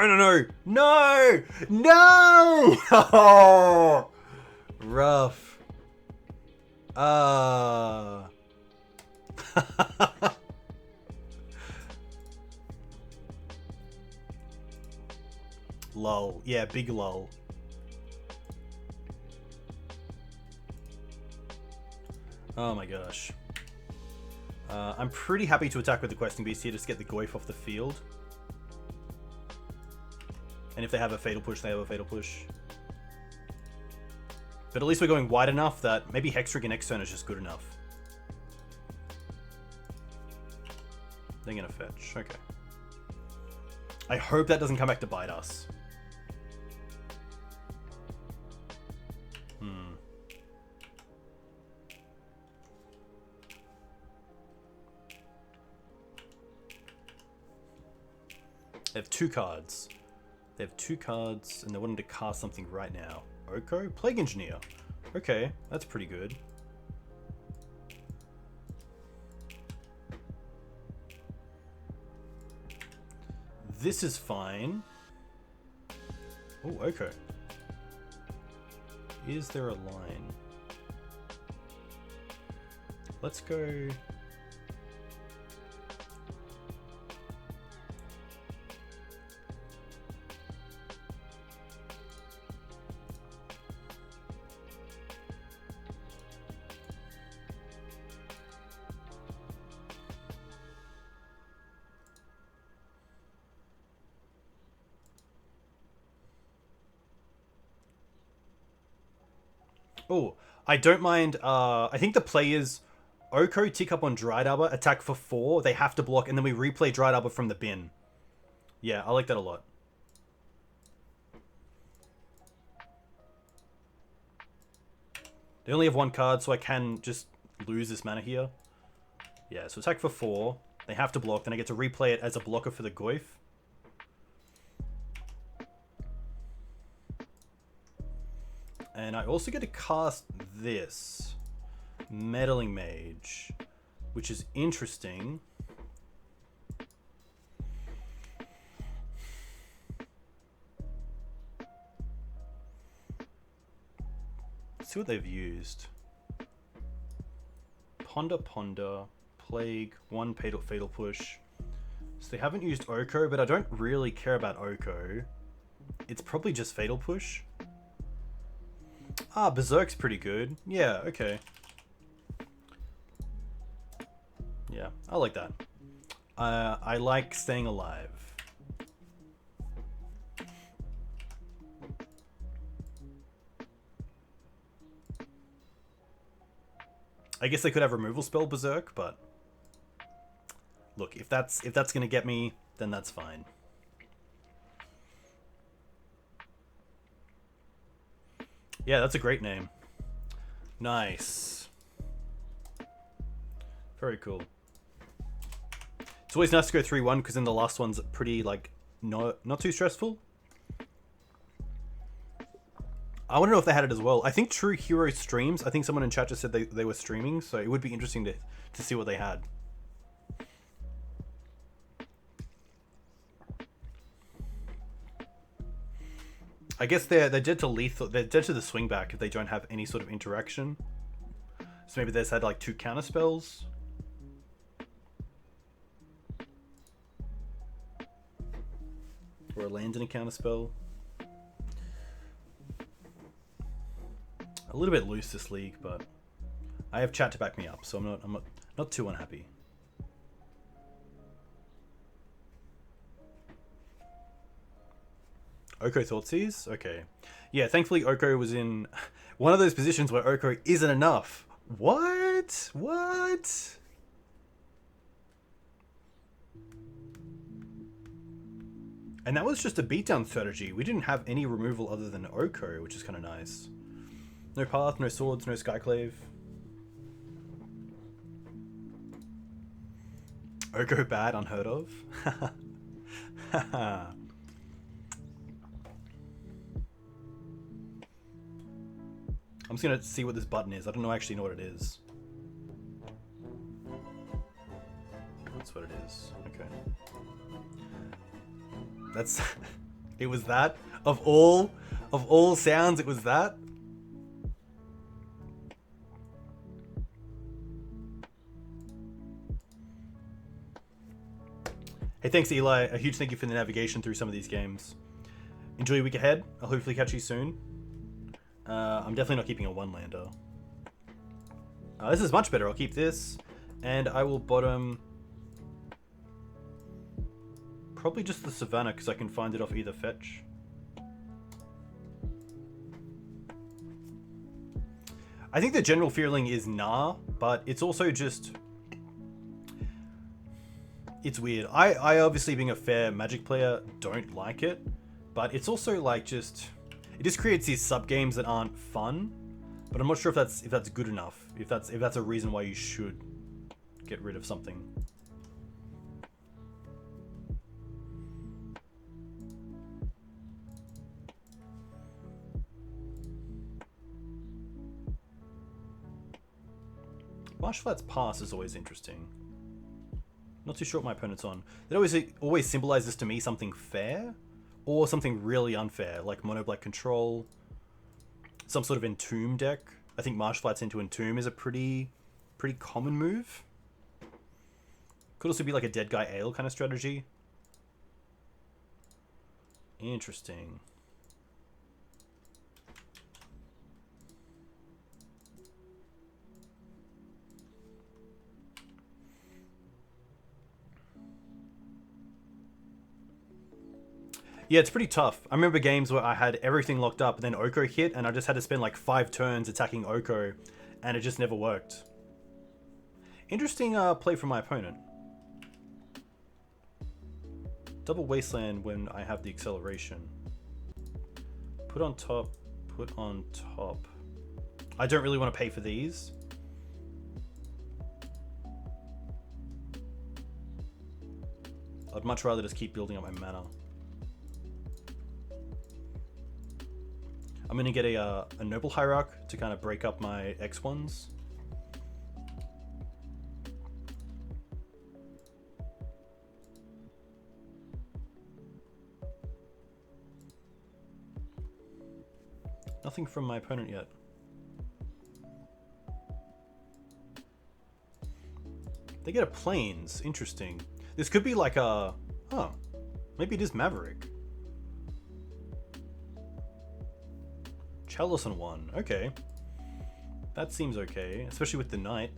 Oh, rough. Lull. Yeah, big lull. Oh my gosh. I'm pretty happy to attack with the Questing Beast here, just get the Goyf off the field. And if they have a Fatal Push, they have a Fatal Push. But at least we're going wide enough that maybe Hextrig next turn is just good enough. They're gonna fetch. Okay. I hope that doesn't come back to bite us. They have 2 cards. They have 2 cards, and they're wanting to cast something right now. Oko? Plague Engineer. Okay, that's pretty good. This is fine. Oh, okay. Is there a line? Let's go... Oh, I don't mind. I think the players Oko tick up on Dried Arbor, attack for 4. They have to block, and then we replay Dried Arbor from the bin. Yeah, I like that a lot. They only have 1 card, so I can just lose this mana here. Yeah, so attack for 4. They have to block, then I get to replay it as a blocker for the Goyf. And I also get to cast this. Meddling Mage. Which is interesting. Let's see what they've used. Ponder, Plague, 1 Fatal Push. So they haven't used Oko, but I don't really care about Oko. It's probably just Fatal Push. Ah, Berserk's pretty good. Yeah, okay. Yeah, I like that. I like staying alive. I guess they could have removal spell Berserk, but look, if that's gonna get me, then that's fine. Yeah, that's a great name. Nice. Very cool. It's always nice to go 3-1 because then the last one's pretty, like, not too stressful. I want to know if they had it as well. I think True Hero streams. I think someone in chat just said they were streaming, so it would be interesting to see what they had. I guess they're dead to lethal. They're dead to the swing back if they don't have any sort of interaction. So maybe they just had like 2 counter spells. Or a land and a counter spell. A little bit loose this league, but I have chat to back me up, so I'm not too unhappy. Oko Thoughtseize? Okay. Yeah, thankfully Oko was in one of those positions where Oko isn't enough. What? What? And that was just a beatdown strategy. We didn't have any removal other than Oko, which is kind of nice. No Path, no Swords, no Skyclave. Oko bad, unheard of. I'm just gonna see what this button is. I don't actually know what it is. That's what it is. Okay. That's... It was that? Of all sounds, it was that? Hey, thanks Eli. A huge thank you for the navigation through some of these games. Enjoy your week ahead. I'll hopefully catch you soon. I'm definitely not keeping a 1-lander. This is much better. I'll keep this. And I will bottom... probably just the Savannah, because I can find it off either fetch. I think the general feeling is nah, but it's also just... it's weird. I obviously, being a fair Magic player, don't like it. But it's also like just... it just creates these sub-games that aren't fun. But I'm not sure if that's good enough. If that's a reason why you should get rid of something. Marshflat's Pass is always interesting. Not too sure what my opponent's on. That always symbolizes to me something fair, or something really unfair, like Mono Black Control, some sort of Entomb deck. I think Marshflat's into Entomb is a pretty common move. Could also be like a Dead Guy Ale kind of strategy. Interesting. Yeah, it's pretty tough. I remember games where I had everything locked up, and then Oko hit, and I just had to spend like 5 turns attacking Oko, and it just never worked. Interesting play from my opponent. Double Wasteland when I have the acceleration. Put on top, put on top. I don't really want to pay for these. I'd much rather just keep building up my mana. I'm going to get a Noble Hierarch to kind of break up my X1s. Nothing from my opponent yet. They get a Plains. Interesting. This could be like a... Oh, maybe it is Maverick. Chalice on 1. Okay. That seems okay, especially with the Knight.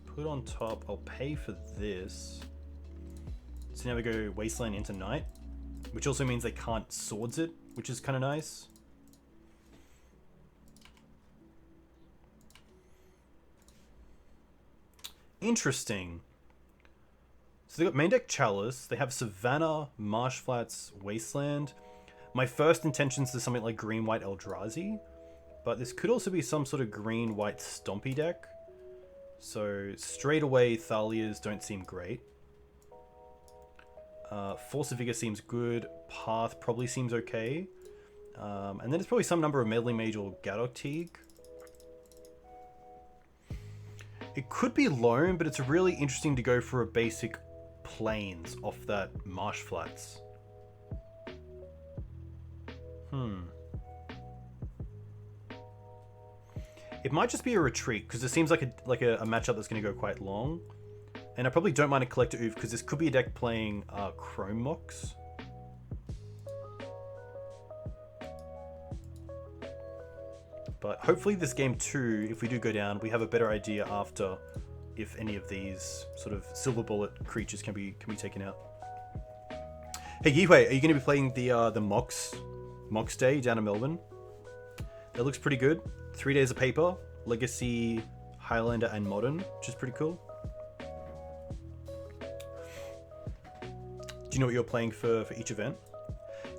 Put on top. I'll pay for this. So now we go Wasteland into Knight, which also means they can't swords it, which is kind of nice. Interesting. So they got main deck Chalice, they have Savannah, Marshflats, Wasteland. My first intentions is something like green-white Eldrazi, but this could also be some sort of green-white Stompy deck. So straight away, Thalias don't seem great. Force of Vigor seems good. Path probably seems okay. And then there's probably some number of Meddling Mage or Gaddock Teeg. It could be Loam, but it's really interesting to go for a basic Plains off that Marsh Flats. It might just be a retreat, because it seems like a matchup that's going to go quite long. And I probably don't mind a Collector Ouphe, because this could be a deck playing Chrome Mox. But hopefully this game 2, if we do go down, we have a better idea after if any of these sort of silver bullet creatures can be taken out. Hey Yihwei, are you going to be playing the Mox Day down in Melbourne? That looks pretty good. 3 days of paper, Legacy, Highlander, and Modern, which is pretty cool. Do you know what you're playing for each event?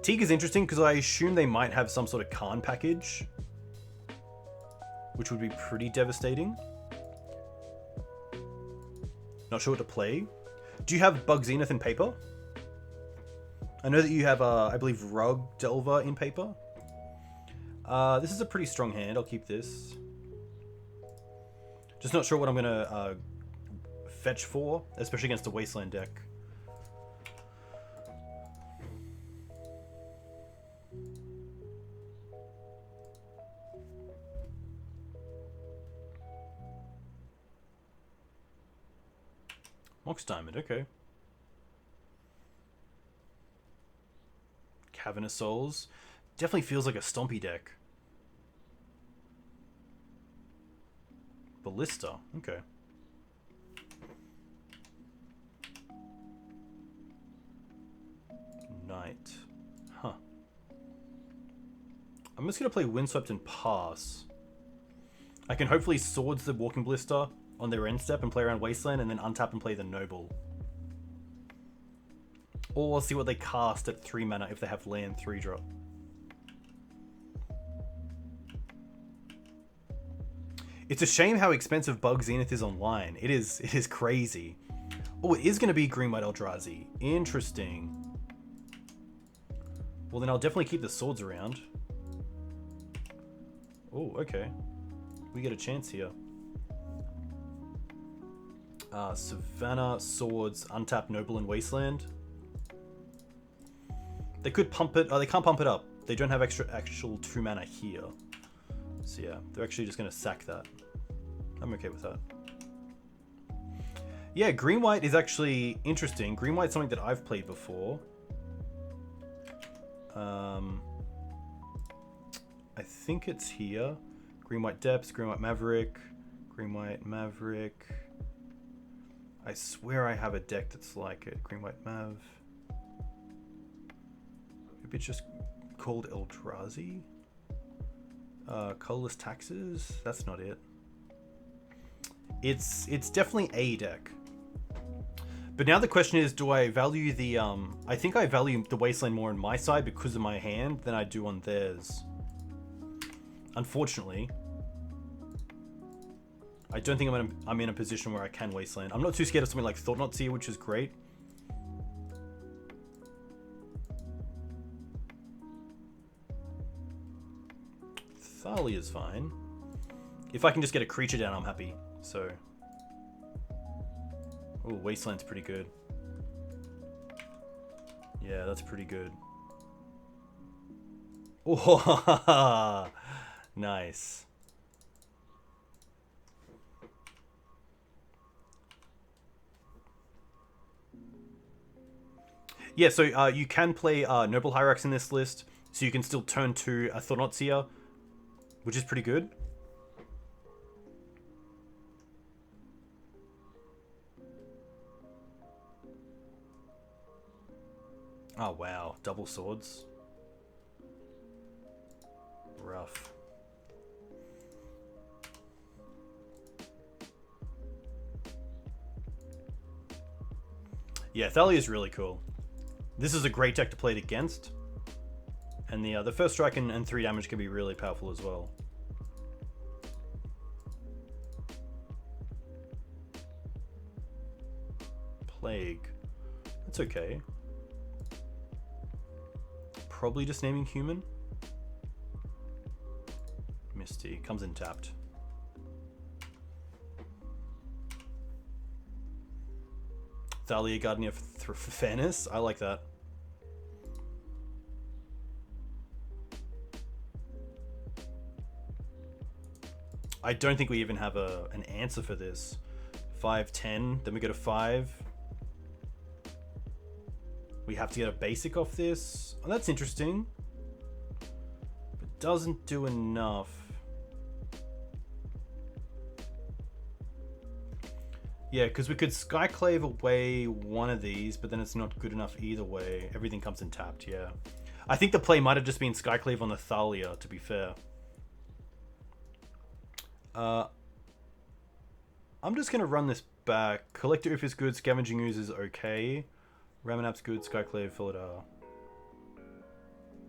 Teeg is interesting because I assume they might have some sort of Khan package, which would be pretty devastating. Not sure what to play. Do you have Bug Zenith in paper? I know that you have, I believe, Rug Delver in paper. This is a pretty strong hand. I'll keep this. Just not sure what I'm going to fetch for, especially against a Wasteland deck. Mox Diamond, okay. Cavernous Souls. Definitely feels like a Stompy deck. Ballista, okay. Knight. Huh. I'm just going to play Windswept and pass. I can hopefully Swords the Walking Ballista on their end step and play around Wasteland and then untap and play the Noble. Or see what they cast at 3 mana if they have land 3-drop. It's a shame how expensive Bug Zenith is online. It is crazy. Oh, it is going to be green-white Eldrazi. Interesting. Well, then I'll definitely keep the swords around. Oh, okay. We get a chance here. Savannah, Swords, untap Noble and Wasteland. They could pump it. Oh, they can't pump it up. They don't have actual 2 mana here. So yeah, they're actually just going to sack that. I'm okay with that. Yeah, green-white is actually interesting. Green-white's something that I've played before. I think it's here. Green-white Depths, Green-white Maverick, Green-white Maverick. I swear I have a deck that's like a green-white Mav. Maybe it's just called Eldrazi? Colorless Taxes? That's not it. It's definitely a deck. But now the question is, do I value the... I think I value the Wasteland more on my side because of my hand than I do on theirs. Unfortunately. I don't think I'm in a position where I can Wasteland. I'm not too scared of something like Thought-Knot Seer, which is great. Thalia is fine. If I can just get a creature down, I'm happy. So... Oh, Wasteland's pretty good. Yeah, that's pretty good. Oh, nice. Yeah, so you can play Noble Hierarchs in this list, so you can still turn to a Thought-Knot Seer, which is pretty good. Oh wow, double swords. Rough. Yeah, Thalia is really cool. This is a great deck to play it against. And the first strike and 3 damage can be really powerful as well. Plague. That's okay. Probably just naming human. Misty comes in tapped. Thalia Guardian for fairness. I like that. I don't think we even have an answer for this. 5-10, then we go to 5. We have to get a basic off this. Oh, that's interesting. But doesn't do enough. Yeah, because we could Skyclave away one of these, but then it's not good enough either way. Everything comes in tapped, yeah. I think the play might have just been Skyclave on the Thalia, to be fair. I'm just going to run this back. Collector Oof is good, Scavenging Ooze is okay. Ramanap's good, Skyclave, Philidar.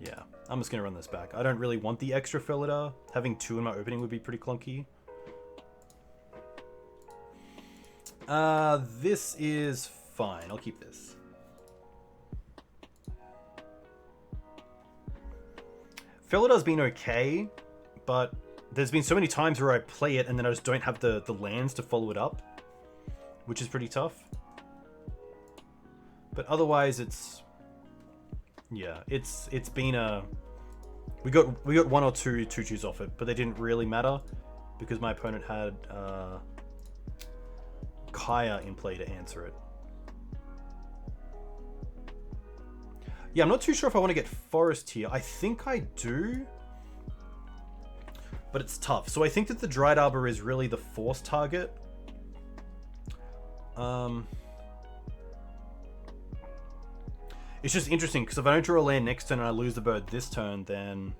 Yeah, I'm just going to run this back. I don't really want the extra Philidar. Having 2 in my opening would be pretty clunky. This is fine. I'll keep this. Philidar's been okay, but there's been so many times where I play it and then I just don't have the lands to follow it up, which is pretty tough. But otherwise, it's been a we got 1 or 2 2/2s off it, but they didn't really matter because my opponent had Kaya in play to answer it. Yeah, I'm not too sure if I want to get Forest here. I think I do, but it's tough. So I think that the Dried Arbor is really the force target. It's just interesting because if I don't draw a land next turn and I lose the bird this turn, then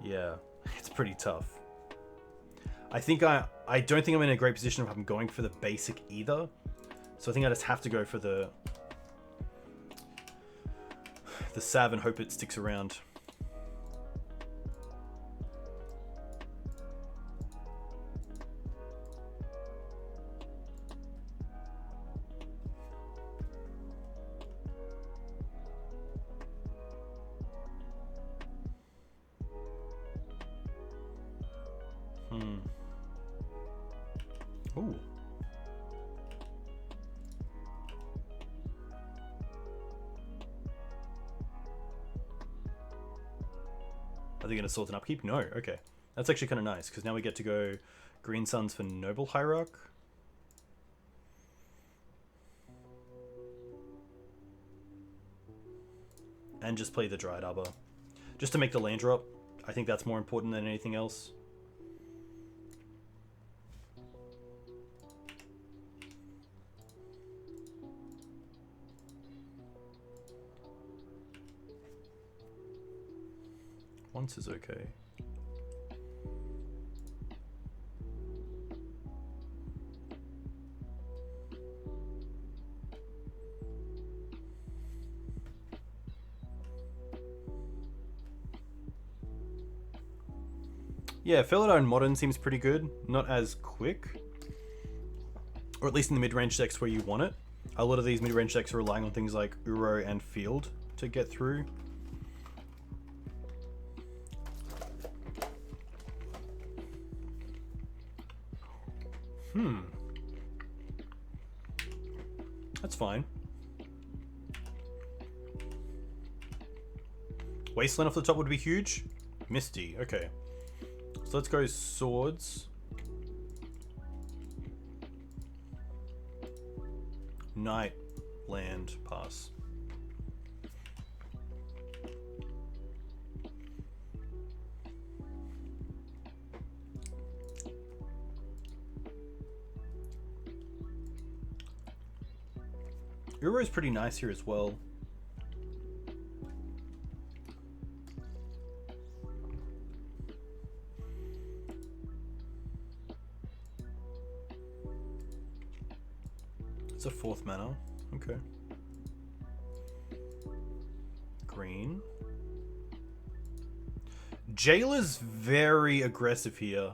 yeah, it's pretty tough. I don't think I'm in a great position if I'm going for the basic either. So I think I just have to go for the Sav and hope it sticks around. Ooh. Are they going to sort an upkeep? No. Okay. That's actually kind of nice, because now we get to go Green Suns for Noble Hierarch. And just play the Dried Arbor. Just to make the land drop. I think that's more important than anything else. Once is okay. Yeah, Felidar in Modern seems pretty good. Not as quick. Or at least in the mid-range decks where you want it. A lot of these mid-range decks are relying on things like Uro and Field to get through. That's fine. Wasteland off the top would be huge. Misty, okay. So let's go Swords. Night, land, pass. Uro is pretty nice here as well. It's a 4th mana. Okay. Green. Jailer's very aggressive here.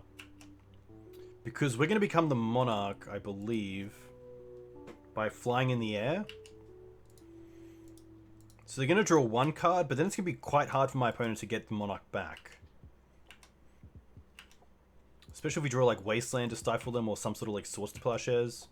Because we're going to become the Monarch, I believe, by flying in the air. So they're going to draw 1 card, but then it's going to be quite hard for my opponent to get the Monarch back. Especially if we draw like Wasteland to stifle them or some sort of like Swords to Plowshares.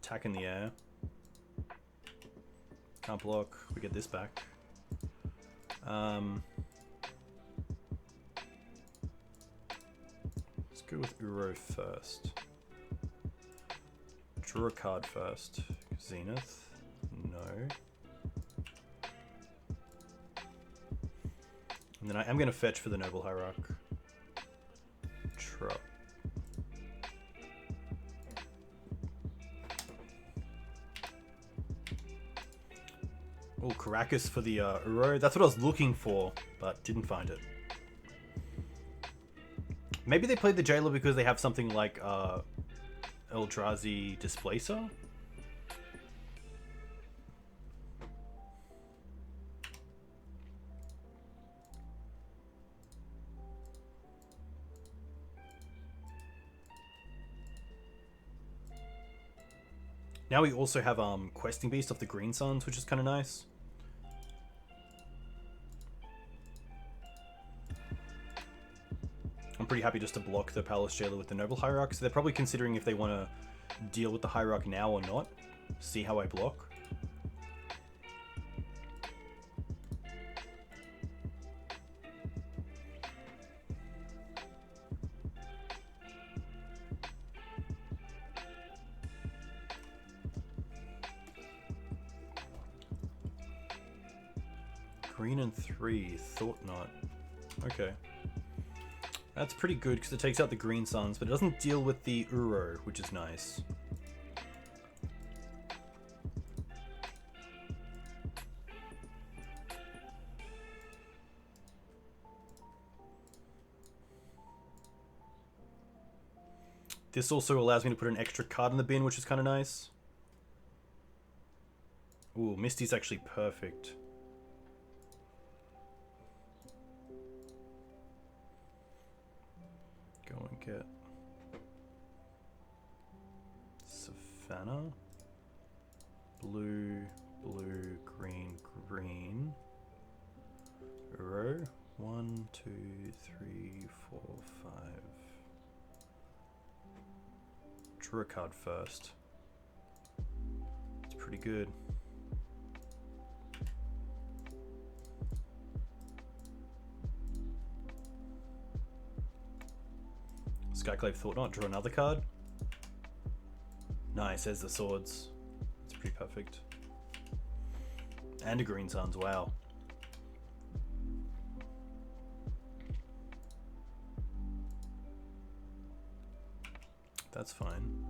Attack in the air. Can't block. We get this back. Let's go with Uro first. Draw a card first. Zenith. No. And then I am going to fetch for the Noble Hierarch. Truck. Oh, Caracas for the Uro. That's what I was looking for, but didn't find it. Maybe they played the Jailer because they have something like Eldrazi Displacer? Now we also have Questing Beast off the Green Suns, which is kind of nice. I'm pretty happy just to block the Palace Jailer with the Noble Hierarch, so they're probably considering if they want to deal with the Hierarch now or not. See how I block. Green and 3, Thought Not. Okay. That's pretty good because it takes out the Green Suns, but it doesn't deal with the Uro, which is nice. This also allows me to put an extra card in the bin, which is kind of nice. Ooh, Misty's actually perfect. Go and get Savannah. Blue, blue, green, green. Uro. 1, 2, 3, 4, 5. Draw a card first. It's pretty good. Skyclave Thought Not, draw another card. Nice, there's the swords. It's pretty perfect. And a Green Suns, wow. That's fine.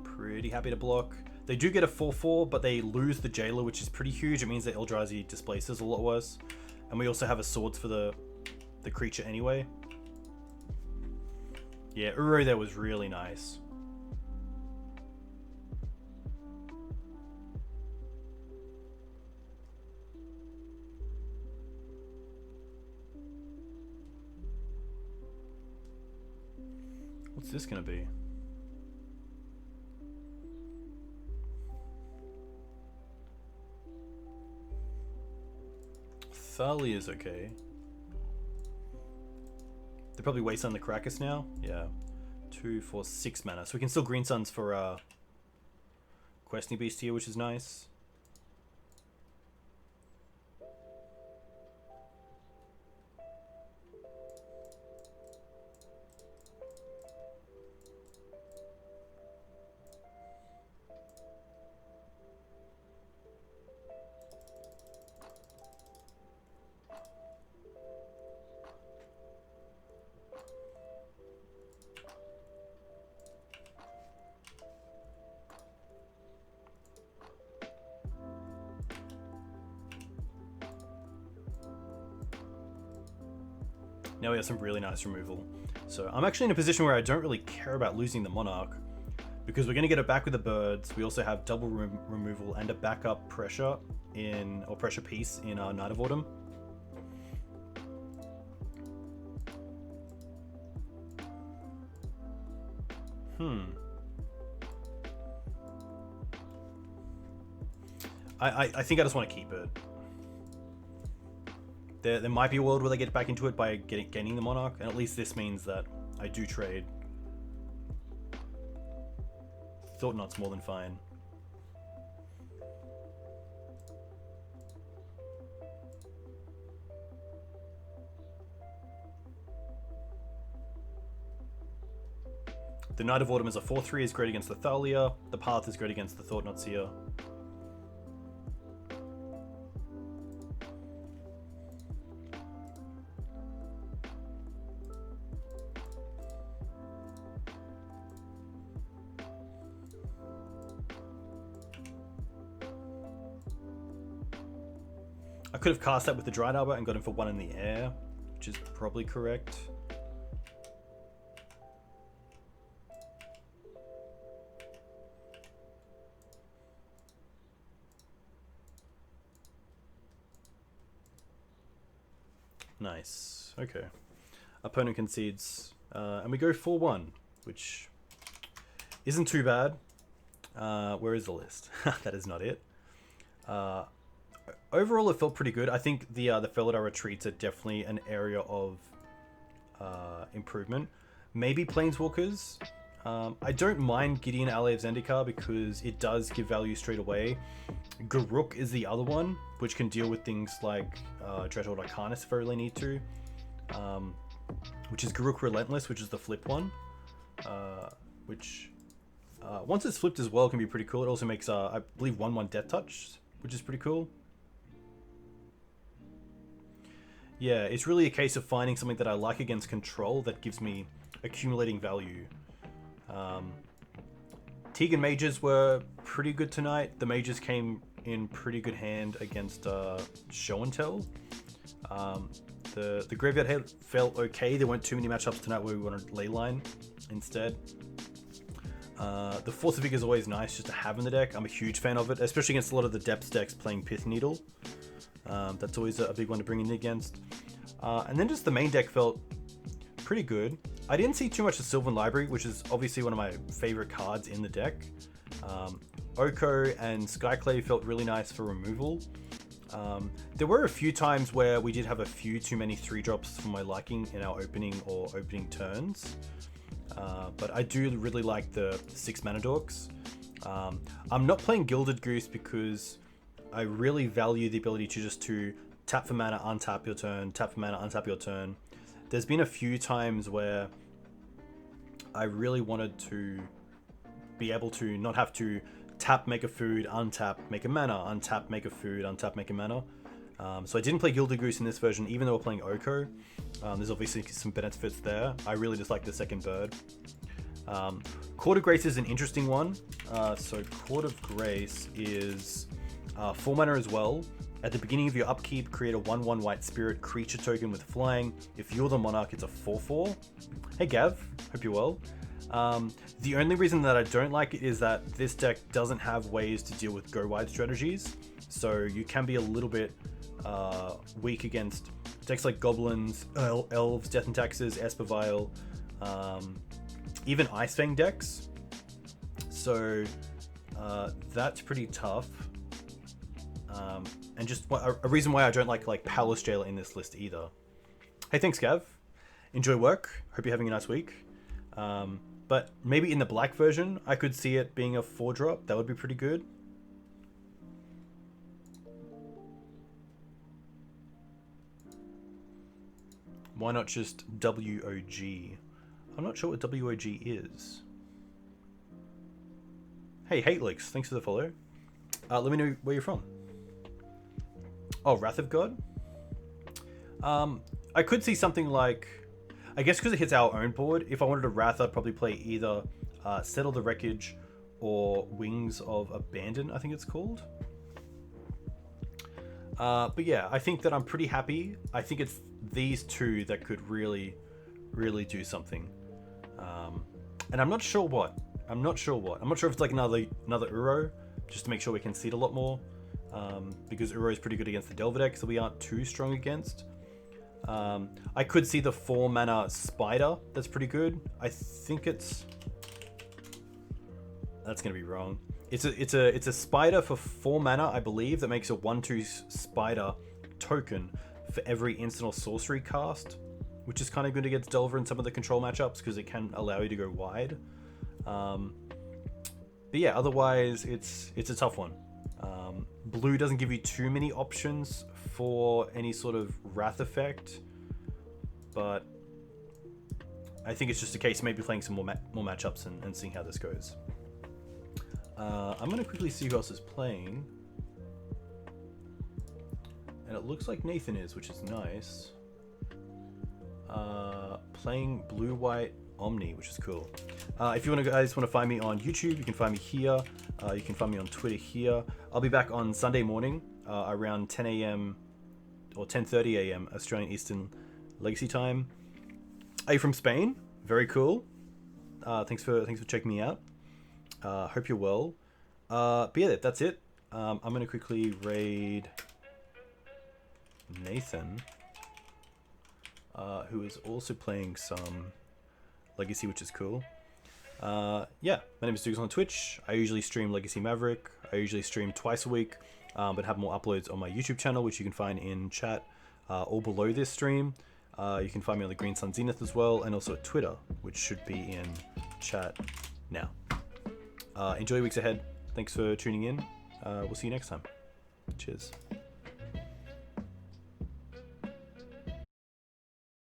Pretty happy to block. They do get a 4/4, but they lose the Jailer, which is pretty huge. It means that Eldrazi displaces a lot worse. And we also have a Swords for the creature anyway. Yeah, Uro there was really nice. What's this gonna be? Thalia is okay. They're probably waste on the Krakus now. Yeah. 2, 4, 6 mana. So we can still Green Suns for Questing Beast here, which is nice. Now we have some really nice removal. So I'm actually in a position where I don't really care about losing the Monarch, because we're going to get it back with the birds. We also have double removal and a backup pressure or pressure piece in our Night of Autumn. I think I just want to keep it. There might be a world where they get back into it by gaining the Monarch, and at least this means that I do trade. Thought Knot's more than fine. The Night of Autumn is a 4/3, is great against the Thalia. The Path is great against the Thought Knots here. I could have cast that with the Dried Arbor and got him for 1 in the air, which is probably correct. Nice. Okay. Opponent concedes, and we go 4-1, which isn't too bad. Where is the list? That is not it. Overall, it felt pretty good. I think the Felidar retreats are definitely an area of improvement. Maybe Planeswalkers. I don't mind Gideon Ally of Zendikar because it does give value straight away. Garruk is the other one, which can deal with things like Dreadhorde Arcanist if I really need to. Which is Garruk Relentless, which is the flip one. Which, once it's flipped as well, can be pretty cool. It also makes, I believe, 1/1 Death Touch, which is pretty cool. Yeah, it's really a case of finding something that I like against control that gives me accumulating value. Teeg and Mages were pretty good tonight. The Mages came in pretty good hand against Show and Tell. The Graveyard Head felt okay. There weren't too many matchups tonight where we wanted Leyline instead. The Force of Vigor is always nice just to have in the deck. I'm a huge fan of it, especially against a lot of the depths decks playing Pith Needle. That's always a big one to bring in against. And then just the main deck felt pretty good. I didn't see too much of Sylvan Library, which is obviously one of my favorite cards in the deck. Oko and Skyclave felt really nice for removal. There were a few times where we did have a few too many 3-drops for my liking in our opening turns. But I do really like the 6 mana dorks. I'm not playing Gilded Goose because I really value the ability to tap for mana, untap your turn, tap for mana, untap your turn. There's been a few times where I really wanted to be able to not have to tap, make a food, untap, make a mana, untap, make a food, untap, make a mana. So I didn't play Gilded Goose in this version, even though we're playing Oko. There's obviously some benefits there. I really just like the second bird. Court of Grace is an interesting one. So Court of Grace is 4 mana as well. At the beginning of your upkeep, create a 1/1 white spirit creature token with flying. If you're the monarch, it's a 4/4. Hey Gav, hope you're well. The only reason that I don't like it is that this deck doesn't have ways to deal with go wide strategies. So you can be a little bit weak against decks like Goblins, Elves, Death and Taxes, Esper, Vial, even Ice Fang decks. So that's pretty tough. And just a reason why I don't like Palace Jailer in this list either. Hey, thanks, Gav. Enjoy work. Hope you're having a nice week. But maybe in the black version, I could see it being a 4-drop. That would be pretty good. Why not just WOG? I'm not sure what WOG is. Hey, Hatelix, thanks for the follow. Let me know where you're from. Oh, Wrath of God? I could see something like... I guess because it hits our own board, if I wanted a Wrath, I'd probably play either Settle the Wreckage or Wings of Abandon, I think it's called. But yeah, I think that I'm pretty happy. I think it's these two that could really do something. And I'm not sure what. I'm not sure if it's like another Uro, just to make sure we can see it a lot more. Because Uro is pretty good against the Delver deck, so we aren't too strong against. I could see the 4 mana Spider. That's pretty good. I think it's... That's gonna be wrong. It's a Spider for 4 mana, I believe, that makes a 1/2 Spider token for every instant or sorcery cast, which is kind of good against Delver in some of the control matchups because it can allow you to go wide. But yeah, otherwise it's a tough one. Blue doesn't give you too many options for any sort of Wrath effect, but I think it's just a case of maybe playing some more matchups and seeing how this goes. I'm going to quickly see who else is playing. And it looks like Nathan is, which is nice. Playing Blue-White Omni, which is cool. If you guys want to find me on YouTube, you can find me here. You can find me on Twitter here. I'll be back on Sunday morning around 10 a.m. or 10:30 a.m. Australian Eastern Legacy time. Are you from Spain? Very cool. Thanks for checking me out. Hope you're well. But yeah, that's it. I'm gonna quickly raid Nathan, who is also playing some Legacy, which is cool. Yeah, my name is Dougal on Twitch. I usually stream Legacy Maverick. I usually stream twice a week, but have more uploads on my YouTube channel, which you can find in chat or below this stream. You can find me on the Green Sun Zenith as well, and also Twitter, which should be in chat now. Enjoy your weeks ahead. Thanks for tuning in. We'll see you next time. Cheers.